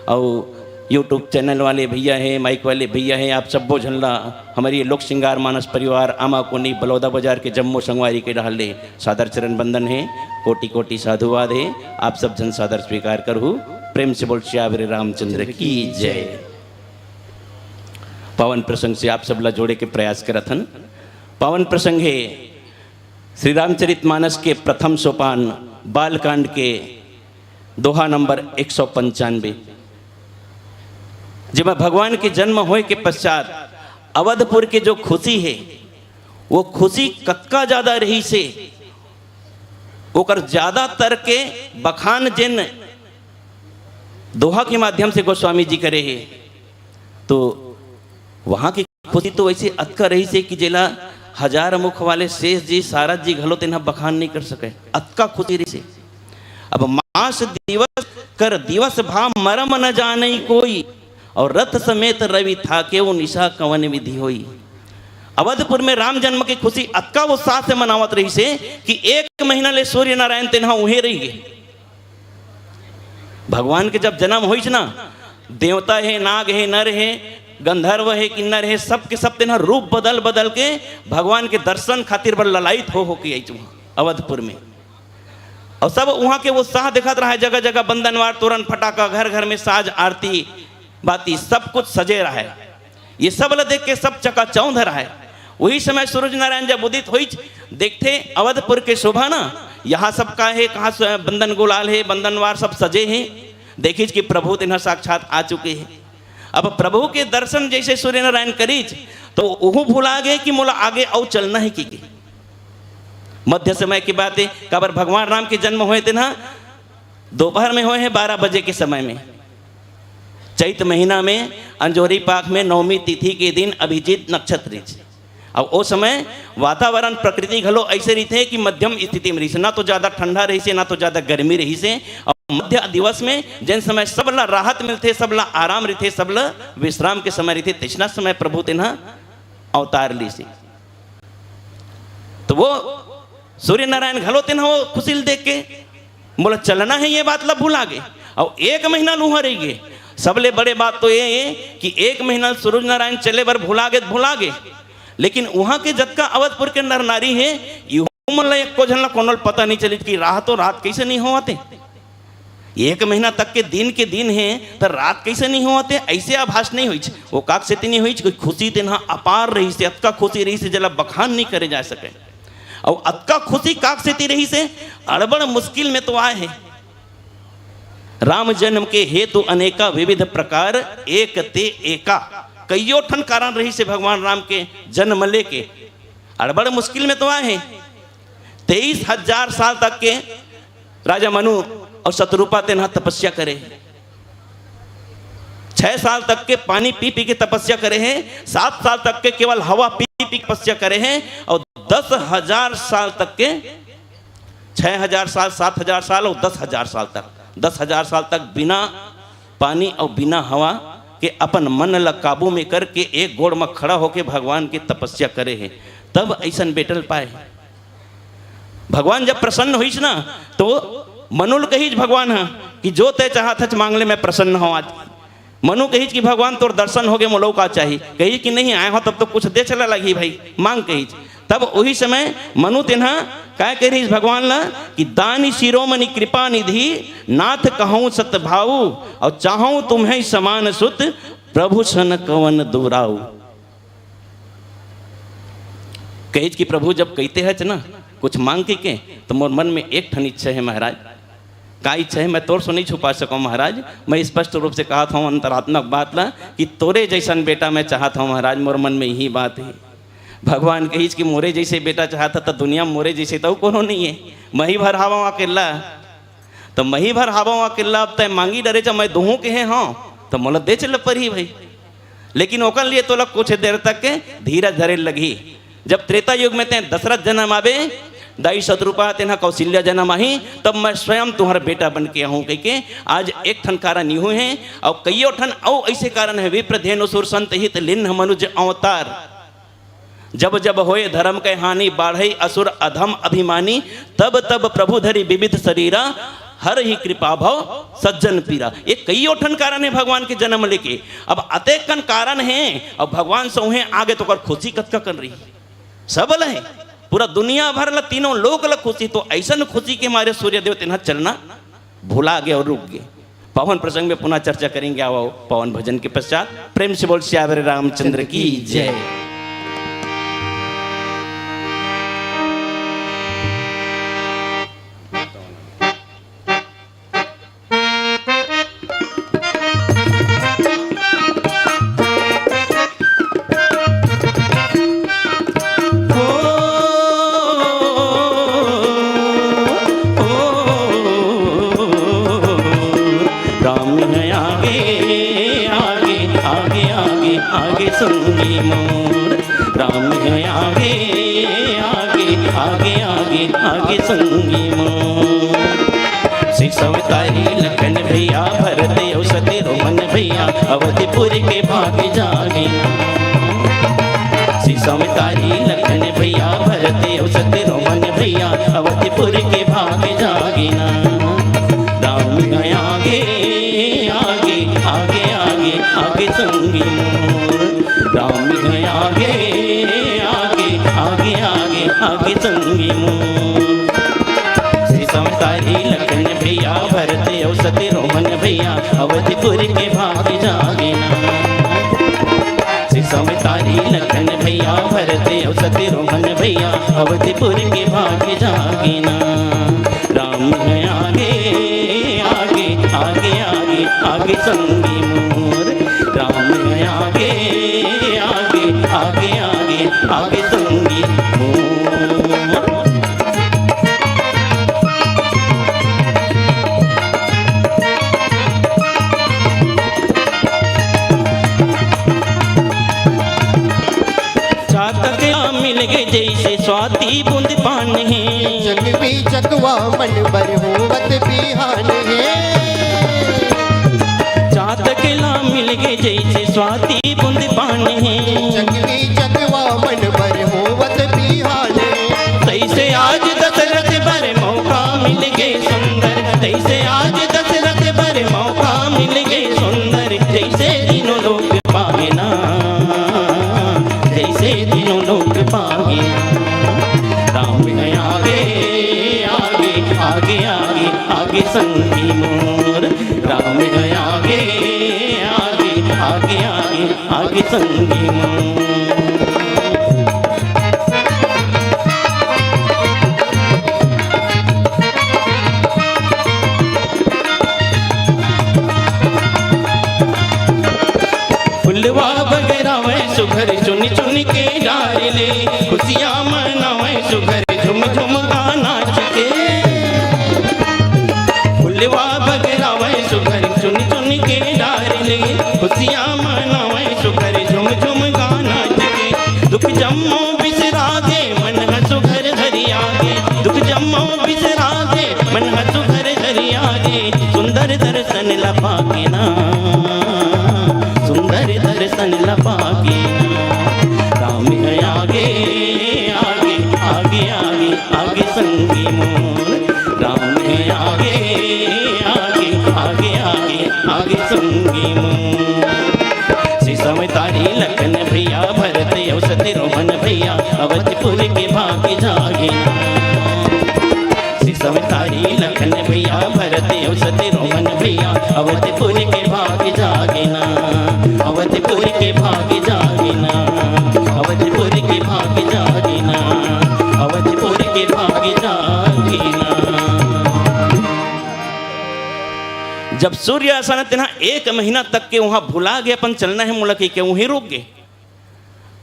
और यूट्यूब चैनल वाले भैया हैं, माइक वाले भैया हैं, आप सब बोझनला हमारी लोक श्रृंगार मानस परिवार आमा कोनी बलौदा बाजार के जम्मू संगवारी के रहले सादर चरण बंदन है, कोटि कोटि साधुवाद है। आप सब जन सादर स्वीकार करहु। प्रेम से बोल श्यावरे रामचंद्र की जय। पावन प्रसंग से आप सब ला जोड़े के प्रयास करथन। पावन प्रसंग है श्री रामचरित मानस के प्रथम सोपान बालकांड के दोहा नंबर 195, जब भगवान के जन्म होए के पश्चात अवधपुर के जो खुशी है वो खुशी कक्का ज्यादा रही से ओकर ज्यादातर के बखान जिन दोहा के माध्यम से गोस्वामी जी करे है, तो वहाँ की खुशी तो वैसे अतका रही से कि जिला हजार मुख वाले शेष जी सारद जी घलो तेना बखान नहीं कर सके, अतका खुशी रही से। अब मास दिवस कर दिवस भा मरम न जाने कोई, और रथ समेत रवि था के वो निशा कवन विधि होई। अवधपुर में राम जन्म की खुशी अतका उत्साह से मनावत रही से कि 1 महीना ले सूर्य नारायण तेना उहे रही गए। भगवान के जब जन्म हुई ना, देवता है, नाग है, नर है, गंधर्व है, किन्नर है, सब के सब तेना रूप बदल बदल के भगवान के दर्शन खातिर बड़ ललायित हो के आई अवधपुर में। और सब वहाँ के उत्साह दिखत रहा है, जगह जगह बंदनवार, तोरण फटाका, घर घर में साज आरती बाती सब कुछ सजे रहा है। ये सब ला देख के सब चकाचौंध रहा है। वही समय सूरज नारायण जब उदित हुई, देखते अवधपुर के शोभा ना, यहाँ सब का है, कहाँ बंदन गुलाल है, बंदनवार सब सजे हैं। देखिज कि प्रभु तेना साक्षात आ चुके हैं। अब प्रभु के दर्शन जैसे सूर्य नारायण करीज तो वह भुला गए कि मोला आगे और चलना है कि मध्य समय की बात है। कबर भगवान राम के जन्म हुए थे ना, दोपहर में हुए हैं 12 बजे के समय में, चैत महीना में अंजोरी पाक में नवमी तिथि के दिन अभिजीत नक्षत्र। अब वो समय वातावरण प्रकृति घलो ऐसे रही थे कि मध्यम स्थिति में रही से, ना तो ज़्यादा ठंडा रही से ना तो ज़्यादा गर्मी रही से। और मध्य दिवस में जिन समय सबला राहत मिलते, सबला आराम रहते, सबला विश्राम के समय रहते, तिसना समय प्रभु तेना अवतार ली से। तो वो सूर्य नारायण घलो तेना वो खुशी देख के बोला चलना है, ये बात लब भूला गए। और 1 महीना लूहा रही गए। सबले बड़े बात तो ये कि 1 महीना सूर्य नारायण चले बर भुला गए। लेकिन वहाँ के जतका अवधपुर के नर नारी है को झन कोनो पता नहीं चली कि रात तो रात कैसे नहीं होते। 1 महीना तक के दिन है तो रात कैसे नहीं होते, ऐसे आभास नहीं हुई। वो काक से नहीं हुई, खुशी तेना अपार रही से, अतका खुशी रही से जला बखान नहीं करे जा सके। और अतका खुशी काक से रही से अड़बड़ मुश्किल में तो आए हैं। राम जन्म के हेतु अनेका विविध प्रकार, एक ते एका कईयों ठन कारण रही से भगवान राम के जन्म लेके अड़बड़ मुश्किल में तो आए हैं। 23,000 साल तक के राजा मनु और शत्रुपा तेना तपस्या करे। 6 साल तक के पानी पी पी के तपस्या करे हैं। 7 साल तक के केवल हवा पी पी के तपस्या करे हैं। और 10,000 साल तक के 6,000 साल, 7,000 साल और 10,000 साल तक 10,000 साल तक बिना पानी और बिना हवा के अपन मन ला काबू में करके एक गोड़ में खड़ा होके भगवान की तपस्या करे हैं। तब ऐसा बेटल पाए। भगवान जब प्रसन्न हुई ना तो मनुल कही भगवान है कि जो तय चाहत मांग ले, मैं प्रसन्न हूँ आज। मनु कही कि भगवान तोर दर्शन हो गए, मोलो का चाहिए। कही कि नहीं आए हो तब तो कुछ दे चला लगी भाई, मांग कही। तब वही समय मनु तेना क्या कह रही भगवान ला कि दानी शिरोमणि कृपा निधि नाथ कहूँ सतभाऊ और चाहूँ तुम्हें समान सुत प्रभु सन कवन दुराऊ। कही कि प्रभु जब कहते हैं ना कुछ मांग के तो मोर मन में एक ठन इच्छा है महाराज। का इच्छा है मैं तोर से नहीं छुपा सकूँ महाराज। मैं स्पष्ट रूप से कहा था अंतरात्मक बात ला कि तोरे जैसन बेटा मैं चाहता हूँ महाराज। मोर मन में यही बात है। भगवान कही कि मोरे जैसे बेटा चाहता तो दुनिया मोरे जैसे तो कोनो नहीं है। मही भर हावा अकेला तो मही भर हावा अकेला। अब तय मांगी डरे चा मैं दूहू के हैं हाँ तो मोला दे चल पर ही भाई। लेकिन ओकर लिए तो लग कुछ देर तक के धीरज धरे लगी। जब त्रेता युग में ते दशरथ जन्म आवे, दाई शत्रुपा तेना कौशल्या जन्म आही, तब मैं स्वयं तुम्हारा बेटा बन के आहूँ कह के आज एक ठन कारण यूँ है। और कईयों ठन और ऐसे कारण है। विप्र धेनु सुर संत हित लिन्ह मनुज अवतार, जब जब होए धर्म के हानि बाढ़ई असुर अधम अभिमानी, तब तब प्रभु धरि विविध शरीरा हर ही कृपा भव सज्जन पीरा। ये कईयों ठन कारण है भगवान के जन्म लेके। अब अतेकन कारण है और भगवान सौहे आगे तो कर खुशी कतका कर रही सबल है। पूरा दुनिया भर ला तीनों लोग ला खुशी। तो ऐसा खुशी के मारे सूर्य देव तेना चलना भुला गए और रुक गए। पवन प्रसंग में पुनः चर्चा करेंगे। आओ पवन भजन के पश्चात प्रेम से बोल श्यावर रामचंद्र की जय। संगी मोर राम है आगे आगे आगे आगे आगे संगी मोर। सिसवतारी लखन भैया भरत औसति रोमन भैया अवधिपुर के भाग जागे। सिसवतारी लखन भैया भरत औसति रोमन भैया अवधिपुर के भाग जागे ना। राम है आगे आगे आगे आगे आगे संगी मोर। राम है आगे आगे आगे आगे आगे संगी मोर। सिसवतारी लखन भैया भरत औसति रोमन भैया अवधिपुर के भाग जागे ना। सिसवतारी लखन भैया भरत औसति रोमन भैया अवधिपुर के भाग जागे ना। राम है आगे आगे आगे आगे आगे संगी मोर। राम है आगे आगे आगे आगे आगे संगी मोर। जैसे स्वाति बूंद पान है। जगवी जगवा मन बर होवत बिहान है। चातक ला मिल गए जैसे स्वाति बूंद पान है। जगवी जगवा मन बर होवत बिहान है। तैसे आज दशरथ बर मौका मिल गए सुंदर। तैसे आज दशरथ बर मौका मिल गए सुंदर। जैसे तीनों लोग पागे ना, जैसे तीनों लोग पागे ना। राम है आगे आगे आगे आगे आगे संगी मोर। राम है आगे आगे आगे आगे आगे संगी मोर। फुलवा वगैरह वह सुघर चुन चुन के डाल ले। खुशियाँ मनावे सुघर झुम झुम गा नाच के। फुलवा वगैरह वह सुघर चुन चुन के डाल ले। खुशियाँ मनावे सुघर झुम झुम गा नाच के। दुख जम्मो बिसरा दे मन सुघर धरी आगे। दुख जम्मो बिसरा दे मन सुघर धरी आगे। सुंदर दर्शन लपा के ना, सुंदर दर्शन लपागे। राम है आगे आगे आगे आगे आगे संगी मोर। राम है आगे आगे आगे आगे आगे संगी मोर। सीसम तारी लखन भैया भरत औसत रोहन भैया अवधपुर के भाग्य जागे। सीसम तारी लखन भैया भरत औसत रोहन भैया अवधपुर के भाग्य जागे ना। अवधपुर के भाग्य जागे ना। अवधपुर के भाग्य जागे ना। अवधपुर के भाग्य जागे ना। जब सूर्य आसन तेना 1 महीना तक के वहां भुला गए अपन चलना है मुलक के वहीं रुक गए।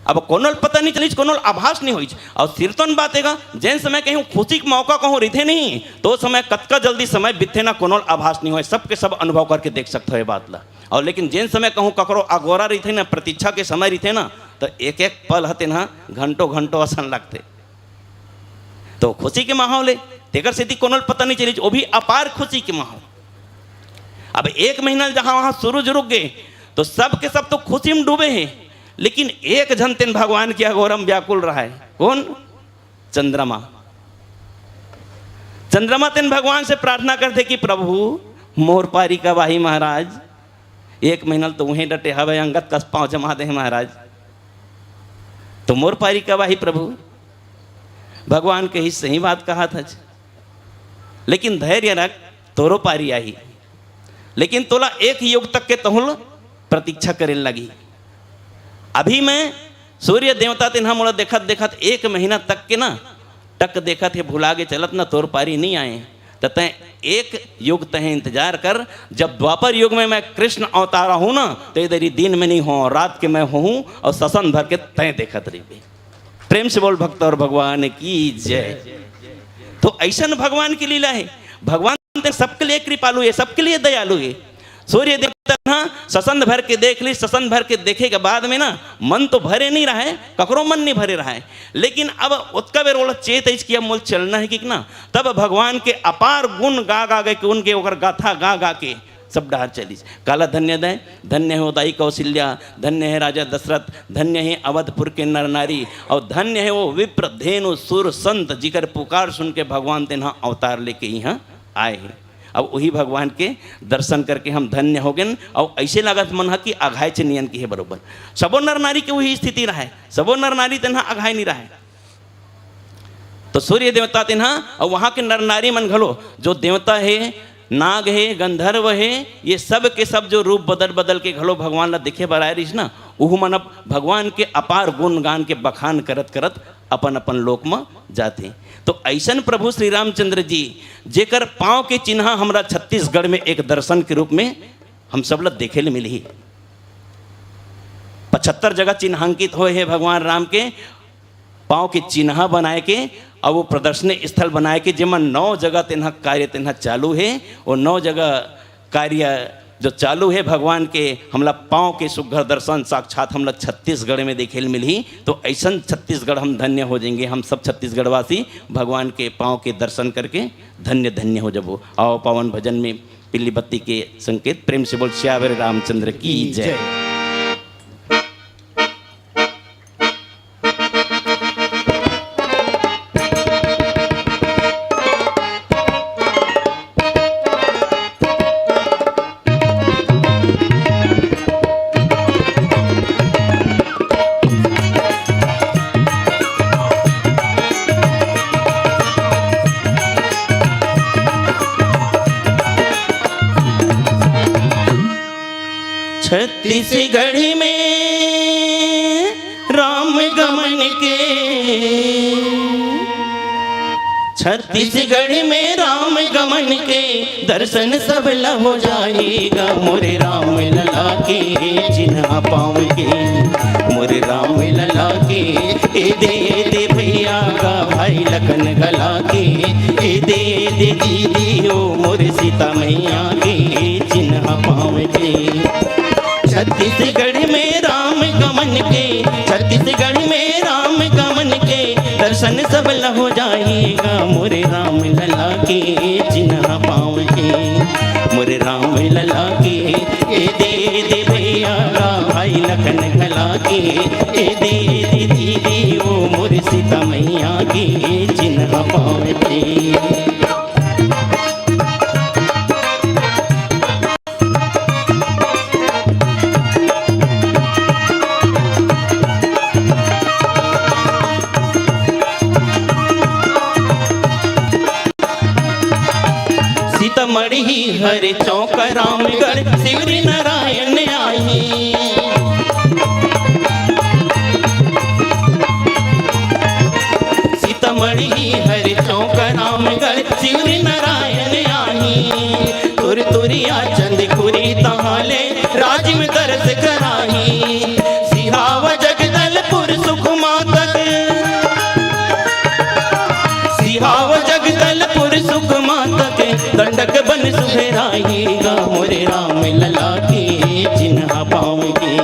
अब कोनो पता नहीं चली, कोनो आभास नहीं हुई। और सिरतन बात है जैन समय कहीं खुशी के मौका कहूँ रिथे नहीं तो समय कतका जल्दी समय बीते ना कोनो आभास नहीं हो। सबके सब अनुभव करके देख सकते हो बात ला। और लेकिन जैन समय कहूँ ककरो अगोरा रही ना, प्रतीक्षा के समय रही ना, तो एक एक पल हते ना घंटों घंटों आसन लगते। तो खुशी के माहौल है तेकर से कोनो पता नहीं चली, वो भी अपार खुशी के माहौल। अब 1 महीना जहाँ वहाँ सूरज रुक गए तो सब के सब तो खुशी में डूबे हैं। लेकिन एक जन तेन भगवान की अगोरम व्याकुल रहा है। कौन? चंद्रमा। चंद्रमा तेन भगवान से प्रार्थना करते कि प्रभु मोर पारी का वाही महाराज 1 महीना तो वहीं डटे हवे अंगत कस पाँव जमा दे महाराज। तो मोर पारी का वाही प्रभु भगवान के ही सही बात कहा था। लेकिन धैर्य रख तोरो पारी आई। लेकिन तोला 1 युग तक के तहुल प्रतीक्षा करे लगी। अभी मैं सूर्य देवता तेना मोला देखत देखत 1 महीना तक के ना टक देखत है भुला के चलत ना तोर पारी नहीं आए। तो तय 1 युग तय इंतजार कर। जब द्वापर युग में मैं कृष्ण अवतारा हूँ ना तो इधर ही दिन में नहीं हूँ रात के मैं हूँ और ससन भर के तय देखत रही। प्रेम से बोल भक्त और भगवान की जय। तो ऐसा भगवान की लीला है। भगवान सबके लिए कृपालु है, सबके लिए दयालु है। सूर्य देवता हाँ ससन भर के देख ली। ससन भर के देखे के बाद में ना मन तो भरे नहीं रहा है, ककरो मन नहीं भरे रहा है। लेकिन अब उत्का बेर बोला चेत किया मूल चलना है कि ना, तब भगवान के अपार गुण गा गा के उनके ओकर गाथा गा गा के सब डहार चली। काला धन्य दय, धन्य है उदाई कौशल्या, धन्य है राजा दशरथ, धन्य है अवधपुर के नर नारी, और धन्य है वो विप्र धेनु सुर संत जिकर पुकार सुन के भगवान तेना अवतार लेके यहाँ आए हैं। अब वही भगवान के दर्शन करके हम धन्य हो गए। और ऐसे लागत मन है कि अघाय चे नियन की है बरोबर। सबो नर नारी के वही स्थिति रहा है, सबो नर नारी तेना अघाय नहीं रहा है। तो सूर्य देवता तेना और वहाँ के नर नारी मन घलो जो देवता है, नाग है, गंधर्व है, ये सब के सब जो रूप बदल बदल के घलो भगवान ला देखे बराए रही ना, उह मन अब भगवान के अपार गुण गान के बखान करत करत अपन अपन लोक में जाते। तो ऐसन प्रभु श्री रामचंद्र जी जेकर पाँव के चिन्ह हमरा छत्तीसगढ़ में एक दर्शन के रूप में हम सब लोग देखे ले मिली। 75 जगह चिन्हांकित हुए हैं भगवान राम के पाँव के चिन्ह बनाए के, और वो प्रदर्शनी स्थल बनाए के जिसमें 9 जगह तेना कार्य तेना चालू है। और 9 जगह कार्य जो चालू है भगवान के हमला पाँव के सुघ्घर दर्शन साक्षात हमला छत्तीसगढ़ में देखे मिली, तो ऐसा छत्तीसगढ़ हम धन्य हो जाएंगे। हम सब छत्तीसगढ़वासी भगवान के पाँव के दर्शन करके धन्य धन्य हो जबो। आओ पावन भजन में पीली बत्ती के संकेत प्रेम से बोल श्यावर रामचंद्र की जय। छत्तीसगढ़ में राम गमन के, छत्तीसगढ़ में राम गमन के दर्शन सब ला हो जाएगा। मोरे राम लला के चिन्हा पाओगे, मोरे राम लला के ए दे भैया का भाई लखन गला के ए दे दीदी ओ मोरे सीता मैया के चिन्हा पाओगे। छत्तीसगढ़ में राम गमन के, छत्तीसगढ़ में राम गमन के दर्शन सब ला हो जाएगा। मोरे राम लला के चिन्हा पाओगे, मोरे राम लला के ए दे भैया भाई लखन गला के ए दे दीदी ओ मोरे सीता मैया के चिन्हा पाओगे। सीतामढ़ी हर चौक रामगढ़ शिवरी नारायण आई। सीतामढ़ी हर चौक रामगढ़ शिवरी नारायण आई। तुर तुरिया चंदखुरी तहाले राज में दर्श कराही। सिहाव जगदलपुर सुखमा तक, सिहाव जगदलपुर सुखमा तक दंडक बन सुधराएगा। मोरे राम लला के चिन्हा पाओगे,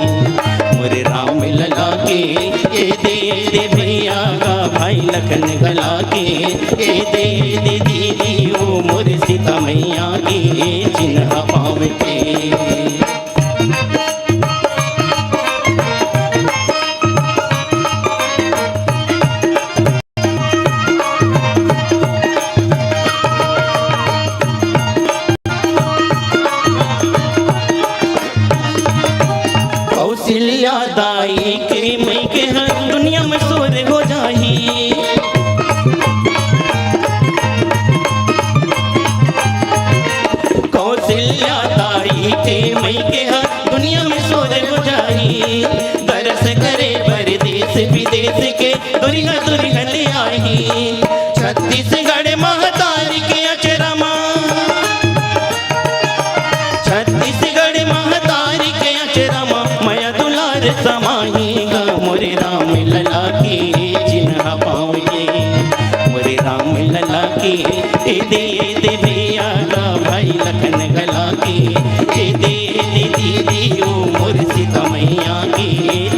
मोरे राम लला के ए दे भैया का भाई लखन गला के ए दे दीदी ओ मोरे सीता मैया के चिन्हा पाओगे। कौशल्या दाई के मई के हर दुनिया में शोर हो जाही। कौशल्या दाई के मई के हर दुनिया में शोर हो जाही। दरस करे परदेश विदेश के दुनिया दुनिया ले आई। छत्तीसगढ़ महतारी के अचरमा, छत्तीसगढ़ महतारी के अचरमा माया दुलार समाएगा। मोरे राम लला के चिन्हा पाओगे, मोरे राम लला के ए दे भैया का भाई लखन गला के ए दे दीदी ओ मोरे सीता मैया के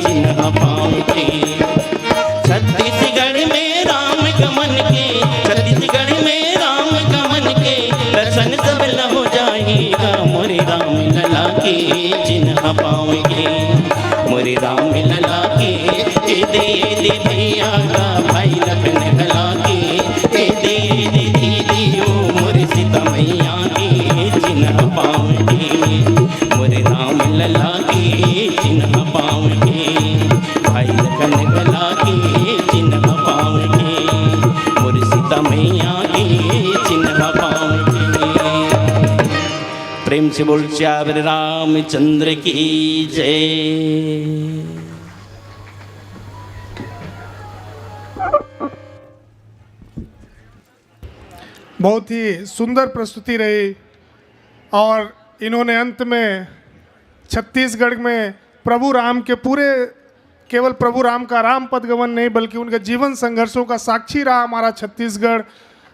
चिन्हा पाओगे। छत्तीसगढ़ में राम गमन के, छत्तीसगढ़ में राम गमन के दर्शन सब ला हो जाएगा। मोरे राम लला के चिन्हा पाओगे, मोरे राम लला के ए दे भैया का भाई लखन गला के ए दे दीदी ओ मोरे सीता मैया के चिन्हा पाओगे। मोरे राम लला के चिन्हा पाओगे, भाई लखन गला के चिन्हा पाओगे। मोरे सीता मैया के चिन्हा पाओगे। प्रेम से बोल श्यावर रामचंद्र की जय। बहुत ही सुंदर प्रस्तुति रही और इन्होंने अंत में छत्तीसगढ़ में प्रभु राम के पूरे, केवल प्रभु राम का राम पद गमन नहीं बल्कि उनके जीवन संघर्षों का साक्षी रहा हमारा छत्तीसगढ़।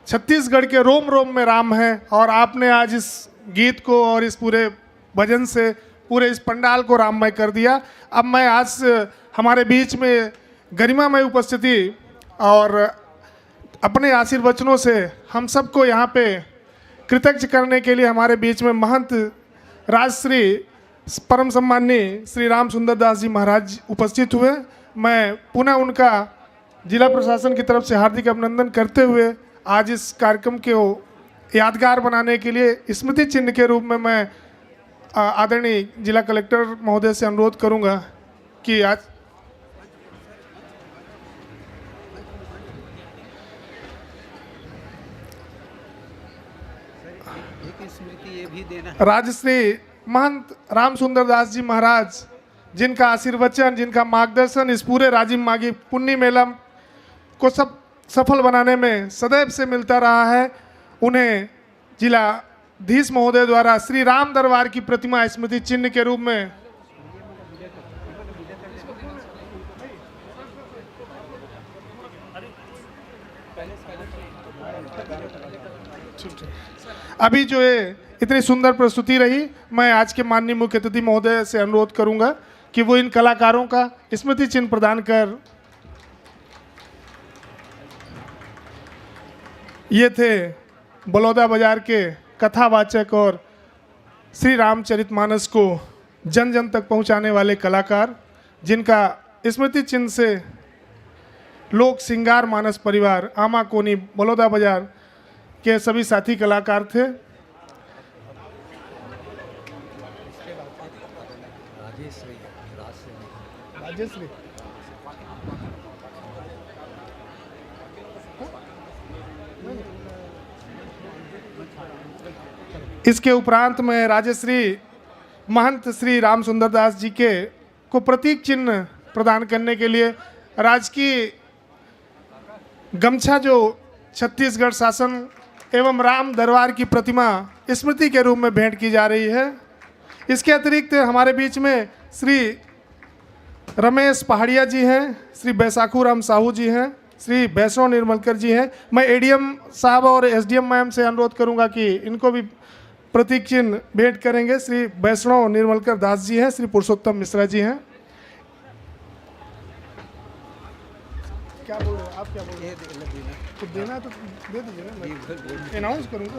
छत्तीसगढ़ के रोम रोम में राम है और आपने आज इस गीत को और इस पूरे भजन से पूरे इस पंडाल को राममय कर दिया। अब मैं आज हमारे बीच में गरिमामय उपस्थिति और अपने आशीर्वचनों से हम सबको यहाँ पे कृतज्ञ करने के लिए हमारे बीच में महंत राजश्री परम सम्माननीय श्री राम सुंदर दास जी महाराज उपस्थित हुए। मैं पुनः उनका जिला प्रशासन की तरफ से हार्दिक अभिनंदन करते हुए आज इस कार्यक्रम को यादगार बनाने के लिए स्मृति चिन्ह के रूप में मैं आदरणीय जिला कलेक्टर महोदय से अनुरोध करूंगा कि आज राजश्री महंत राम सुंदर दास जी महाराज, जिनका आशीर्वचन, जिनका मार्गदर्शन इस पूरे राजिम माघी पुण्य मेला को सफल बनाने में सदैव से मिलता रहा है, उन्हें जिलाधीश महोदय द्वारा श्री राम दरबार की प्रतिमा स्मृति चिन्ह के रूप में अभी जो है इतनी सुंदर प्रस्तुति रही। मैं आज के माननीय मुख्य अतिथि महोदय से अनुरोध करूंगा कि वो इन कलाकारों का स्मृति चिन्ह प्रदान कर, ये थे बलौदा बाजार के कथावाचक और श्री रामचरितमानस को जन जन तक पहुंचाने वाले कलाकार, जिनका स्मृति चिन्ह से लोक सिंगार मानस परिवार आमा कोनी बलौदा बाजार के सभी साथी कलाकार थे। राजेश्री इसके उपरांत में राजश्री महंत श्री राम सुंदर दास जी के को प्रतीक चिन्ह प्रदान करने के लिए राजकीय गमछा जो छत्तीसगढ़ शासन एवं राम दरबार की प्रतिमा स्मृति के रूप में भेंट की जा रही है। इसके अतिरिक्त हमारे बीच में श्री रमेश पहाड़िया जी हैं, श्री बैसाखू राम साहू जी हैं, श्री वैष्णव निर्मलकर जी हैं। मैं एडीएम साहब और एसडीएम मैम से अनुरोध करूंगा कि इनको भी प्रतीक चिन्ह भेंट करेंगे। श्री वैष्णव निर्मलकर दास जी हैं, श्री पुरुषोत्तम मिश्रा जी हैं। क्या बोल रहे हैं आप, क्या बोल रहे हैं? तो देना तो दे दीजिए ना, मैं अनाउंस करूँगा,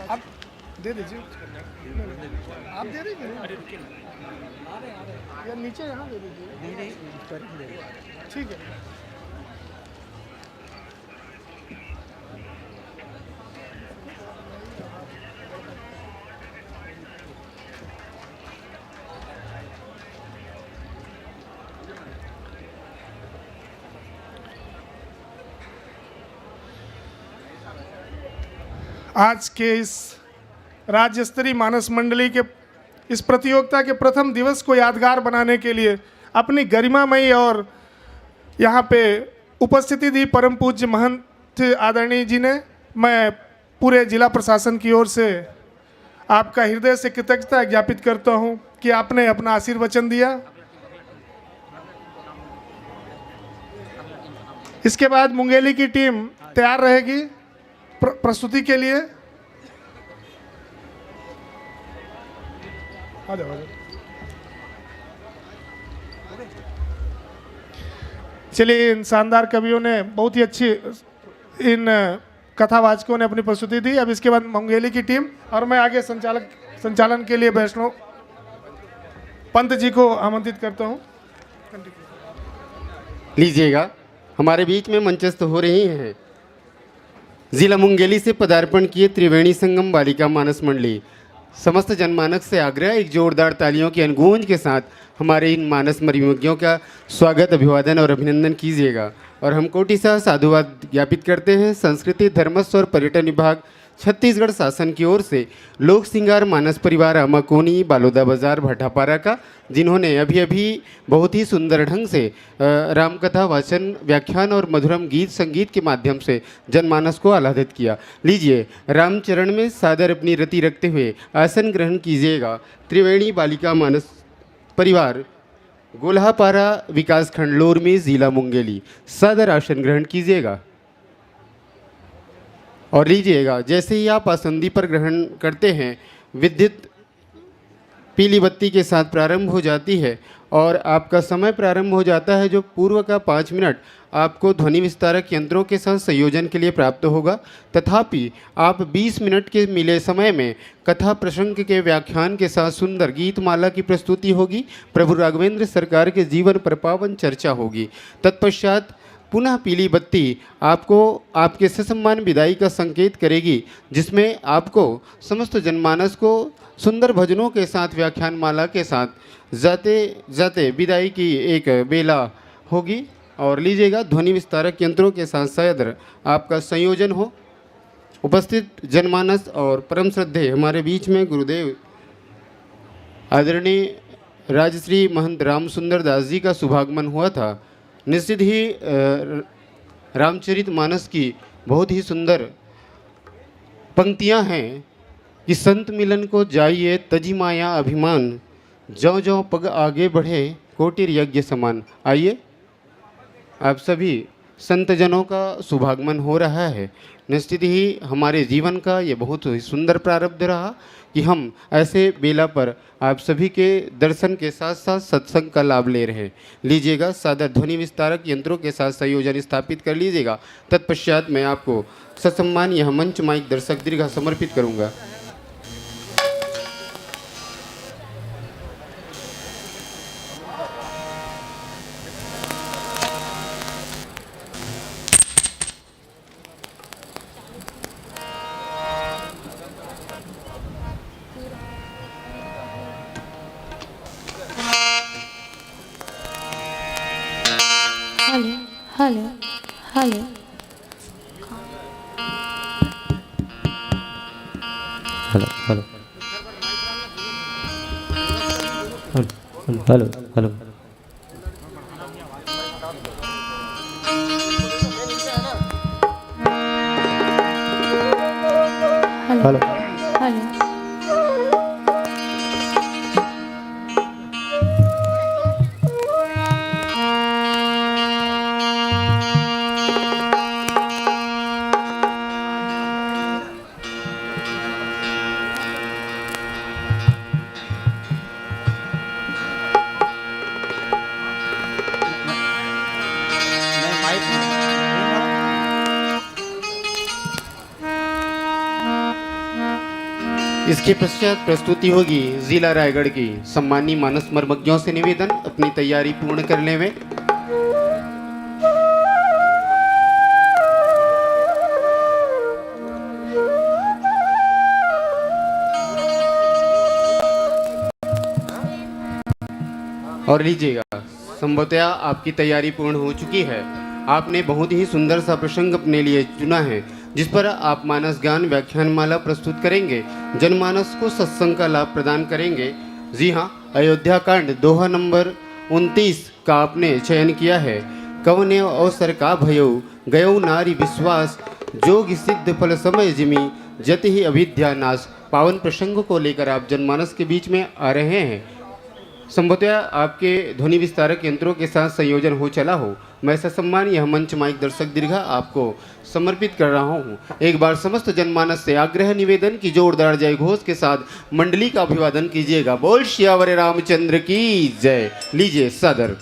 आप दे दीजिए। आप दे दीजिए या नीचे यहाँ दे दीजिए। ठीक है। आज के इस राज्य स्तरीय मानस मंडली के इस प्रतियोगिता के प्रथम दिवस को यादगार बनाने के लिए अपनी गरिमामयी और यहाँ पे उपस्थिति दी परम पूज्य महंत आदरणीय जी ने, मैं पूरे जिला प्रशासन की ओर से आपका हृदय से कृतज्ञता ज्ञापित करता हूँ कि आपने अपना आशीर्वचन दिया। इसके बाद मुंगेली की टीम तैयार रहेगी प्रस्तुति के लिए। आ जाओ। चलिए, इन शानदार कवियों ने बहुत ही अच्छी, इन कथावाचकों ने अपनी प्रस्तुति दी। अब इसके बाद मुंगेली की टीम और मैं आगे संचालन के लिए वैष्णव पंत जी को आमंत्रित करता हूँ। लीजिएगा, हमारे बीच में मंचस्थ हो रही हैं जिला मुंगेली से पदार्पण किए त्रिवेणी संगम बालिका मानस मंडली। समस्त जनमानस से आग्रह, एक जोरदार तालियों की अनगूंज के साथ हमारे इन मानस मरिमज्ञों का स्वागत, अभिवादन और अभिनंदन कीजिएगा। और हम कोटिशः साधुवाद ज्ञापित करते हैं संस्कृति, धर्मस्व और पर्यटन विभाग छत्तीसगढ़ शासन की ओर से लोक सिंगार मानस परिवार अमाकोनी बालोदा बाजार भट्टापारा का, जिन्होंने अभी अभी बहुत ही सुंदर ढंग से रामकथा वाचन, व्याख्यान और मधुरम गीत संगीत के माध्यम से जनमानस को आह्लादित किया। लीजिए, रामचरण में सादर अपनी रति रखते हुए आसन ग्रहण कीजिएगा। त्रिवेणी बालिका मानस परिवार गोल्हापारा विकासखंड लोरमी जिला मुंगेली, सादर आसन ग्रहण कीजिएगा। और लीजिएगा, जैसे ही आप आसंदी पर ग्रहण करते हैं, विद्युत पीली बत्ती के साथ प्रारंभ हो जाती है और आपका समय प्रारंभ हो जाता है जो पूर्व का 5 मिनट आपको ध्वनि विस्तारक यंत्रों के साथ संयोजन के लिए प्राप्त होगा। तथापि आप 20 मिनट के मिले समय में कथा प्रसंग के व्याख्यान के साथ सुंदर गीतमाला की प्रस्तुति होगी। प्रभु राघवेंद्र सरकार के जीवन पर पावन चर्चा होगी। तत्पश्चात पुनः पीली बत्ती आपको आपके ससम्मान विदाई का संकेत करेगी, जिसमें आपको समस्त जनमानस को सुंदर भजनों के साथ व्याख्यान माला के साथ जाते जाते विदाई की एक बेला होगी। और लीजिएगा ध्वनि विस्तारक यंत्रों के साथ शायद आपका संयोजन हो। उपस्थित जनमानस और परम श्रद्धेय हमारे बीच में गुरुदेव आदरणीय राजश्री महंत राम सुंदर दास जी का शुभागमन हुआ था। निश्चित ही रामचरित मानस की बहुत ही सुंदर पंक्तियां हैं कि संत मिलन को जाइए तजी माया अभिमान, ज्यों ज्यों पग आगे बढ़े कोटिर यज्ञ समान। आइए आप सभी संतजनों का शुभागमन हो रहा है। निश्चित ही हमारे जीवन का ये बहुत ही सुंदर प्रारब्ध रहा कि हम ऐसे बेला पर आप सभी के दर्शन के साथ साथ सत्संग का लाभ ले रहे हैं। लीजिएगा सादर ध्वनि विस्तारक यंत्रों के साथ संयोजन स्थापित कर लीजिएगा। तत्पश्चात मैं आपको ससम्मान यह मंच माइक दर्शक दीर्घा समर्पित करूँगा। Hello hello hello hello hello hello hello hello hello इसके पश्चात प्रस्तुति होगी जिला रायगढ़ की। सम्मानी मानस मर्मज्ञों से निवेदन अपनी तैयारी पूर्ण करने में। और लीजिएगा संभवतया आपकी तैयारी पूर्ण हो चुकी है। आपने बहुत ही सुंदर सा प्रसंग अपने लिए चुना है जिस पर आप मानस गान व्याख्यान माला प्रस्तुत करेंगे, जनमानस को सत्संग का लाभ प्रदान करेंगे। जी हाँ, अयोध्या कांड दोहा नंबर 29 का आपने चयन किया है। कवने अवसर का भयो गयो नारी विश्वास, जोग सिद्ध फल समय जिमी जत ही अविद्या नाश। पावन प्रसंग को लेकर आप जनमानस के बीच में आ रहे हैं। संभवतः आपके ध्वनि विस्तारक यंत्रों के साथ संयोजन हो चला हो। मैं ससम्मान यह मंच माइक दर्शक दीर्घा आपको समर्पित कर रहा हूँ। एक बार समस्त जनमानस से आग्रह निवेदन की जोरदार जय घोष के साथ मंडली का अभिवादन कीजिएगा। बोल श्यावर रामचंद्र की जय। लीजिए सदर।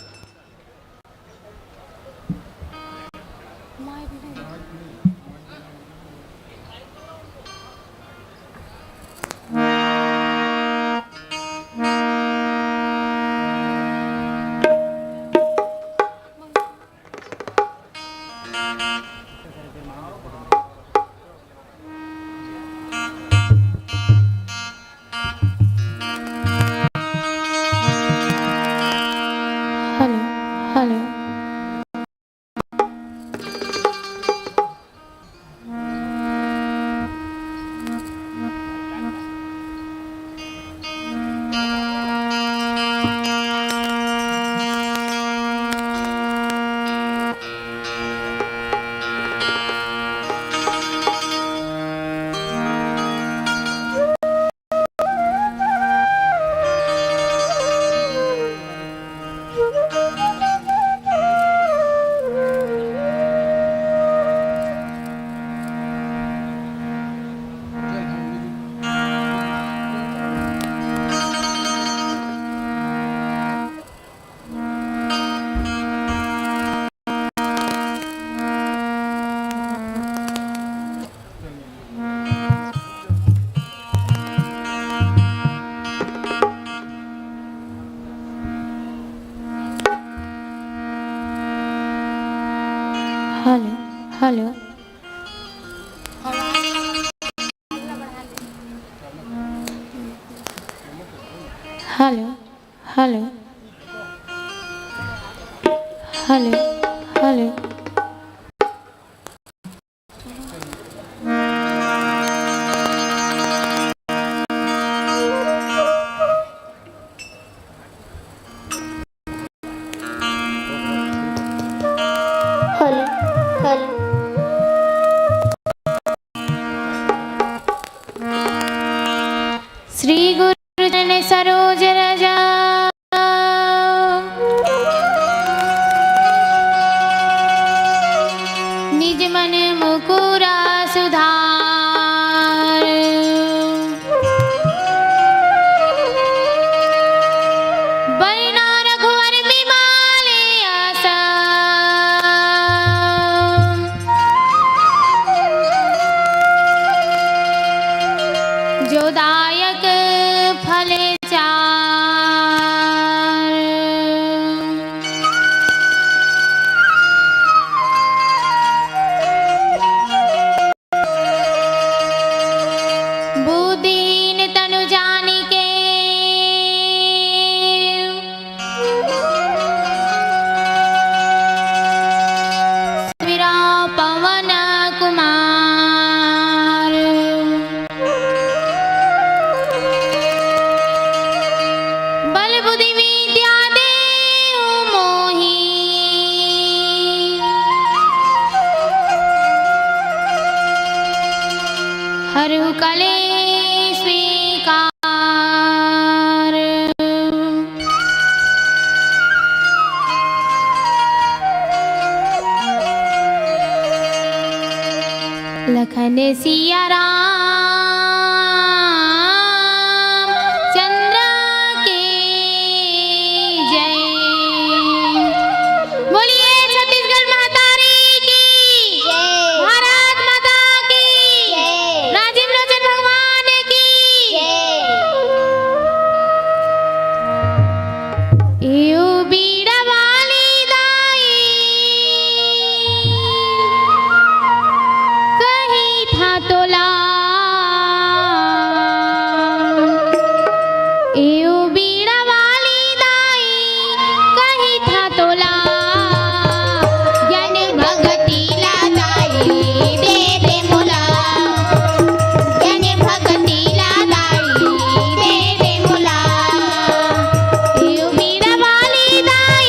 Hello hello hello hello Shri गुरुजन सरोज रजा निज मन मुकुरा सुधार बरना रघुवर बिमाले आसा जो दायक फल चार बुद्धिहीन तनु जानिके सुमिरा पवन कुमार बल बुद्धि विद्या देहु मोहि हरु कलेश स्वीकार लखन सिया राम चंद्र के जय बोलिए छत्तीसगढ़ महतारी की भारत माता की राजीव लोचन भगवान की एओ बीड़ा वाली दाई कहीं था तोला एओ बीड़ा वाली दाई कहीं था तोला ज्ञान भगति ला दाई दे दे मोला ज्ञान भगति ला दाई दे दे मोला एओ बीड़ा वाली दाई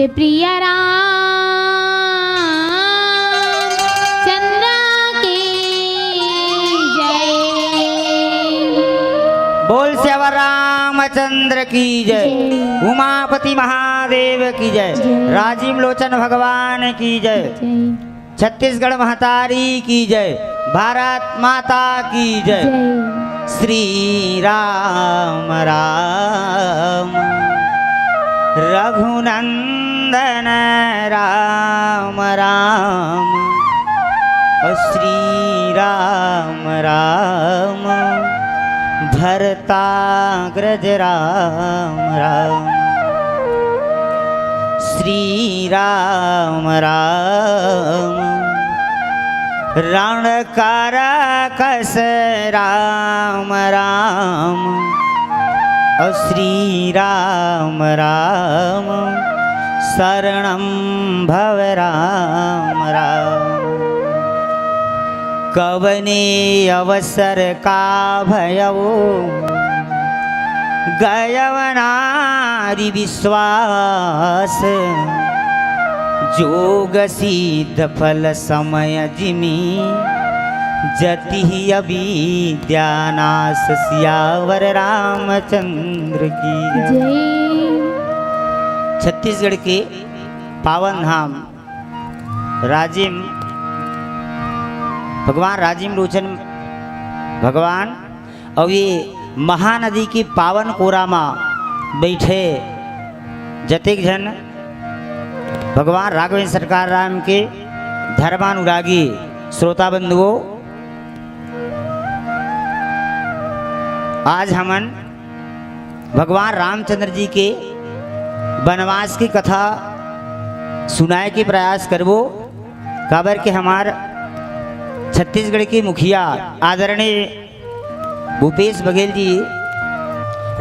प्रिय राम चंद्र की जय। बोल श्यावर रामचंद्र की जय। उमापति महादेव की जय। राजीव लोचन भगवान की जय। छत्तीसगढ़ महतारी की जय। भारत माता की जय। श्री राम राम रघुनंदन राम राम श्री राम राम भरताग्रज राम राम श्री राम राम रणकारकस राम राम श्री राम राम शरणं भव राम राम। कवने अवसर का भयवो गयवनारि विश्वास जोग सिद्ध फल समय जिमी जति अविद्यानाश सियावर रामचंद्र की जय। छत्तीसगढ़ के पावन धाम राजिम भगवान राजीव लोचन भगवान और ये महानदी की पावन कोरा में बैठे जतेक जन भगवान राघवेंद्र सरकार राम के धर्मानुरागी श्रोता बंधुओं, आज हमन भगवान रामचंद्र जी के वनवास की कथा सुनाए के प्रयास करबो। काबर के हमार छत्तीसगढ़ के मुखिया आदरणीय भूपेश बघेल जी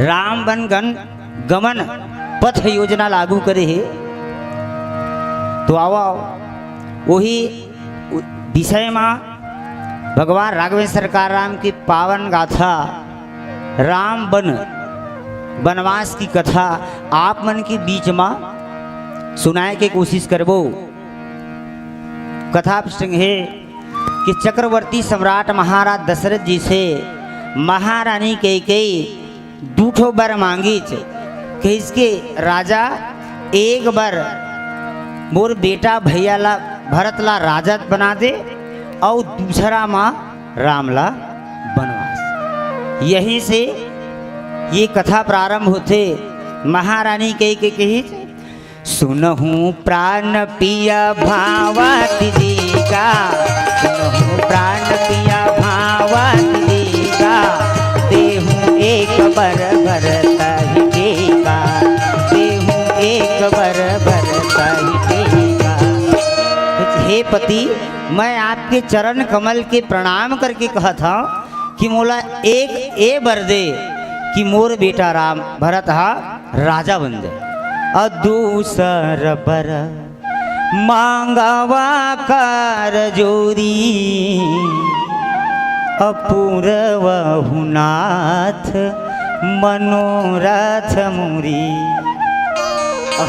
राम वन गमन पथ योजना लागू करे है। तो आओ वही विषय में भगवान राघवेंद्र सरकार राम की पावन गाथा राम वनवास की कथा आप मन के बीच में सुनाए के कोशिश करबो। कथा प्रसंग है कि चक्रवर्ती सम्राट महाराज दशरथ जी से महारानी कैकेयी दूठो बर मांगी कि इसके राजा एक बार मोर बेटा भैया ला भरत ला राजा बना दे और दूसरा माँ राम ला बनवास। यहीं से ये कथा प्रारंभ होते। महारानी कही सुनहूँ प्राण पिया भावती जी का, सुनहूँ प्राण पिया भावती जी का, देहूँ एक बर भरत ही का, देहूँ एक बर भरत ही का। हे पति, मैं आपके चरण कमल के प्रणाम करके कहा था कि मोला एक ए बर दे कि मोर बेटा राम भरत हा राजा बन जाए, और दूसर बर मांगवा कर जोरी अपूर्व नाथ मनोरथ मुरी।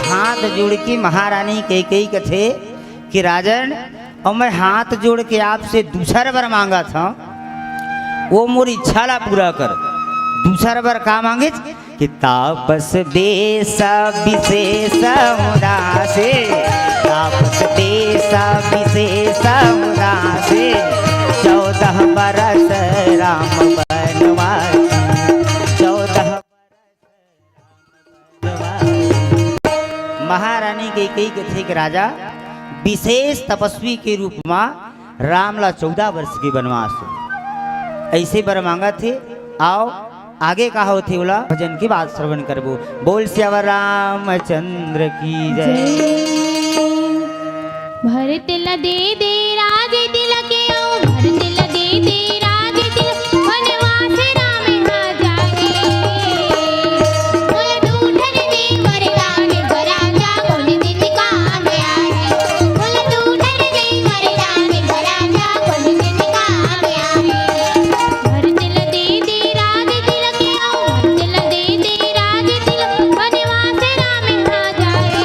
हाथ जोड़ के महारानी कैकेयी कथे कि राजन, और मैं हाथ जोड़ के आपसे दूसरा बार मांगा था, वो मोर इच्छा ला पूरा कर। दूसरा बार का मांगे कि तापस देश विशेष मुदासे, तापस देश विशेष मुदासे, 14 बरस राम बनवास, 14 महारानी कैकेयी के थे कि राजा विशेष तपस्वी के रूप में राम ला 14 वर्ष के वनवास ऐसे बर मांगा थे। आओ आगे कहा होती बोला भजन की बात श्रवण करबो। बोल श्यावर रामचंद्र की जय। भरत ला दे दे राज तिलक ओ, भरत ला दे दे राज तिलक, वनवास राम हा जागे। बोल दूधर दे वर राम राजा, बोल दिन काम आए। बोल दूधर दे वर राम राजा, बोल दिन काम आए। भरत ला दे दे राज तिलक ओ, भरत ला दे दे राज तिलक, वनवास राम हा जाए।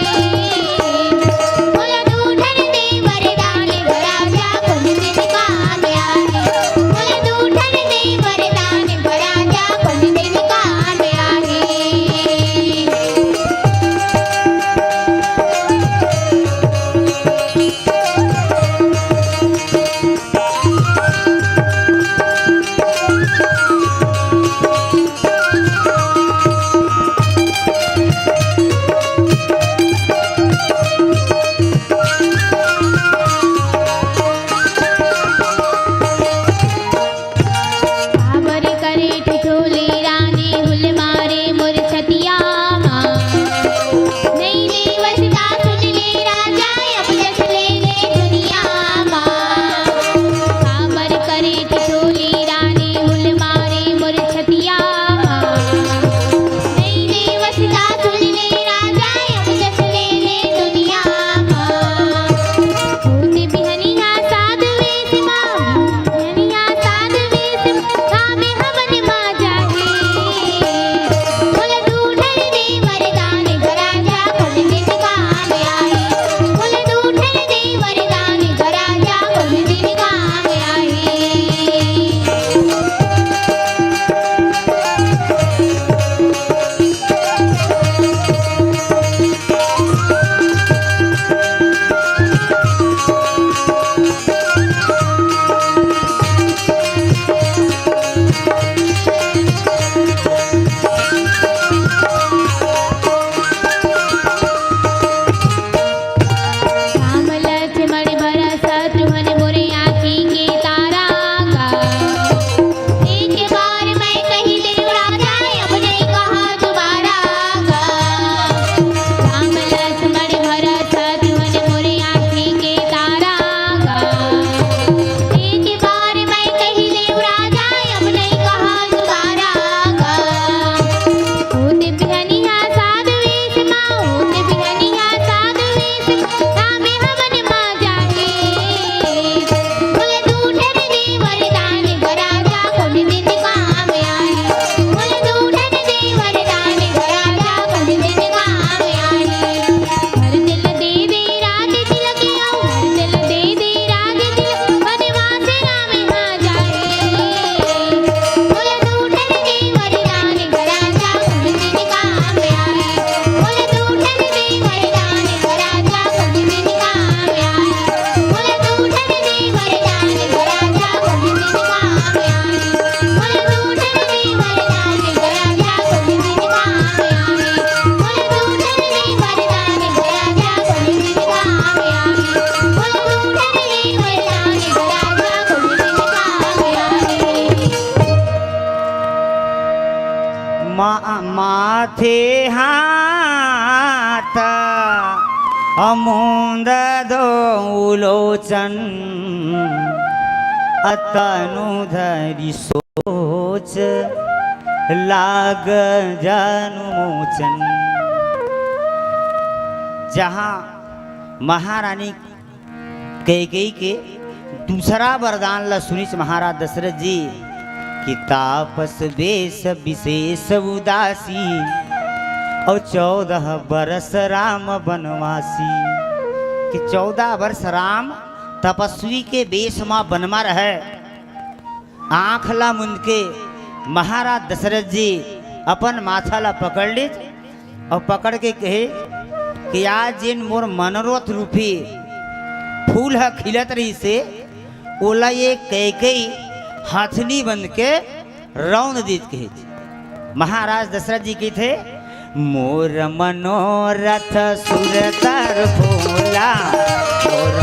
हाथे हाथ अमुंद दो लोचन अतनु धरि सोच लाग जनु मोचन। जहाँ महारानी कैकेयी के दूसरा वरदान ला सुनिस महाराज दशरथ जी कि तापस वेश विशेष उदासी और 14 बरस राम वनवासी। कि 14 वर्ष राम तपस्वी के वेश में बनवा रहे। आँख ला मुंद के महाराज दशरथ जी अपन माथा ला पकड़ ली और पकड़ के कहे कि आज जिन मोर मनोरथ रूपी फूल है खिलत रही से ओला ये कैकेयी हाथनी बन के रौन दीत कहे। महाराज दशरथ जी की थे मोर मनोरथ सुरतर भोला मोर